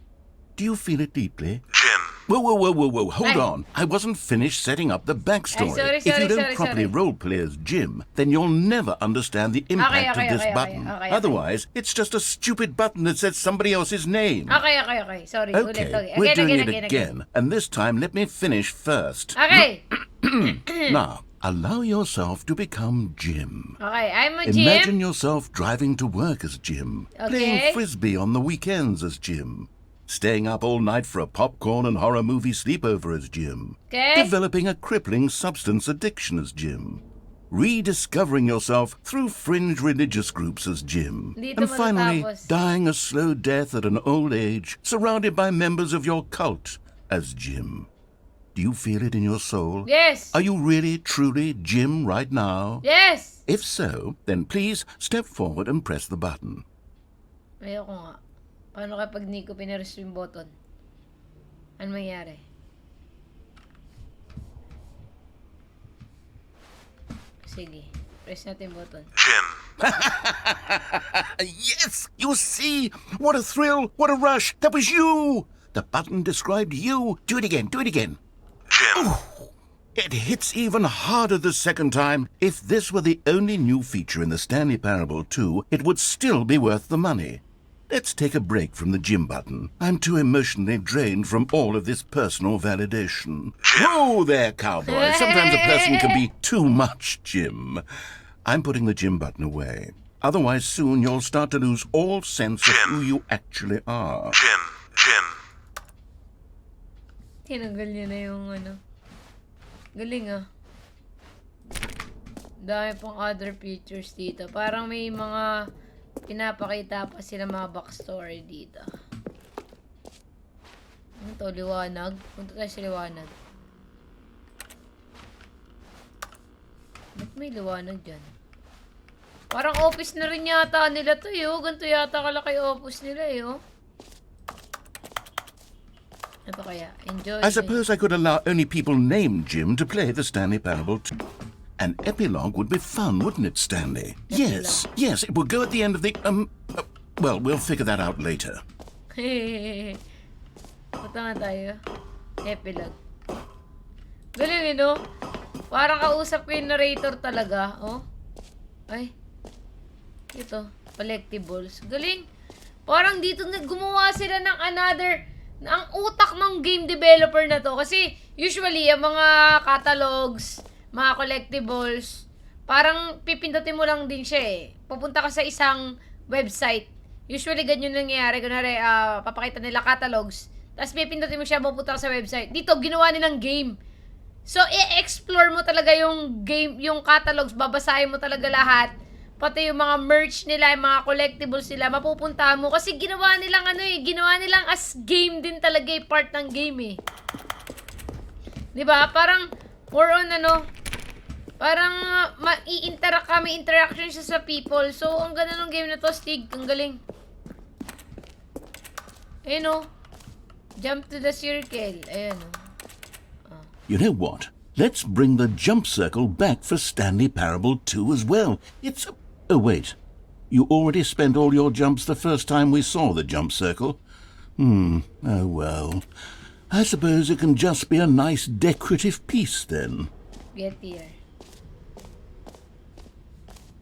Do you feel it deeply? Jim. Whoa, hold Ay. on. I wasn't finished setting up the backstory. Ay, If you don't sorry. properly roleplay as Jim, then you'll never understand the impact of this button. Okay. Otherwise, it's just a stupid button that says somebody else's name. Okay. Sorry, Okay, ulit. we're doing it again. And this time, let me finish first. Okay. Now, allow yourself to become Jim. Okay, I'm a Jim. Imagine yourself driving to work as Jim, playing Okay. frisbee on the weekends as Jim, staying up all night for a popcorn and horror movie sleepover as Jim, Okay. developing a crippling substance addiction as Jim, rediscovering yourself through fringe religious groups as Jim, Dito and finally matatapos. dying a slow death at an old age, surrounded by members of your cult as Jim. Do you feel it in your soul? Yes. Are you really, truly Jim right now? Yes. If so, then please step forward and press the button. Ayoko nga. Paano kapag hindi ko pinares yung button? Ano mangyari? Sige. Press natin yung button. Jim. Yes, you see? What a thrill, what a rush. That was you. The button described you. Do it again. Jim. It hits even harder the second time. If this were the only new feature in the Stanley Parable 2, it would still be worth the money. Let's take a break from the Jim button. I'm too emotionally drained from all of this personal validation. Whoa there, cowboy. Sometimes a person can be too much Jim. I'm putting the Jim button away. Otherwise, soon you'll start to lose all sense of who you actually are. Jim. Tinanggal niya na yung ano. Galing ah. Dami pang other features dito. Parang may mga pinapakita pa sila mga backstory dito. Ano to? Liwanag? Punta tayo sa liwanag. Ba't may liwanag dyan? Parang office na rin yata nila to eh. Ganito yata kalaki office nila eh. Ano pa kaya? Enjoy. I suppose I could allow only people named Jim to play the Stanley Parable 2. An epilogue would be fun, wouldn't it, Stanley? Yes, it would go at the end of the, well, we'll figure that out later. Punta nga tayo. Epilogue. Galing no? Parang kausap ko yung narrator talaga. Oh. Ay. Ito. Collectibles. Galing. Parang dito gumawa sila ng ang utak ng game developer na to. Kasi usually, yung mga catalogs, mga collectibles, parang pipindutin mo lang din siya eh. Pupunta ka sa isang website. Usually, ganyan nangyayari. Kunwari, papakita nila catalogs. Tapos pipindutin mo siya, pupunta ka sa website. Dito, ginawa nilang game. So, i-explore mo talaga yung game, yung catalogs. Babasahin mo talaga lahat. Pati yung mga merch nila, yung mga collectibles nila, mapupuntahan mo. Kasi ginawa nilang ginawa nilang as game din talaga part ng game eh. Diba? Parang, more on parang mai-interact ka, may interaction siya sa people. So, ang ganda ng game na to, Stig. Ang galing. Ayun o. Jump to the circle. Ayun o. You know what? Let's bring the jump circle back for Stanley Parable 2 as well. It's oh, wait. You already spent all your jumps the first time we saw the jump circle. Oh, well. I suppose it can just be a nice decorative piece then. Get here.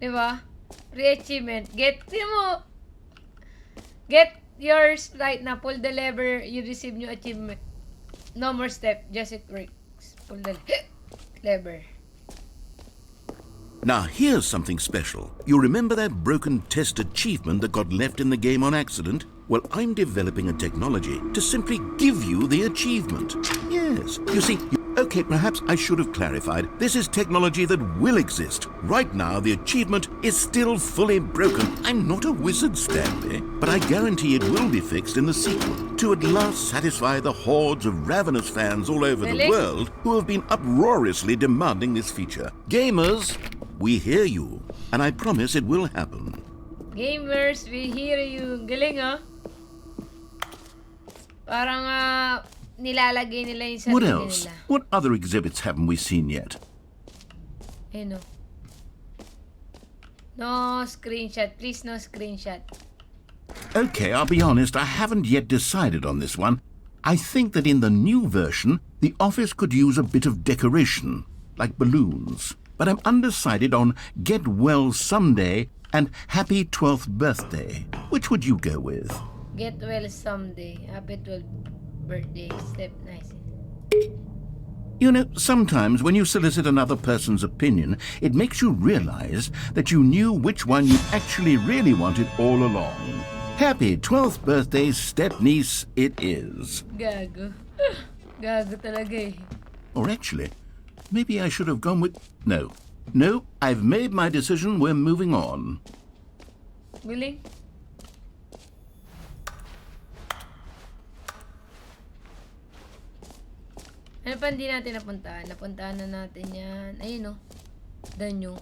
Diba? Re-achievement. Get yours right now. Pull the lever. You receive new achievement. No more step. Just it works. Pull the lever. Now, here's something special. You remember that broken test achievement that got left in the game on accident? Well, I'm developing a technology to simply give you the achievement. Yes, you see, okay, perhaps I should have clarified. This is technology that will exist. Right now, the achievement is still fully broken. I'm not a wizard, Stanley, but I guarantee it will be fixed in the sequel to at last satisfy the hordes of ravenous fans all over the world who have been uproariously demanding this feature. Gamers, we hear you, and I promise it will happen. Gamers, we hear you. Galing ah. Parang nilalagay nila yung What sarili else? nila. What other exhibits haven't we seen yet? Ayun o. No screenshot. Please, no screenshot. Okay, I'll be honest, I haven't yet decided on this one. I think that in the new version, the office could use a bit of decoration, like balloons. But I'm undecided on Get Well Someday and Happy 12th Birthday. Which would you go with? Get well someday. Happy 12th birthday. Step nice. You know, sometimes when you solicit another person's opinion, it makes you realize that you knew which one you actually really wanted all along. Happy 12th birthday, step-niece, it is. Gago. Gago talaga eh. Or actually, maybe I should have gone with... No, I've made my decision, we're moving on. Galing. Ano pa hindi natin napuntahan? Napuntahan na natin yan. Ayun o. Danyo.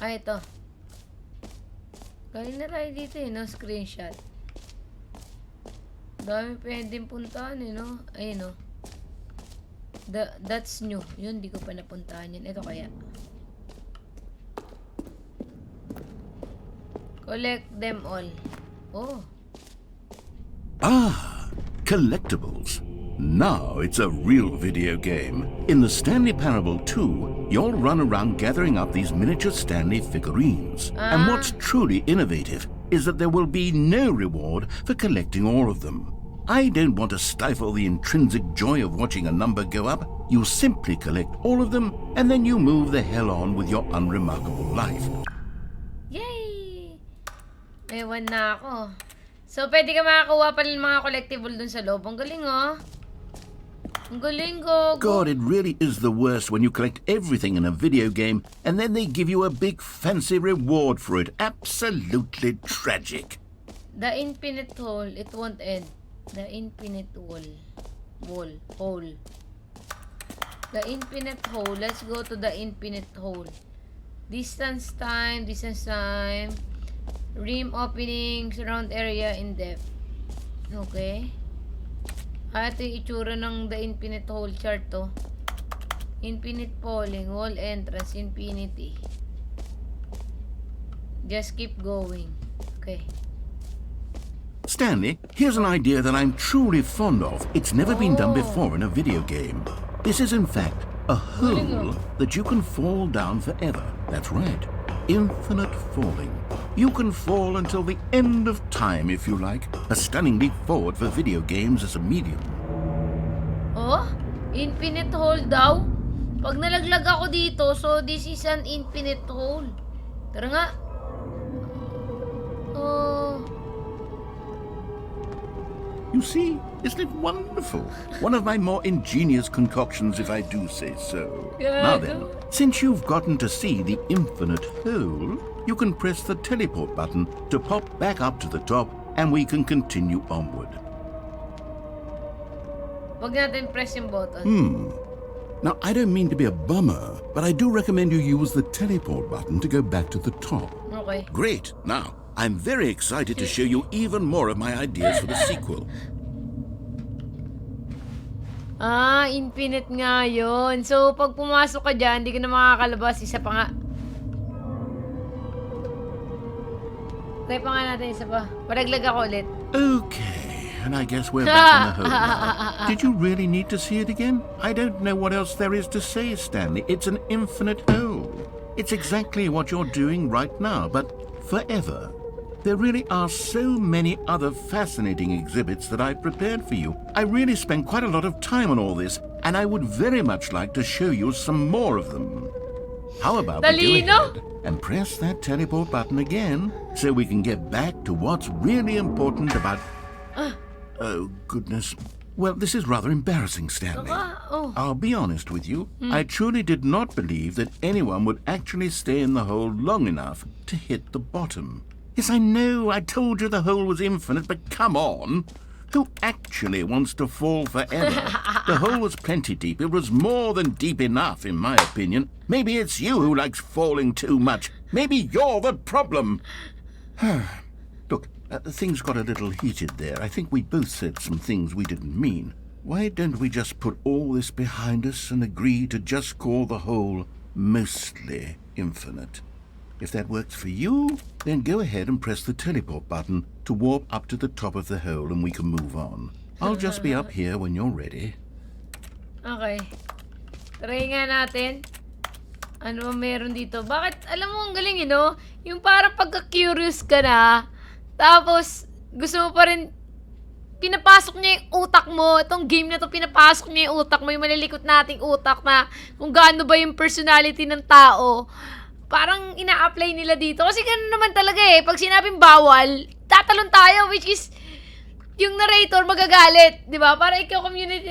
Ito. Galing na tayo dito eh, no? Screenshot. Dami pwedeng puntahan eh, no? Ayun o. That's new. Yun, di ko pa napuntahan yun. Ito kaya. Collect them all. Oh. Collectibles. Now it's a real video game. In the Stanley Parable 2, you'll run around gathering up these miniature Stanley figurines. And what's truly innovative is that there will be no reward for collecting all of them. I don't want to stifle the intrinsic joy of watching a number go up. You simply collect all of them, and then you move the hell on with your unremarkable life. Yay! May one na ako. So, pwede ka makakuha pa ng mga collectible dun sa loob. Ang galing, oh. Ang galing, go. God, it really is the worst when you collect everything in a video game and then they give you a big fancy reward for it. Absolutely tragic. The infinite hole, it won't end. The infinite hole. Hole. The infinite hole. Let's go to the infinite hole. Distance time. Rim opening, surround area in depth. Okay. Ito yung itsura ng the infinite hole chart to. Infinite polling, wall entrance, infinity. Just keep going. Okay. Stanley, here's an idea that I'm truly fond of. It's never been done before in a video game. This is in fact a hole that you can fall down forever. That's right. Infinite falling. You can fall until the end of time if you like. A stunning leap forward for video games as a medium. Oh? Infinite hole daw? Pag nalaglag ako dito, so this is an infinite hole. Tara nga. Oh. You see, isn't it wonderful? One of my more ingenious concoctions, if I do say so. Now then, since you've gotten to see the infinite hole, you can press the teleport button to pop back up to the top, and we can continue onward. Wag natin press yung button. Now, I don't mean to be a bummer, but I do recommend you use the teleport button to go back to the top. Okay. Great. Now, I'm very excited to show you even more of my ideas for the sequel. Infinite nga yun. So, pag pumasok ka dyan, hindi ka na makakalabas. Isa pa nga. Try pa nga natin isa pa. Palaglag ako ulit. Okay, and I guess we're back in the hole now. Did you really need to see it again? I don't know what else there is to say, Stanley. It's an infinite hole. It's exactly what you're doing right now, but forever. There really are so many other fascinating exhibits that I've prepared for you. I really spent quite a lot of time on all this, and I would very much like to show you some more of them. How about we go ahead and press that teleport button again so we can get back to what's really important about... Oh, goodness. Well, this is rather embarrassing, Stanley. I'll be honest with you. I truly did not believe that anyone would actually stay in the hole long enough to hit the bottom. Yes, I know, I told you the hole was infinite, but come on. Who actually wants to fall forever? The hole was plenty deep. It was more than deep enough, in my opinion. Maybe it's you who likes falling too much. Maybe you're the problem. Look, Things got a little heated there. I think we both said some things we didn't mean. Why don't we just put all this behind us and agree to just call the hole mostly infinite? If that works for you, then go ahead and press the teleport button to warp up to the top of the hole and we can move on. I'll just be up here when you're ready. Okay. Try nga natin. Ano ba meron dito? Bakit? Alam mo, ang galing, no? Yung parang pagka-curious ka na, tapos gusto mo pa rin, pinapasok niya yung utak mo. Itong game na to, pinapasok niya yung utak mo, yung malilikot nating utak na kung gaano ba yung personality ng tao. Parang ina-apply nila dito. Kasi gano'n naman talaga eh. Pag sinabing bawal, tatalon tayo, which is, yung narrator magagalit, di ba? Para i-communicate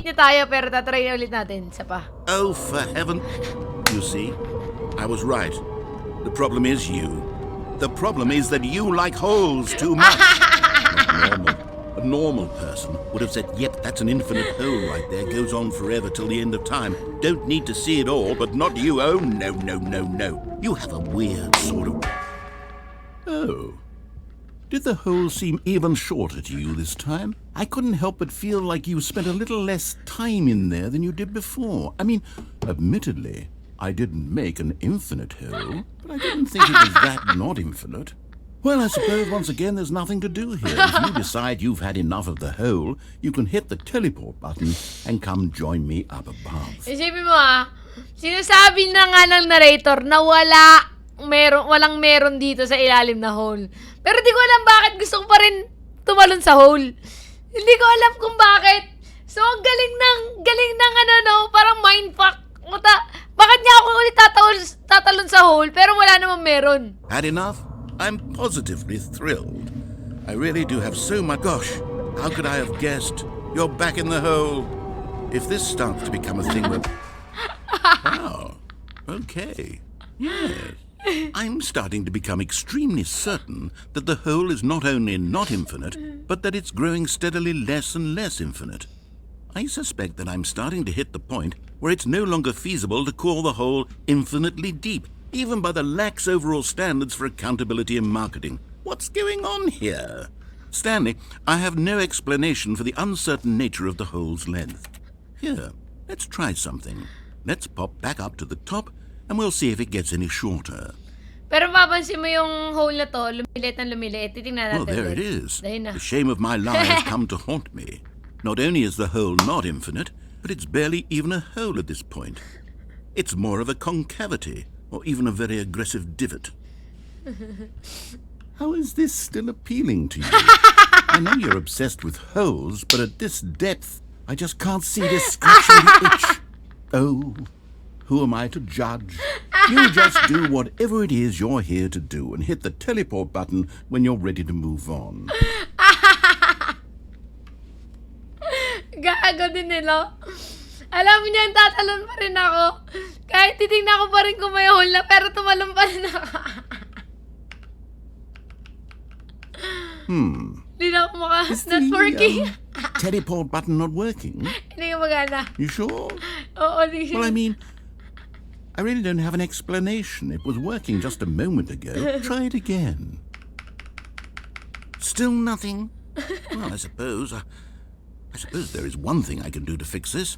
niya tayo, pero tatry na ulit natin. Isa pa. Oh, for heaven... You see, I was right. The problem is you. The problem is that you like holes too much. Not normal. A normal person would have said, yep, that's an infinite hole right there, goes on forever till the end of time. Don't need to see it all, but not you. Oh, no, no, no, no. You have a weird sort of... Oh. Did the hole seem even shorter to you this time? I couldn't help but feel like you spent a little less time in there than you did before. I mean, admittedly, I didn't make an infinite hole, but I didn't think it was that not infinite. Well, I suppose once again there's nothing to do here. If you decide you've had enough of the hole, you can hit the teleport button and come join me up above. Isipin mo sinasabi na nga ng narrator na walang meron dito sa ilalim na hole. Pero di ko alam bakit gusto ko pa rin tumalon sa hole. Hindi ko alam kung bakit. So, ang galing ng parang mindfuck. Bakit nga ako ulit tatalon sa hole pero wala namang meron? Had enough? I'm positively thrilled. I really do have so much... Gosh, how could I have guessed? You're back in the hole. If this starts to become a thing that... Wow. Okay. Yes. I'm starting to become extremely certain that the hole is not only not infinite, but that it's growing steadily less and less infinite. I suspect that I'm starting to hit the point where it's no longer feasible to call the hole infinitely deep, even by the lax overall standards for accountability and marketing. What's going on here? Stanley, I have no explanation for the uncertain nature of the hole's length. Here, let's try something. Let's pop back up to the top, and we'll see if it gets any shorter. Pero mapansin mo yung hole na to, lumilit ng lumilit. Titingnan natin. Well, there it is. Dahil na. The shame of my life has come to haunt me. Not only is the hole not infinite, but it's barely even a hole at this point. It's more of a concavity, or even a very aggressive divot. How is this still appealing to you? I know you're obsessed with holes, but at this depth, I just can't see this scratching the itch. Oh, who am I to judge? You just do whatever it is you're here to do and hit the teleport button when you're ready to move on. Gago din nila. Alam mo niyan, tatalon pa rin ako. Kahit titignan ko pa rin kung may hole na, pero tumalon pa rin ako. Hindi na ako not working. Teleport button not working? Hindi ka magana. You sure? Oo, di siya. Well, I mean, I really don't have an explanation. It was working just a moment ago. Try it again. Still nothing? Well, I suppose there is one thing I can do to fix this.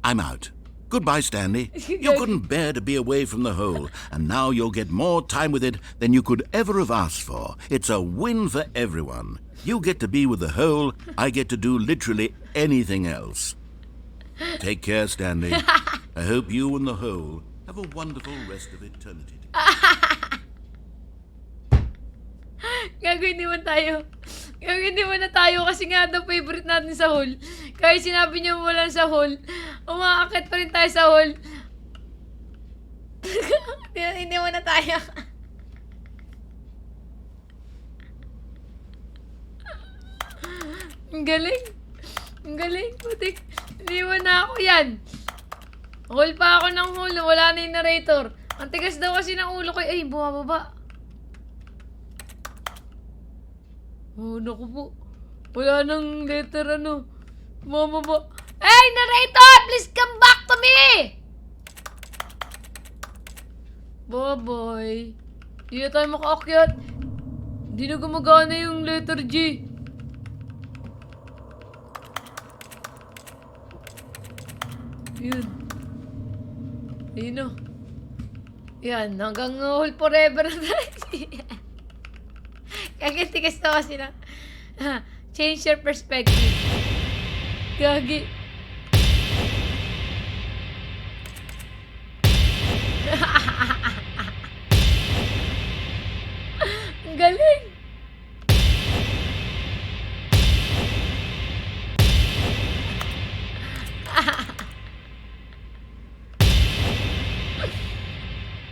I'm out. Goodbye, Stanley. You couldn't bear to be away from the hole, and now you'll get more time with it than you could ever have asked for. It's a win for everyone. You get to be with the hole, I get to do literally anything else. Take care, Stanley. I hope you and the hole have a wonderful rest of eternity. Gagawin naman na tayo kasi nga daw favorite natin sa hole. Kahit sinabi niyo wala sa hole, umaakit pa rin tayo sa hole. Hindi mo na tayo. Ang galing. Ang galing. Putik. Hindi mo na ako yan. Hole pa ako ng hole. Wala na yung narrator. Ang tigas daw kasi ng ulo ko. Ay, bumababa. Oh, naku po. Wala nang letter Bumababa. Hey, narrator! Please come back to me! Boboy. Hindi na tayo makaakyat. Hindi na gumagana yung letter G. Yun. Ayun na. Yan, hanggang hold forever na tayo. Kagatigas na kasi na. Change your perspective. Gagi. Ang galing.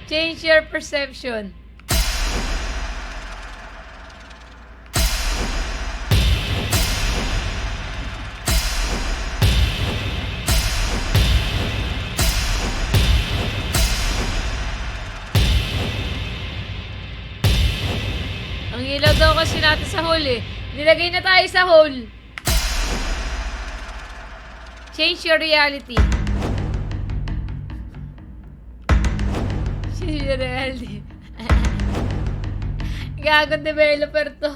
Change your perception. Ang ilaw daw kasi natin sa hole eh. Nilagay na tayo sa hole. Change your reality. Change your reality. Gagong developer to.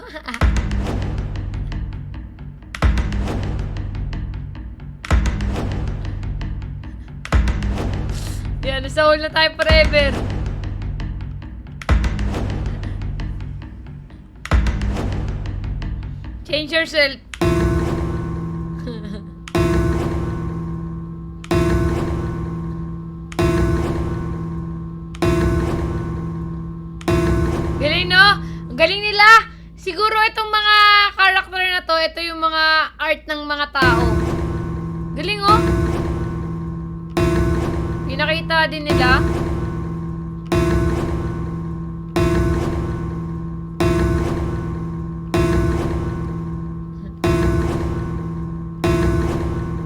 Yan, nasa hole na tayo forever. Change yourself. Galing, no? Ang galing nila. Siguro itong mga karakter na to, ito yung mga art ng mga tao. Galing, oh. Pinakita din nila.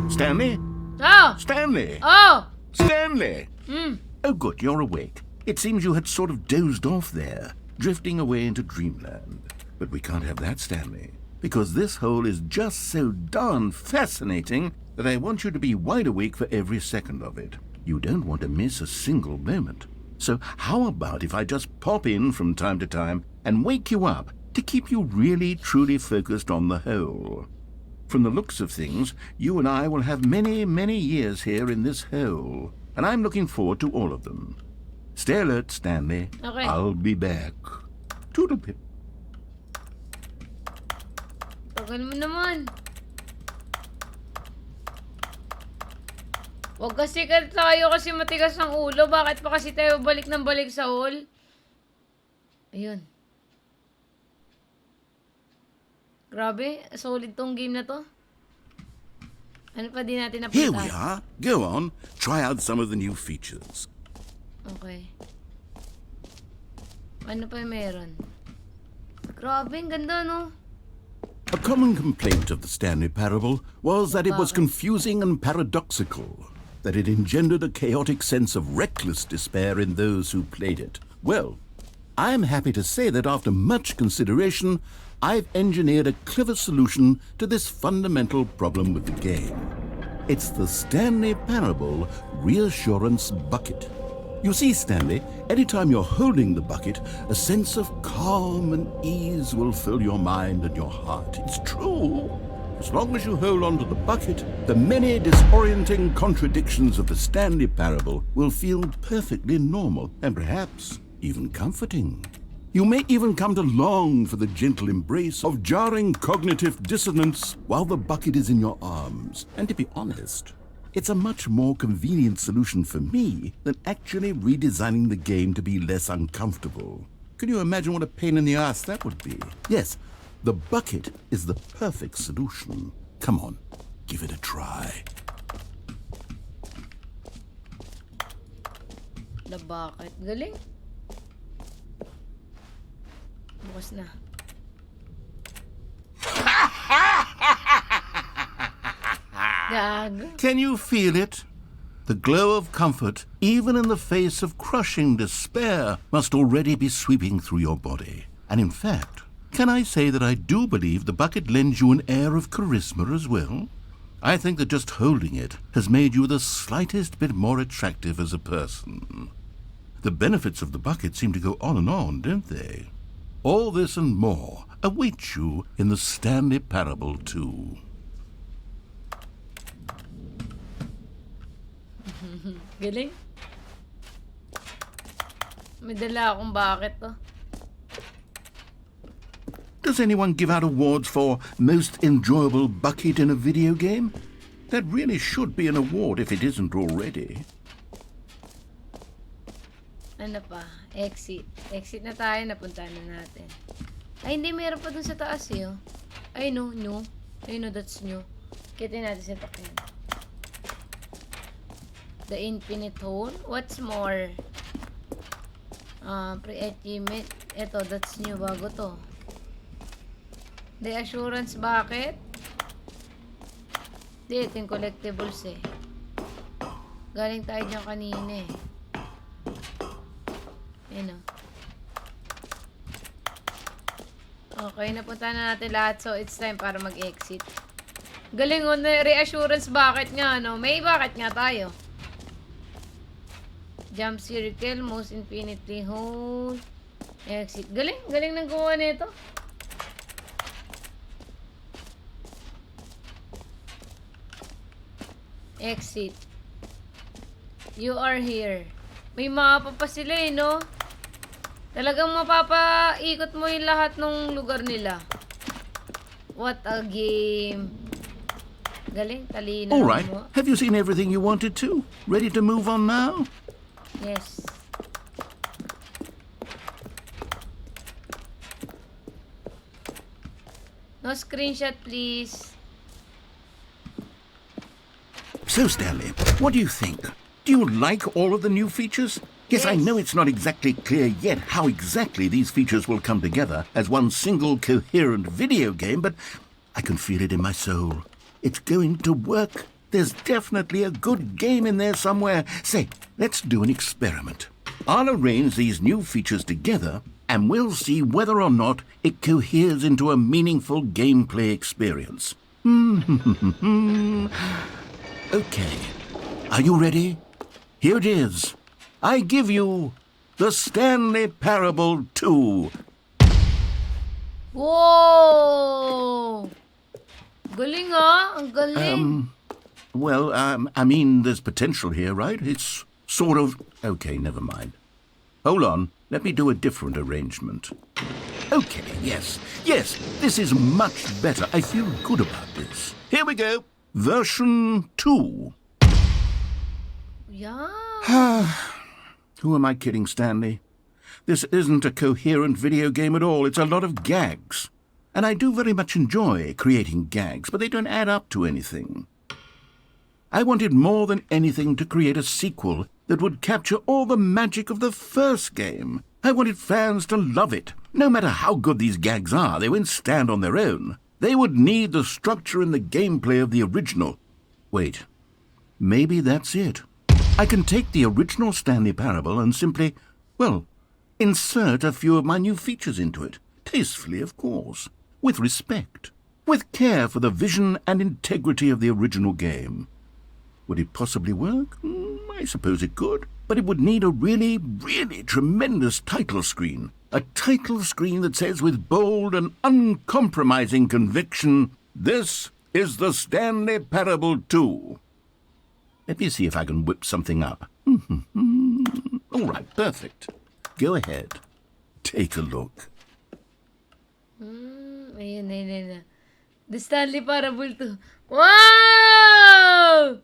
Stanley? Oh! Stanley! Oh! Stanley! Hmm. Oh, good, you're awake. It seems you had sort of dozed off there, drifting away into dreamland. But we can't have that, Stanley, because this hole is just so darn fascinating that I want you to be wide awake for every second of it. You don't want to miss a single moment. So how about if I just pop in from time to time and wake you up to keep you really, truly focused on the hole? From the looks of things, you and I will have many, many years here in this hole, and I'm looking forward to all of them. Stay alert, Stanley. Okay. I'll be back. Toodle-pip. Tagal mo naman. Huwag kasi tayo kasi matigas ang ulo. Bakit pa kasi tayo balik ng balik sa hall? Ayun. Grabe, solid tong game na to. Ano pa di natin napunta? Here we are. Go on. Try out some of the new features. Okay. Ano pa yung meron? Grabe, ang ganda, no? A common complaint of the Stanley Parable was that it was Bakit? confusing and paradoxical, that it engendered a chaotic sense of reckless despair in those who played it. Well, I'm happy to say that after much consideration, I've engineered a clever solution to this fundamental problem with the game. It's the Stanley Parable Reassurance Bucket. You see, Stanley, anytime you're holding the bucket, a sense of calm and ease will fill your mind and your heart. It's true. As long as you hold on to the bucket, the many disorienting contradictions of the Stanley Parable will feel perfectly normal and perhaps even comforting. You may even come to long for the gentle embrace of jarring cognitive dissonance while the bucket is in your arms. And to be honest, it's a much more convenient solution for me than actually redesigning the game to be less uncomfortable. Can you imagine what a pain in the ass that would be? Yes, the bucket is the perfect solution. Come on, give it a try. The bucket. Galing. Bukas na. Gag. Can you feel it? The glow of comfort, even in the face of crushing despair, must already be sweeping through your body. And in fact, can I say that I do believe the bucket lends you an air of charisma as well? I think that just holding it has made you the slightest bit more attractive as a person. The benefits of the bucket seem to go on and on, don't they? All this and more awaits you in the Stanley Parable 2. Galing. May dala akong bakit to. Does anyone give out awards for most enjoyable bucket in a video game? That really should be an award if it isn't already. Ano pa? Exit. Exit na tayo. Napuntahan na natin. Ay, hindi. Meron pa dun sa taas eh. Oh. Ay, no. New. Ay, no. That's new. Kitin natin sa takyan. The Infinite Hole. What's more? Pre-achievement. Ito, that's new. Bago to. The Assurance Bucket. Hindi, ito yung collectibles eh. Galing tayo dyan kanina eh. Ayan o. Okay, napunta na natin lahat. So, it's time para mag-exit. Galing o, reassurance bucket nga, no? May bucket nga tayo. Jump circle, most infinity hole. Exit. Galing, galing ng gawa nito. Exit. You are here. May mapa pa sila eh, no? Talagang mapapaikot mo yung lahat ng lugar nila. What a game. Galing, talino. All right. mo. Have you seen everything you wanted to? Ready to move on now? Yes. No screenshot, please. So, Stanley, what do you think? Do you like all of the new features? Yes, I Yes. know it's not exactly clear yet how exactly these features will come together as one single coherent video game, but I can feel it in my soul. It's going to work. There's definitely a good game in there somewhere. Say, let's do an experiment. I'll arrange these new features together, and we'll see whether or not it coheres into a meaningful gameplay experience. Okay. Are you ready? Here it is. I give you the Stanley Parable 2. Whoa! Galing ah! Ang galing! I mean, there's potential here, right? It's sort of... Okay, never mind. Hold on. Let me do a different arrangement. Okay, yes, this is much better. I feel good about this. Here we go. Version 2. Yeah. Who am I kidding, Stanley? This isn't a coherent video game at all. It's a lot of gags. And I do very much enjoy creating gags, but they don't add up to anything. I wanted more than anything to create a sequel that would capture all the magic of the first game. I wanted fans to love it. No matter how good these gags are, they won't stand on their own. They would need the structure and the gameplay of the original. Wait, maybe that's it. I can take the original Stanley Parable and simply, well, insert a few of my new features into it. Tastefully, of course. With respect. With care for the vision and integrity of the original game. Would it possibly work? I suppose it could. But it would need a really, really tremendous title screen. A title screen that says with bold and uncompromising conviction, "This is the Stanley Parable 2. Let me see if I can whip something up. All right, perfect. Go ahead. Take a look. Ayun. The Stanley Parable 2. Wow!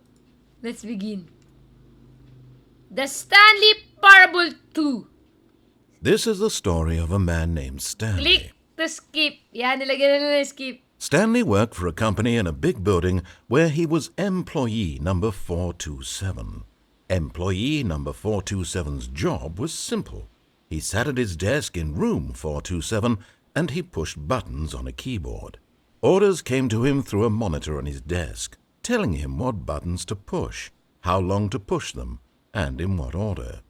Let's begin. The Stanley Parable 2. This is the story of a man named Stanley. Click to skip. Yan, nilagyan na skip. Stanley worked for a company in a big building where he was employee number 427. Employee number 427's job was simple. He sat at his desk in room 427 and he pushed buttons on a keyboard. Orders came to him through a monitor on his desk, telling him what buttons to push, how long to push them, and in what order.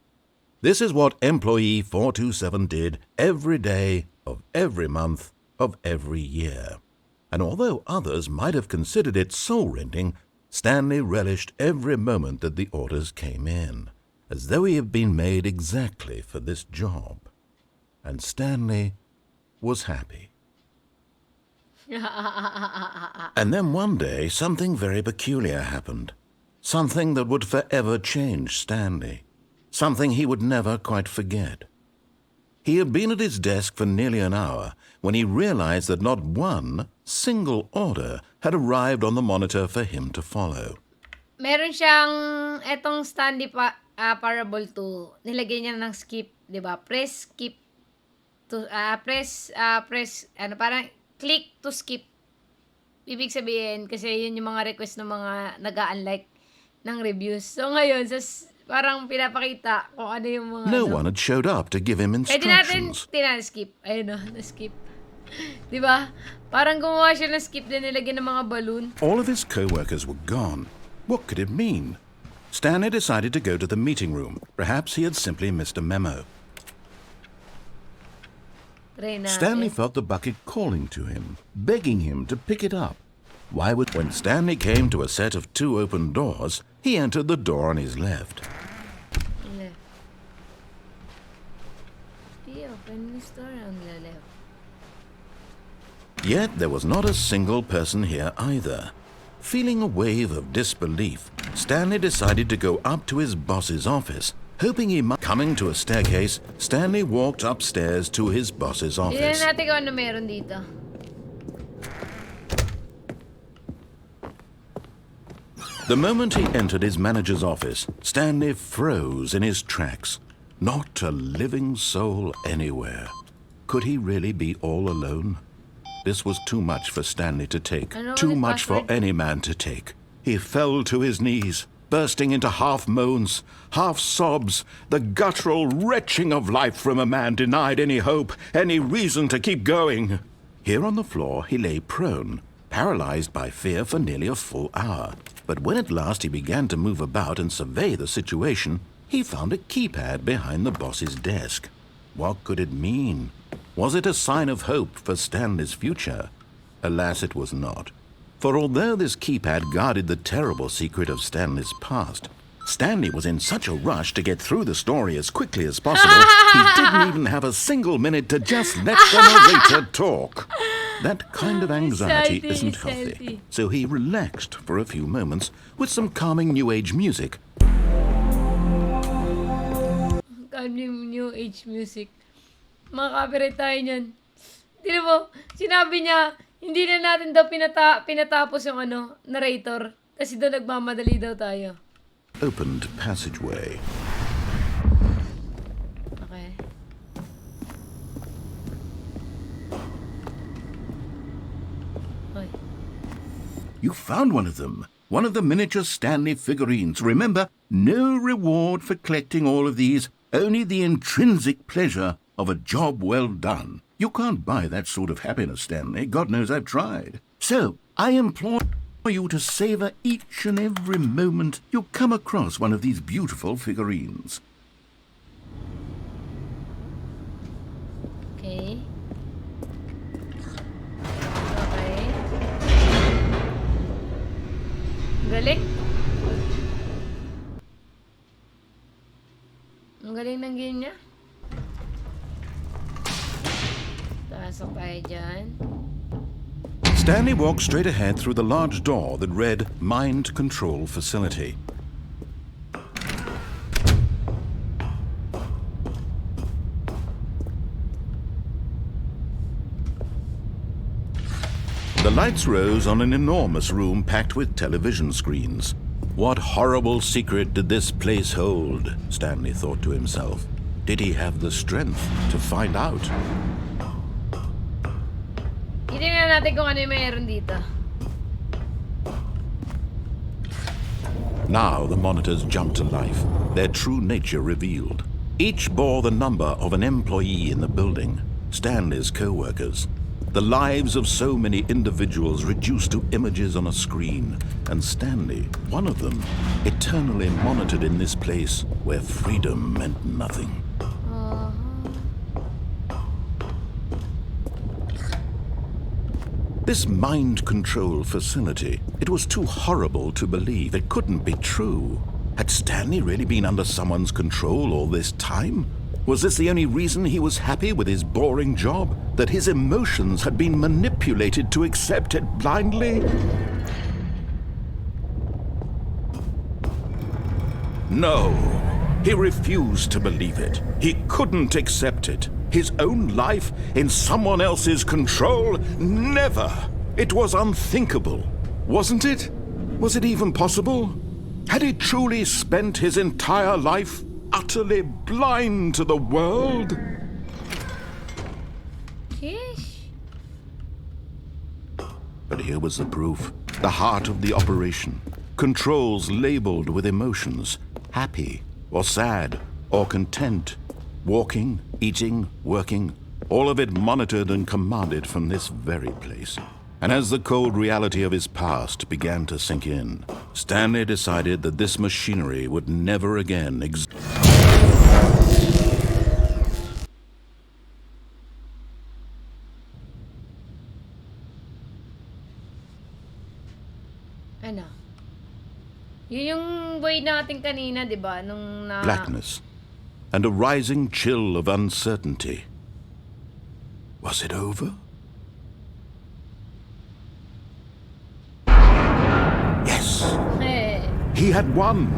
This is what employee 427 did every day of every month of every year. And although others might have considered it soul-rending, Stanley relished every moment that the orders came in, as though he had been made exactly for this job. And Stanley was happy. And then one day, something very peculiar happened. Something that would forever change Stanley. Something he would never quite forget. He had been at his desk for nearly an hour when he realized that not one single order had arrived on the monitor for him to follow. Meron siyang etong Stanley Parable 2. Nilagay niya ng skip, 'di ba? Press skip to press parang click to skip. Ibig sabihin kasi yun yung mga request ng mga nag-a-unlike ng reviews. So ngayon, parang pinapakita kung ano yung mga No one had showed up to give him Pwede natin instructions. skip. Ayun o, na-skip. Diba? Parang gumawa siya ng skip din nilagyan ng mga balloon. All of his co-workers were gone. What could it mean? Stanley decided to go to the meeting room. Perhaps he had simply missed a memo. Try natin. Stanley felt the bucket calling to him, begging him to pick it up. When Stanley came to a set of 2 open doors, he entered the door on his left. Left. He opened the door on the left. Yet there was not a single person here either. Feeling a wave of disbelief, Stanley decided to go up to his boss's office, hoping he might. Coming to a staircase, Stanley walked upstairs to his boss's Tignan office. natin kung ano meron dito. The moment he entered his manager's office, Stanley froze in his tracks. Not a living soul anywhere. Could he really be all alone? This was too much for Stanley to take, Ano too ulit much for password? any man to take. He fell to his knees, bursting into half moans, half sobs, the guttural retching of life from a man denied any hope, any reason to keep going. Here on the floor he lay prone, paralyzed by fear for nearly a full hour. But when at last he began to move about and survey the situation, he found a keypad behind the boss's desk. What could it mean? Was it a sign of hope for Stanley's future? Alas, it was not. For although this keypad guarded the terrible secret of Stanley's past, Stanley was in such a rush to get through the story as quickly as possible, he didn't even have a single minute to just let the narrator talk. That kind of anxiety isn't healthy. So he relaxed for a few moments with some calming New Age music. Calming New Age music. Makaka-copyright tayo niyan. Tignan mo, sinabi niya, hindi na natin daw pinatapos yung narrator. Kasi daw nagmamadali daw tayo. Opened passageway. Okay. Oy. You found one of them. One of the miniature Stanley figurines. Remember, no reward for collecting all of these, only the intrinsic pleasure of a job well done. You can't buy that sort of happiness, Stanley. God knows I've tried. So, I implore you to savor each and every moment you come across one of these beautiful figurines. Okay. Okay. Galing. Ang galing ng game niya. Pasok tayo dyan. Stanley walked straight ahead through the large door that read Mind Control Facility. The lights rose on an enormous room packed with television screens. What horrible secret did this place hold? Stanley thought to himself. Did he have the strength to find out? Titingnan natin kung ano yung mayroon dito. Now the monitors jumped to life, their true nature revealed. Each bore the number of an employee in the building, Stanley's co-workers. The lives of so many individuals reduced to images on a screen, and Stanley, one of them, eternally monitored in this place where freedom meant nothing. This mind control facility, it was too horrible to believe. It couldn't be true. Had Stanley really been under someone's control all this time? Was this the only reason he was happy with his boring job? That his emotions had been manipulated to accept it blindly? No, he refused to believe it. He couldn't accept it. His own life in someone else's control? Never! It was unthinkable, wasn't it? Was it even possible? Had he truly spent his entire life utterly blind to the world? Sheesh. But here was the proof. The heart of the operation. Controls labeled with emotions. Happy, or sad, or content. Walking, eating, working. All of it monitored and commanded from this very place. And as the cold reality of his past began to sink in, Stanley decided that this machinery would never again exist. Ano? Yun yung boy natin kanina, di ba? Nung na... Blackness, and a rising chill of uncertainty. Was it over? Yes, Eh. he had won.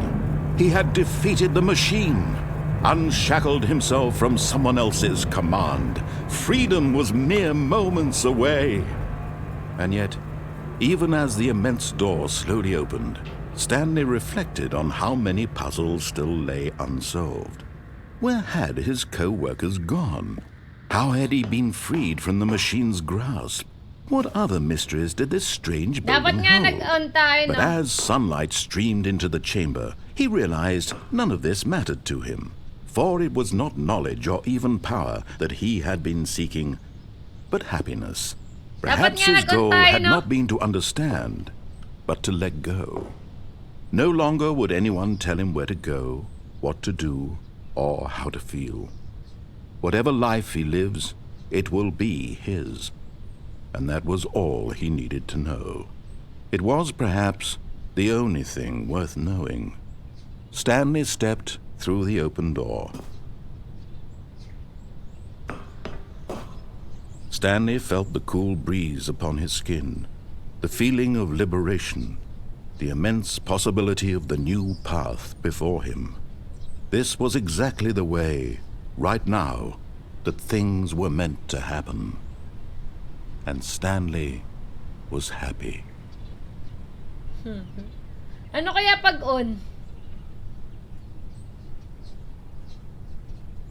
He had defeated the machine, unshackled himself from someone else's command. Freedom was mere moments away. And yet, even as the immense door slowly opened, Stanley reflected on how many puzzles still lay unsolved. Where had his co-workers gone? How had he been freed from the machine's grasp? What other mysteries did this strange Dapat building nga hold? nag-on tayo, But no? as sunlight streamed into the chamber, he realized none of this mattered to him, for it was not knowledge or even power that he had been seeking, but happiness. Perhaps nga his nag-on goal tayo, had no? not been to understand, but to let go. No longer would anyone tell him where to go, what to do, or how to feel. Whatever life he lives, it will be his. And that was all he needed to know. It was perhaps the only thing worth knowing. Stanley stepped through the open door. Stanley felt the cool breeze upon his skin, the feeling of liberation, the immense possibility of the new path before him. This was exactly the way, right now, that things were meant to happen. And Stanley was happy. Ano kaya pag on?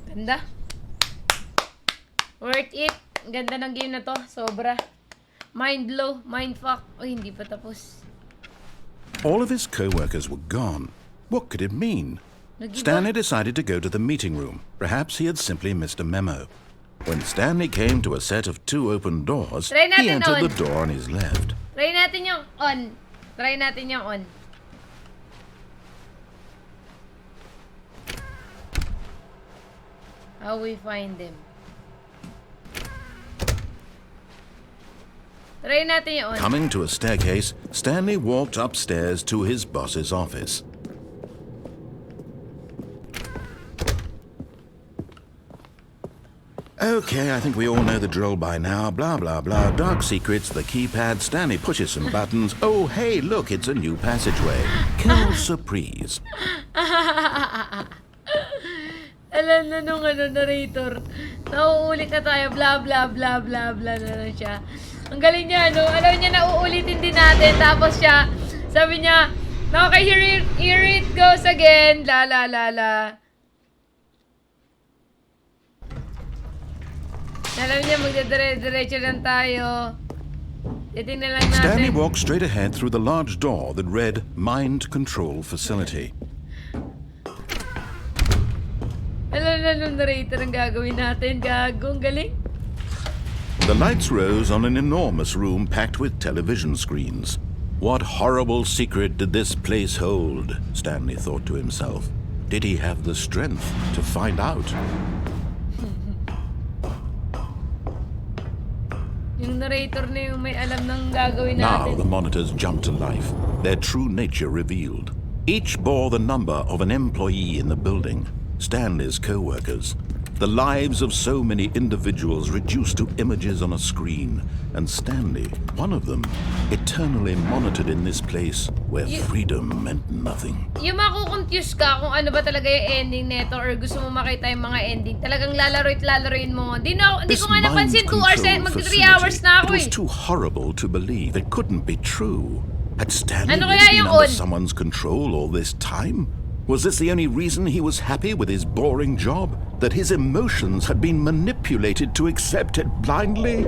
Ganda. Worth it. Ganda ng game na to. Sobra. Mind blow. Mind fuck. Uy, hindi pa tapos. All of his co-workers were gone. What could it mean? Nag-iba. Stanley decided to go to the meeting room. Perhaps he had simply missed a memo. When Stanley came to a set of 2 open doors, Try he natin entered on. the door on his left. Try natin yung on. Try natin yung on. How we find them. Try natin yung on. Coming to a staircase, Stanley walked upstairs to his boss's office. Okay, I think we all know the drill by now. Blah, blah, blah. Dark secrets, the keypad. Stanley pushes some buttons. Oh, hey, look, it's a new passageway. Kill surprise. Alam na nung narrator. Nauulit na tayo. Blah, blah, blah, blah, blah na lang siya. Ang galing niya, no? Alam niya, nauulitin din natin. Tapos siya, sabi niya, okay, here it goes again. La, la, la, la. Alam niya, magdadire-diretso lang tayo. Titingnan lang natin. Stanley walked straight ahead through the large door that read Mind Control Facility. Alam na nung narrator ang gagawin natin. Gago, ang galing. The lights rose on an enormous room packed with television screens. What horrible secret did this place hold? Stanley thought to himself. Did he have the strength to find out? Yung narrator na yung may alam ng gagawin Now natin. the monitors jumped to life, their true nature revealed. Each bore the number of an employee in the building, Stanley's co-workers. The lives of so many individuals reduced to images on a screen, and Stanley, one of them, eternally monitored in this place where freedom meant nothing. Yung makukonfuse ka kung ano ba talaga yung ending neto or gusto mo makita yung mga ending, talagang lalaroin mo. Di ko nga napansin 2 hours, mag 3 hours na ako It was too horrible to believe. It couldn't be true. Had Stanley Ano really kaya been yung under on? someone's control all this time? Was this the only reason he was happy with his boring job? That his emotions had been manipulated to accept it blindly?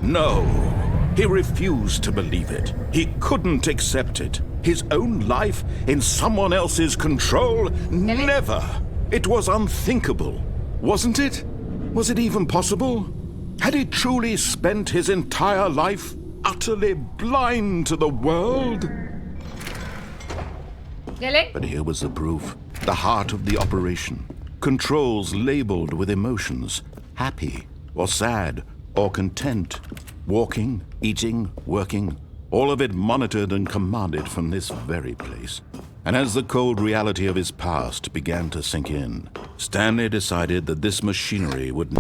No, he refused to believe it. He couldn't accept it. His own life in someone else's control? Never. It was unthinkable, wasn't it? Was it even possible? Had he truly spent his entire life utterly blind to the world? Galing? But here was the proof. The heart of the operation. Controls labeled with emotions. Happy or sad or content. Walking, eating, working. All of it monitored and commanded from this very place. And as the cold reality of his past began to sink in, Stanley decided that this machinery would...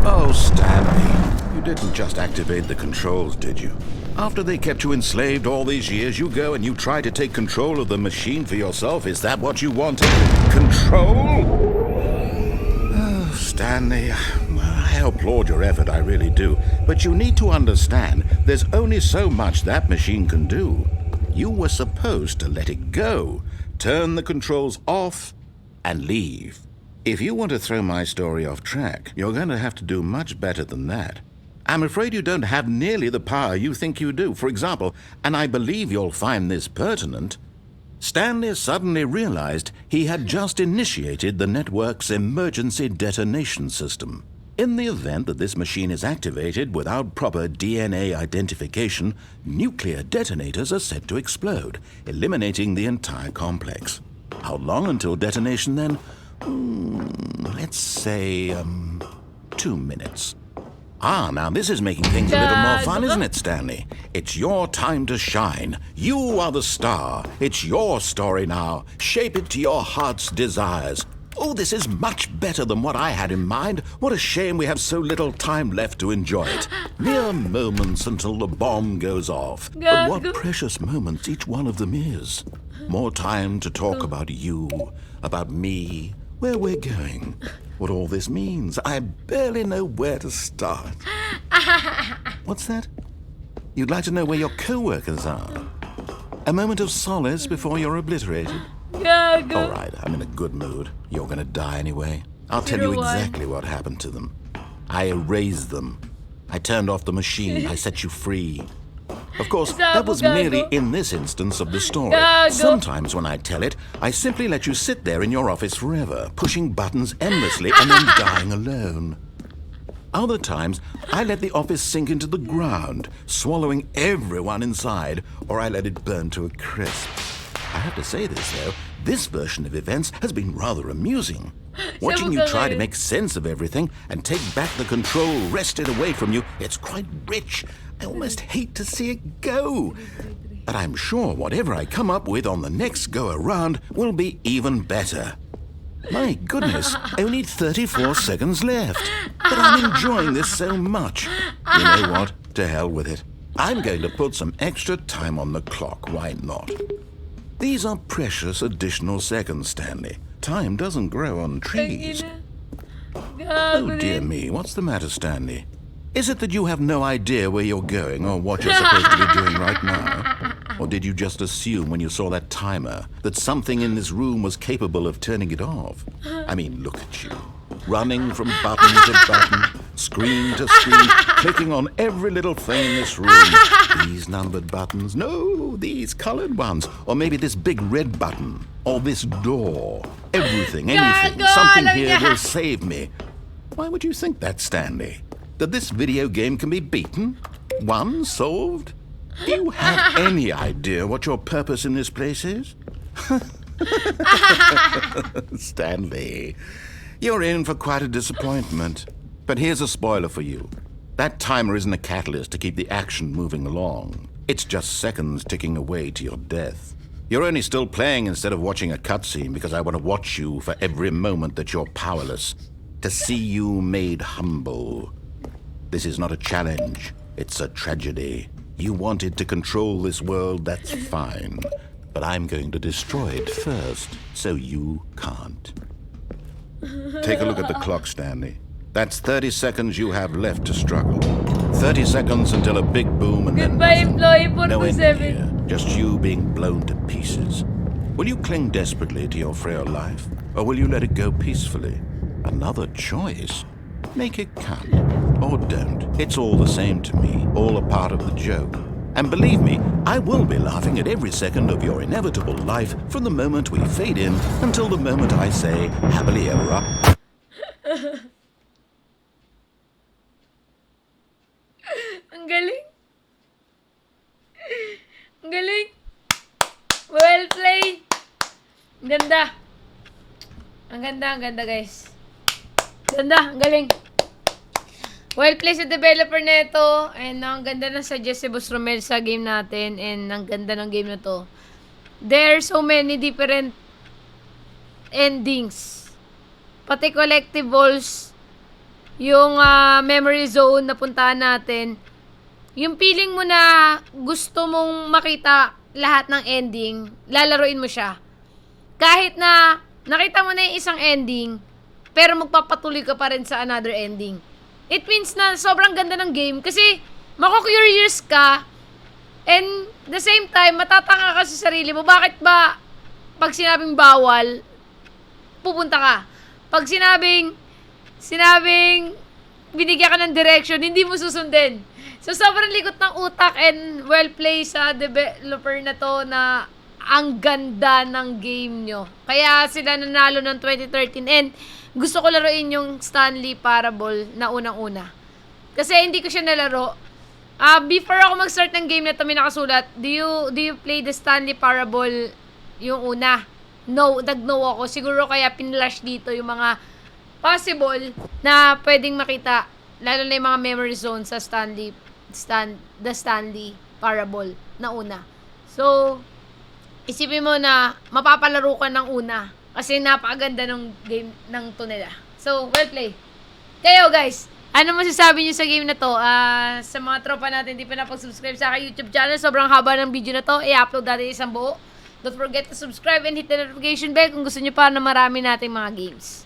Oh, Stanley, you didn't just activate the controls, did you? After they kept you enslaved all these years, you go and you try to take control of the machine for yourself. Is that what you wanted? Control? Oh, Stanley, I applaud your effort, I really do. But you need to understand, there's only so much that machine can do. You were supposed to let it go, turn the controls off, and leave. If you want to throw my story off track, you're going to have to do much better than that. I'm afraid you don't have nearly the power you think you do. For example, and I believe you'll find this pertinent, Stanley suddenly realized he had just initiated the network's emergency detonation system. In the event that this machine is activated without proper DNA identification, nuclear detonators are said to explode, eliminating the entire complex. How long until detonation then? Let's say, 2 minutes. Ah, now this is making things a little more fun, isn't it, Stanley? It's your time to shine. You are the star. It's your story now. Shape it to your heart's desires. Oh, this is much better than what I had in mind. What a shame we have so little time left to enjoy it. Mere moments until the bomb goes off. But what precious moments each one of them is. More time to talk about you, about me, where we're going, what all this means. I barely know where to start. What's that? You'd like to know where your co-workers are? A moment of solace before you're obliterated? Gago. All right, I'm in a good mood. You're gonna die anyway. I'll tell you exactly what happened to them. I erased them. I turned off the machine. I set you free. Of course, that was merely in this instance of the story. Sometimes when I tell it, I simply let you sit there in your office forever, pushing buttons endlessly and then dying alone. Other times, I let the office sink into the ground, swallowing everyone inside, or I let it burn to a crisp. I have to say this, though, this version of events has been rather amusing. Watching you try to make sense of everything and take back the control wrested away from you, it's quite rich. I almost hate to see it go. But I'm sure whatever I come up with on the next go-around will be even better. My goodness, only 34 seconds left. But I'm enjoying this so much. You know what? To hell with it. I'm going to put some extra time on the clock, why not? These are precious additional seconds, Stanley. Time doesn't grow on trees. Oh, dear me, what's the matter, Stanley? Is it that you have no idea where you're going or what you're supposed to be doing right now? Or did you just assume when you saw that timer that something in this room was capable of turning it off? I mean, look at you. Running from button to button, screen to screen, clicking on every little thing in this room. These numbered buttons, no, these colored ones. Or maybe this big red button. Or this door. Everything, anything, something here will save me. Why would you think that, Stanley? That this video game can be beaten? Won? Solved? Do you have any idea what your purpose in this place is? Stanley, you're in for quite a disappointment. But here's a spoiler for you. That timer isn't a catalyst to keep the action moving along. It's just seconds ticking away to your death. You're only still playing instead of watching a cutscene because I want to watch you for every moment that you're powerless. To see you made humble. This is not a challenge. It's a tragedy. You wanted to control this world, that's fine. But I'm going to destroy it first, so you can't. Take a look at the clock, Stanley. That's 30 seconds you have left to struggle. 30 seconds until a big boom and then Goodbye, nothing. employee No ending 427. here. Just you being blown to pieces. Will you cling desperately to your frail life, or will you let it go peacefully? Another choice. Make it count. Or don't. It's all the same to me. All a part of the joke. And believe me, I will be laughing at every second of your inevitable life from the moment we fade in until the moment I say, happily ever after. Ang galing. Ang galing. Well played. Ang ganda. Ang ganda guys. Ganda, ang galing. Well played sa developer neto. And ang ganda ng suggest si Boss Romel sa game natin. And ang ganda ng game na to. There are so many different endings. Pati collectibles. Yung memory zone na puntahan natin. Yung feeling mo na gusto mong makita lahat ng ending, lalaruin mo siya. Kahit na nakita mo na yung isang ending, pero magpapatuloy ka pa rin sa another ending. It means na sobrang ganda ng game kasi mako-curious ka and the same time, matatanga ka sa sarili mo. Bakit ba pag sinabing bawal, pupunta ka? Pag sinabing binigyan ka ng direction, hindi mo susundin. So, sobrang likot ng utak and well play sa developer na to na ang ganda ng game nyo. Kaya sila nanalo ng 2013 and gusto ko laruin yung Stanley Parable na unang-una. Kasi hindi ko siya nalaro. Before ako mag-start ng game na to, may nakasulat, do you play the Stanley Parable yung una? No, nag-no ako. Siguro kaya pinlash dito yung mga possible na pwedeng makita, lalo na yung mga memory zone sa the Stanley Parable na una. So, isipin mo na mapapalaro ka ng una kasi napakaganda ng game ng to nila. So, well play. Kayo guys, ano masasabi nyo sa game na to? Sa mga tropa natin di pa napag-subscribe sa aking YouTube channel, sobrang haba ng video na to, i-upload natin isang buo. Don't forget to subscribe and hit the notification bell kung gusto nyo pa na marami nating mga games.